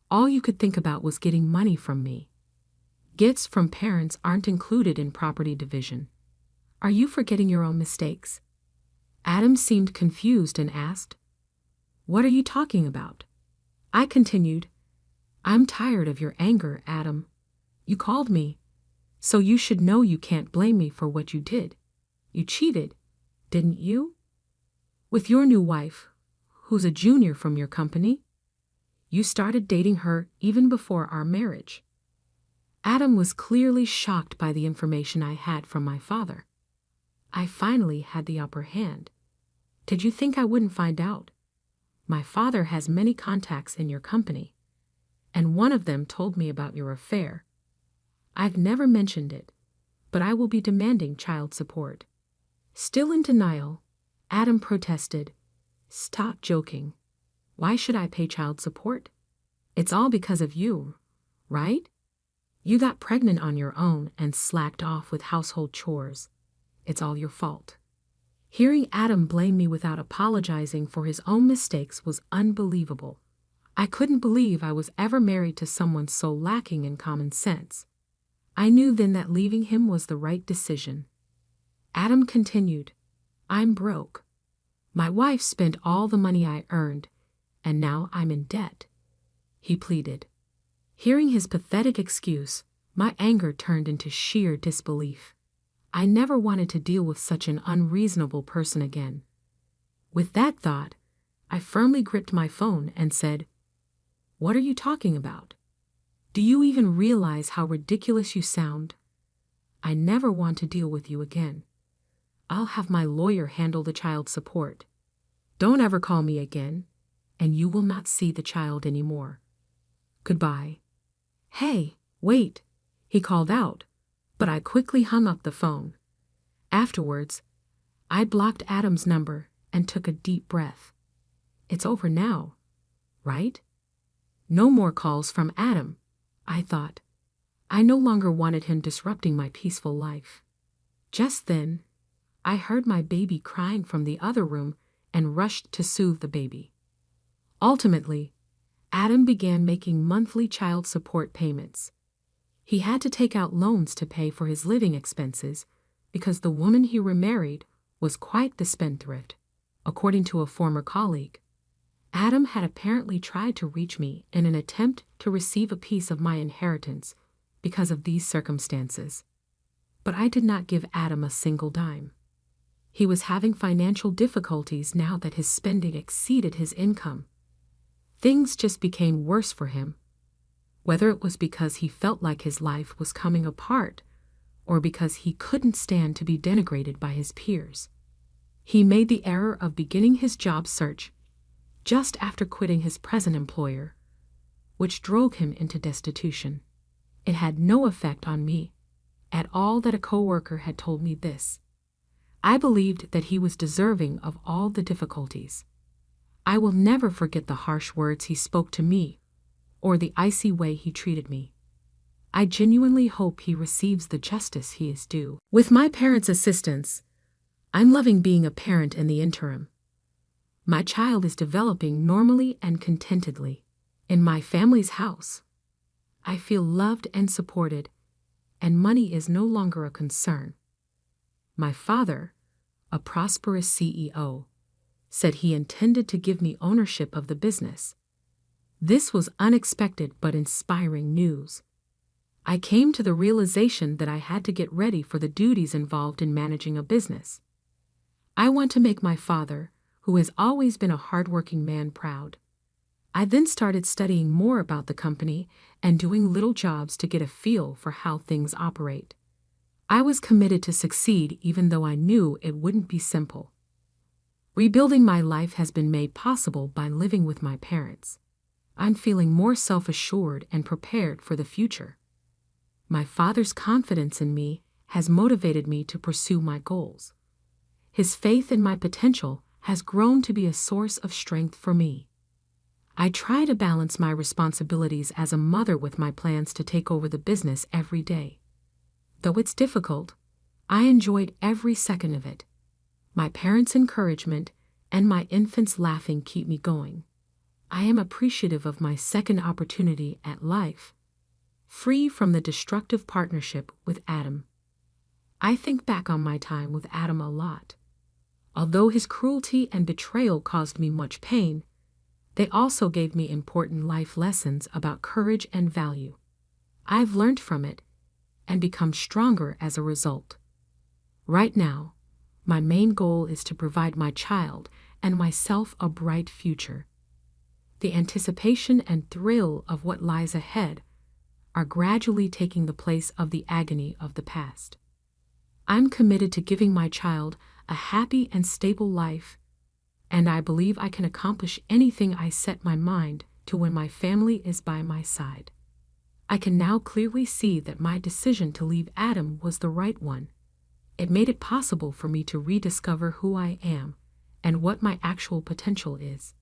B: all you could think about was getting money from me. Gifts from parents aren't included in property division. Are you forgetting your own mistakes? Adam seemed confused and asked, What are you talking about? I continued, I'm tired of your anger, Adam. You called me, so you should know you can't blame me for what you did. You cheated, didn't you? With your new wife, who's a junior from your company. You started dating her even before our marriage. Adam was clearly shocked by the information I had from my father. I finally had the upper hand. Did you think I wouldn't find out? My father has many contacts in your company, and one of them told me about your affair. I've never mentioned it, but I will be demanding child support. Still in denial, Adam protested, Stop joking. Why should I pay child support? It's all because of you, right? You got pregnant on your own and slacked off with household chores. It's all your fault. Hearing Adam blame me without apologizing for his own mistakes was unbelievable. I couldn't believe I was ever married to someone so lacking in common sense. I knew then that leaving him was the right decision. Adam continued, I'm broke. My wife spent all the money I earned, and now I'm in debt. He pleaded. Hearing his pathetic excuse, my anger turned into sheer disbelief. I never wanted to deal with such an unreasonable person again. With that thought, I firmly gripped my phone and said, What are you talking about? Do you even realize how ridiculous you sound? I never want to deal with you again. I'll have my lawyer handle the child support. Don't ever call me again, and you will not see the child anymore. Goodbye. Hey, wait, he called out, but I quickly hung up the phone. Afterwards, I blocked Adam's number and took a deep breath. It's over now, right? No more calls from Adam, I thought. I no longer wanted him disrupting my peaceful life. Just then, I heard my baby crying from the other room and rushed to soothe the baby. Ultimately, Adam began making monthly child support payments. He had to take out loans to pay for his living expenses because the woman he remarried was quite the spendthrift, according to a former colleague. Adam had apparently tried to reach me in an attempt to receive a piece of my inheritance because of these circumstances. But I did not give Adam a single dime. He was having financial difficulties now that his spending exceeded his income. Things just became worse for him. Whether it was because he felt like his life was coming apart or because he couldn't stand to be denigrated by his peers. He made the error of beginning his job search just after quitting his present employer, which drove him into destitution. It had no effect on me at all that a coworker had told me this. I believed that he was deserving of all the difficulties. I will never forget the harsh words he spoke to me or the icy way he treated me. I genuinely hope he receives the justice he is due. With my parents' assistance, I'm loving being a parent in the interim. My child is developing normally and contentedly in my family's house, I feel loved and supported, and money is no longer a concern. My father, a prosperous CEO, said he intended to give me ownership of the business. This was unexpected but inspiring news. I came to the realization that I had to get ready for the duties involved in managing a business. I want to make my father, who has always been a hardworking man, proud. I then started studying more about the company and doing little jobs to get a feel for how things operate. I was committed to succeed even though I knew it wouldn't be simple. Rebuilding my life has been made possible by living with my parents. I'm feeling more self-assured and prepared for the future. My father's confidence in me has motivated me to pursue my goals. His faith in my potential has grown to be a source of strength for me. I try to balance my responsibilities as a mother with my plans to take over the business every day. Though it's difficult, I enjoyed every second of it. My parents' encouragement and my infants laughing keep me going. I am appreciative of my second opportunity at life, free from the destructive partnership with Adam. I think back on my time with Adam a lot. Although his cruelty and betrayal caused me much pain, they also gave me important life lessons about courage and value. I've learned from it and become stronger as a result. Right now, my main goal is to provide my child and myself a bright future. The anticipation and thrill of what lies ahead are gradually taking the place of the agony of the past. I'm committed to giving my child a happy and stable life, and I believe I can accomplish anything I set my mind to when my family is by my side. I can now clearly see that my decision to leave Adam was the right one. It made it possible for me to rediscover who I am and what my actual potential is.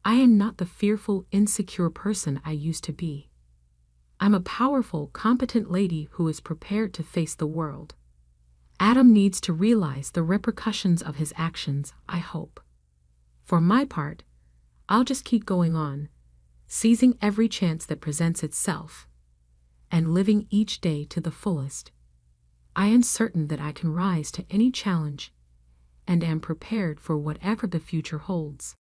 B: I am not the fearful, insecure person I used to be. I'm a powerful, competent lady who is prepared to face the world. Adam needs to realize the repercussions of his actions, I hope. For my part, I'll just keep going on, seizing every chance that presents itself, and living each day to the fullest. I am certain that I can rise to any challenge and am prepared for whatever the future holds.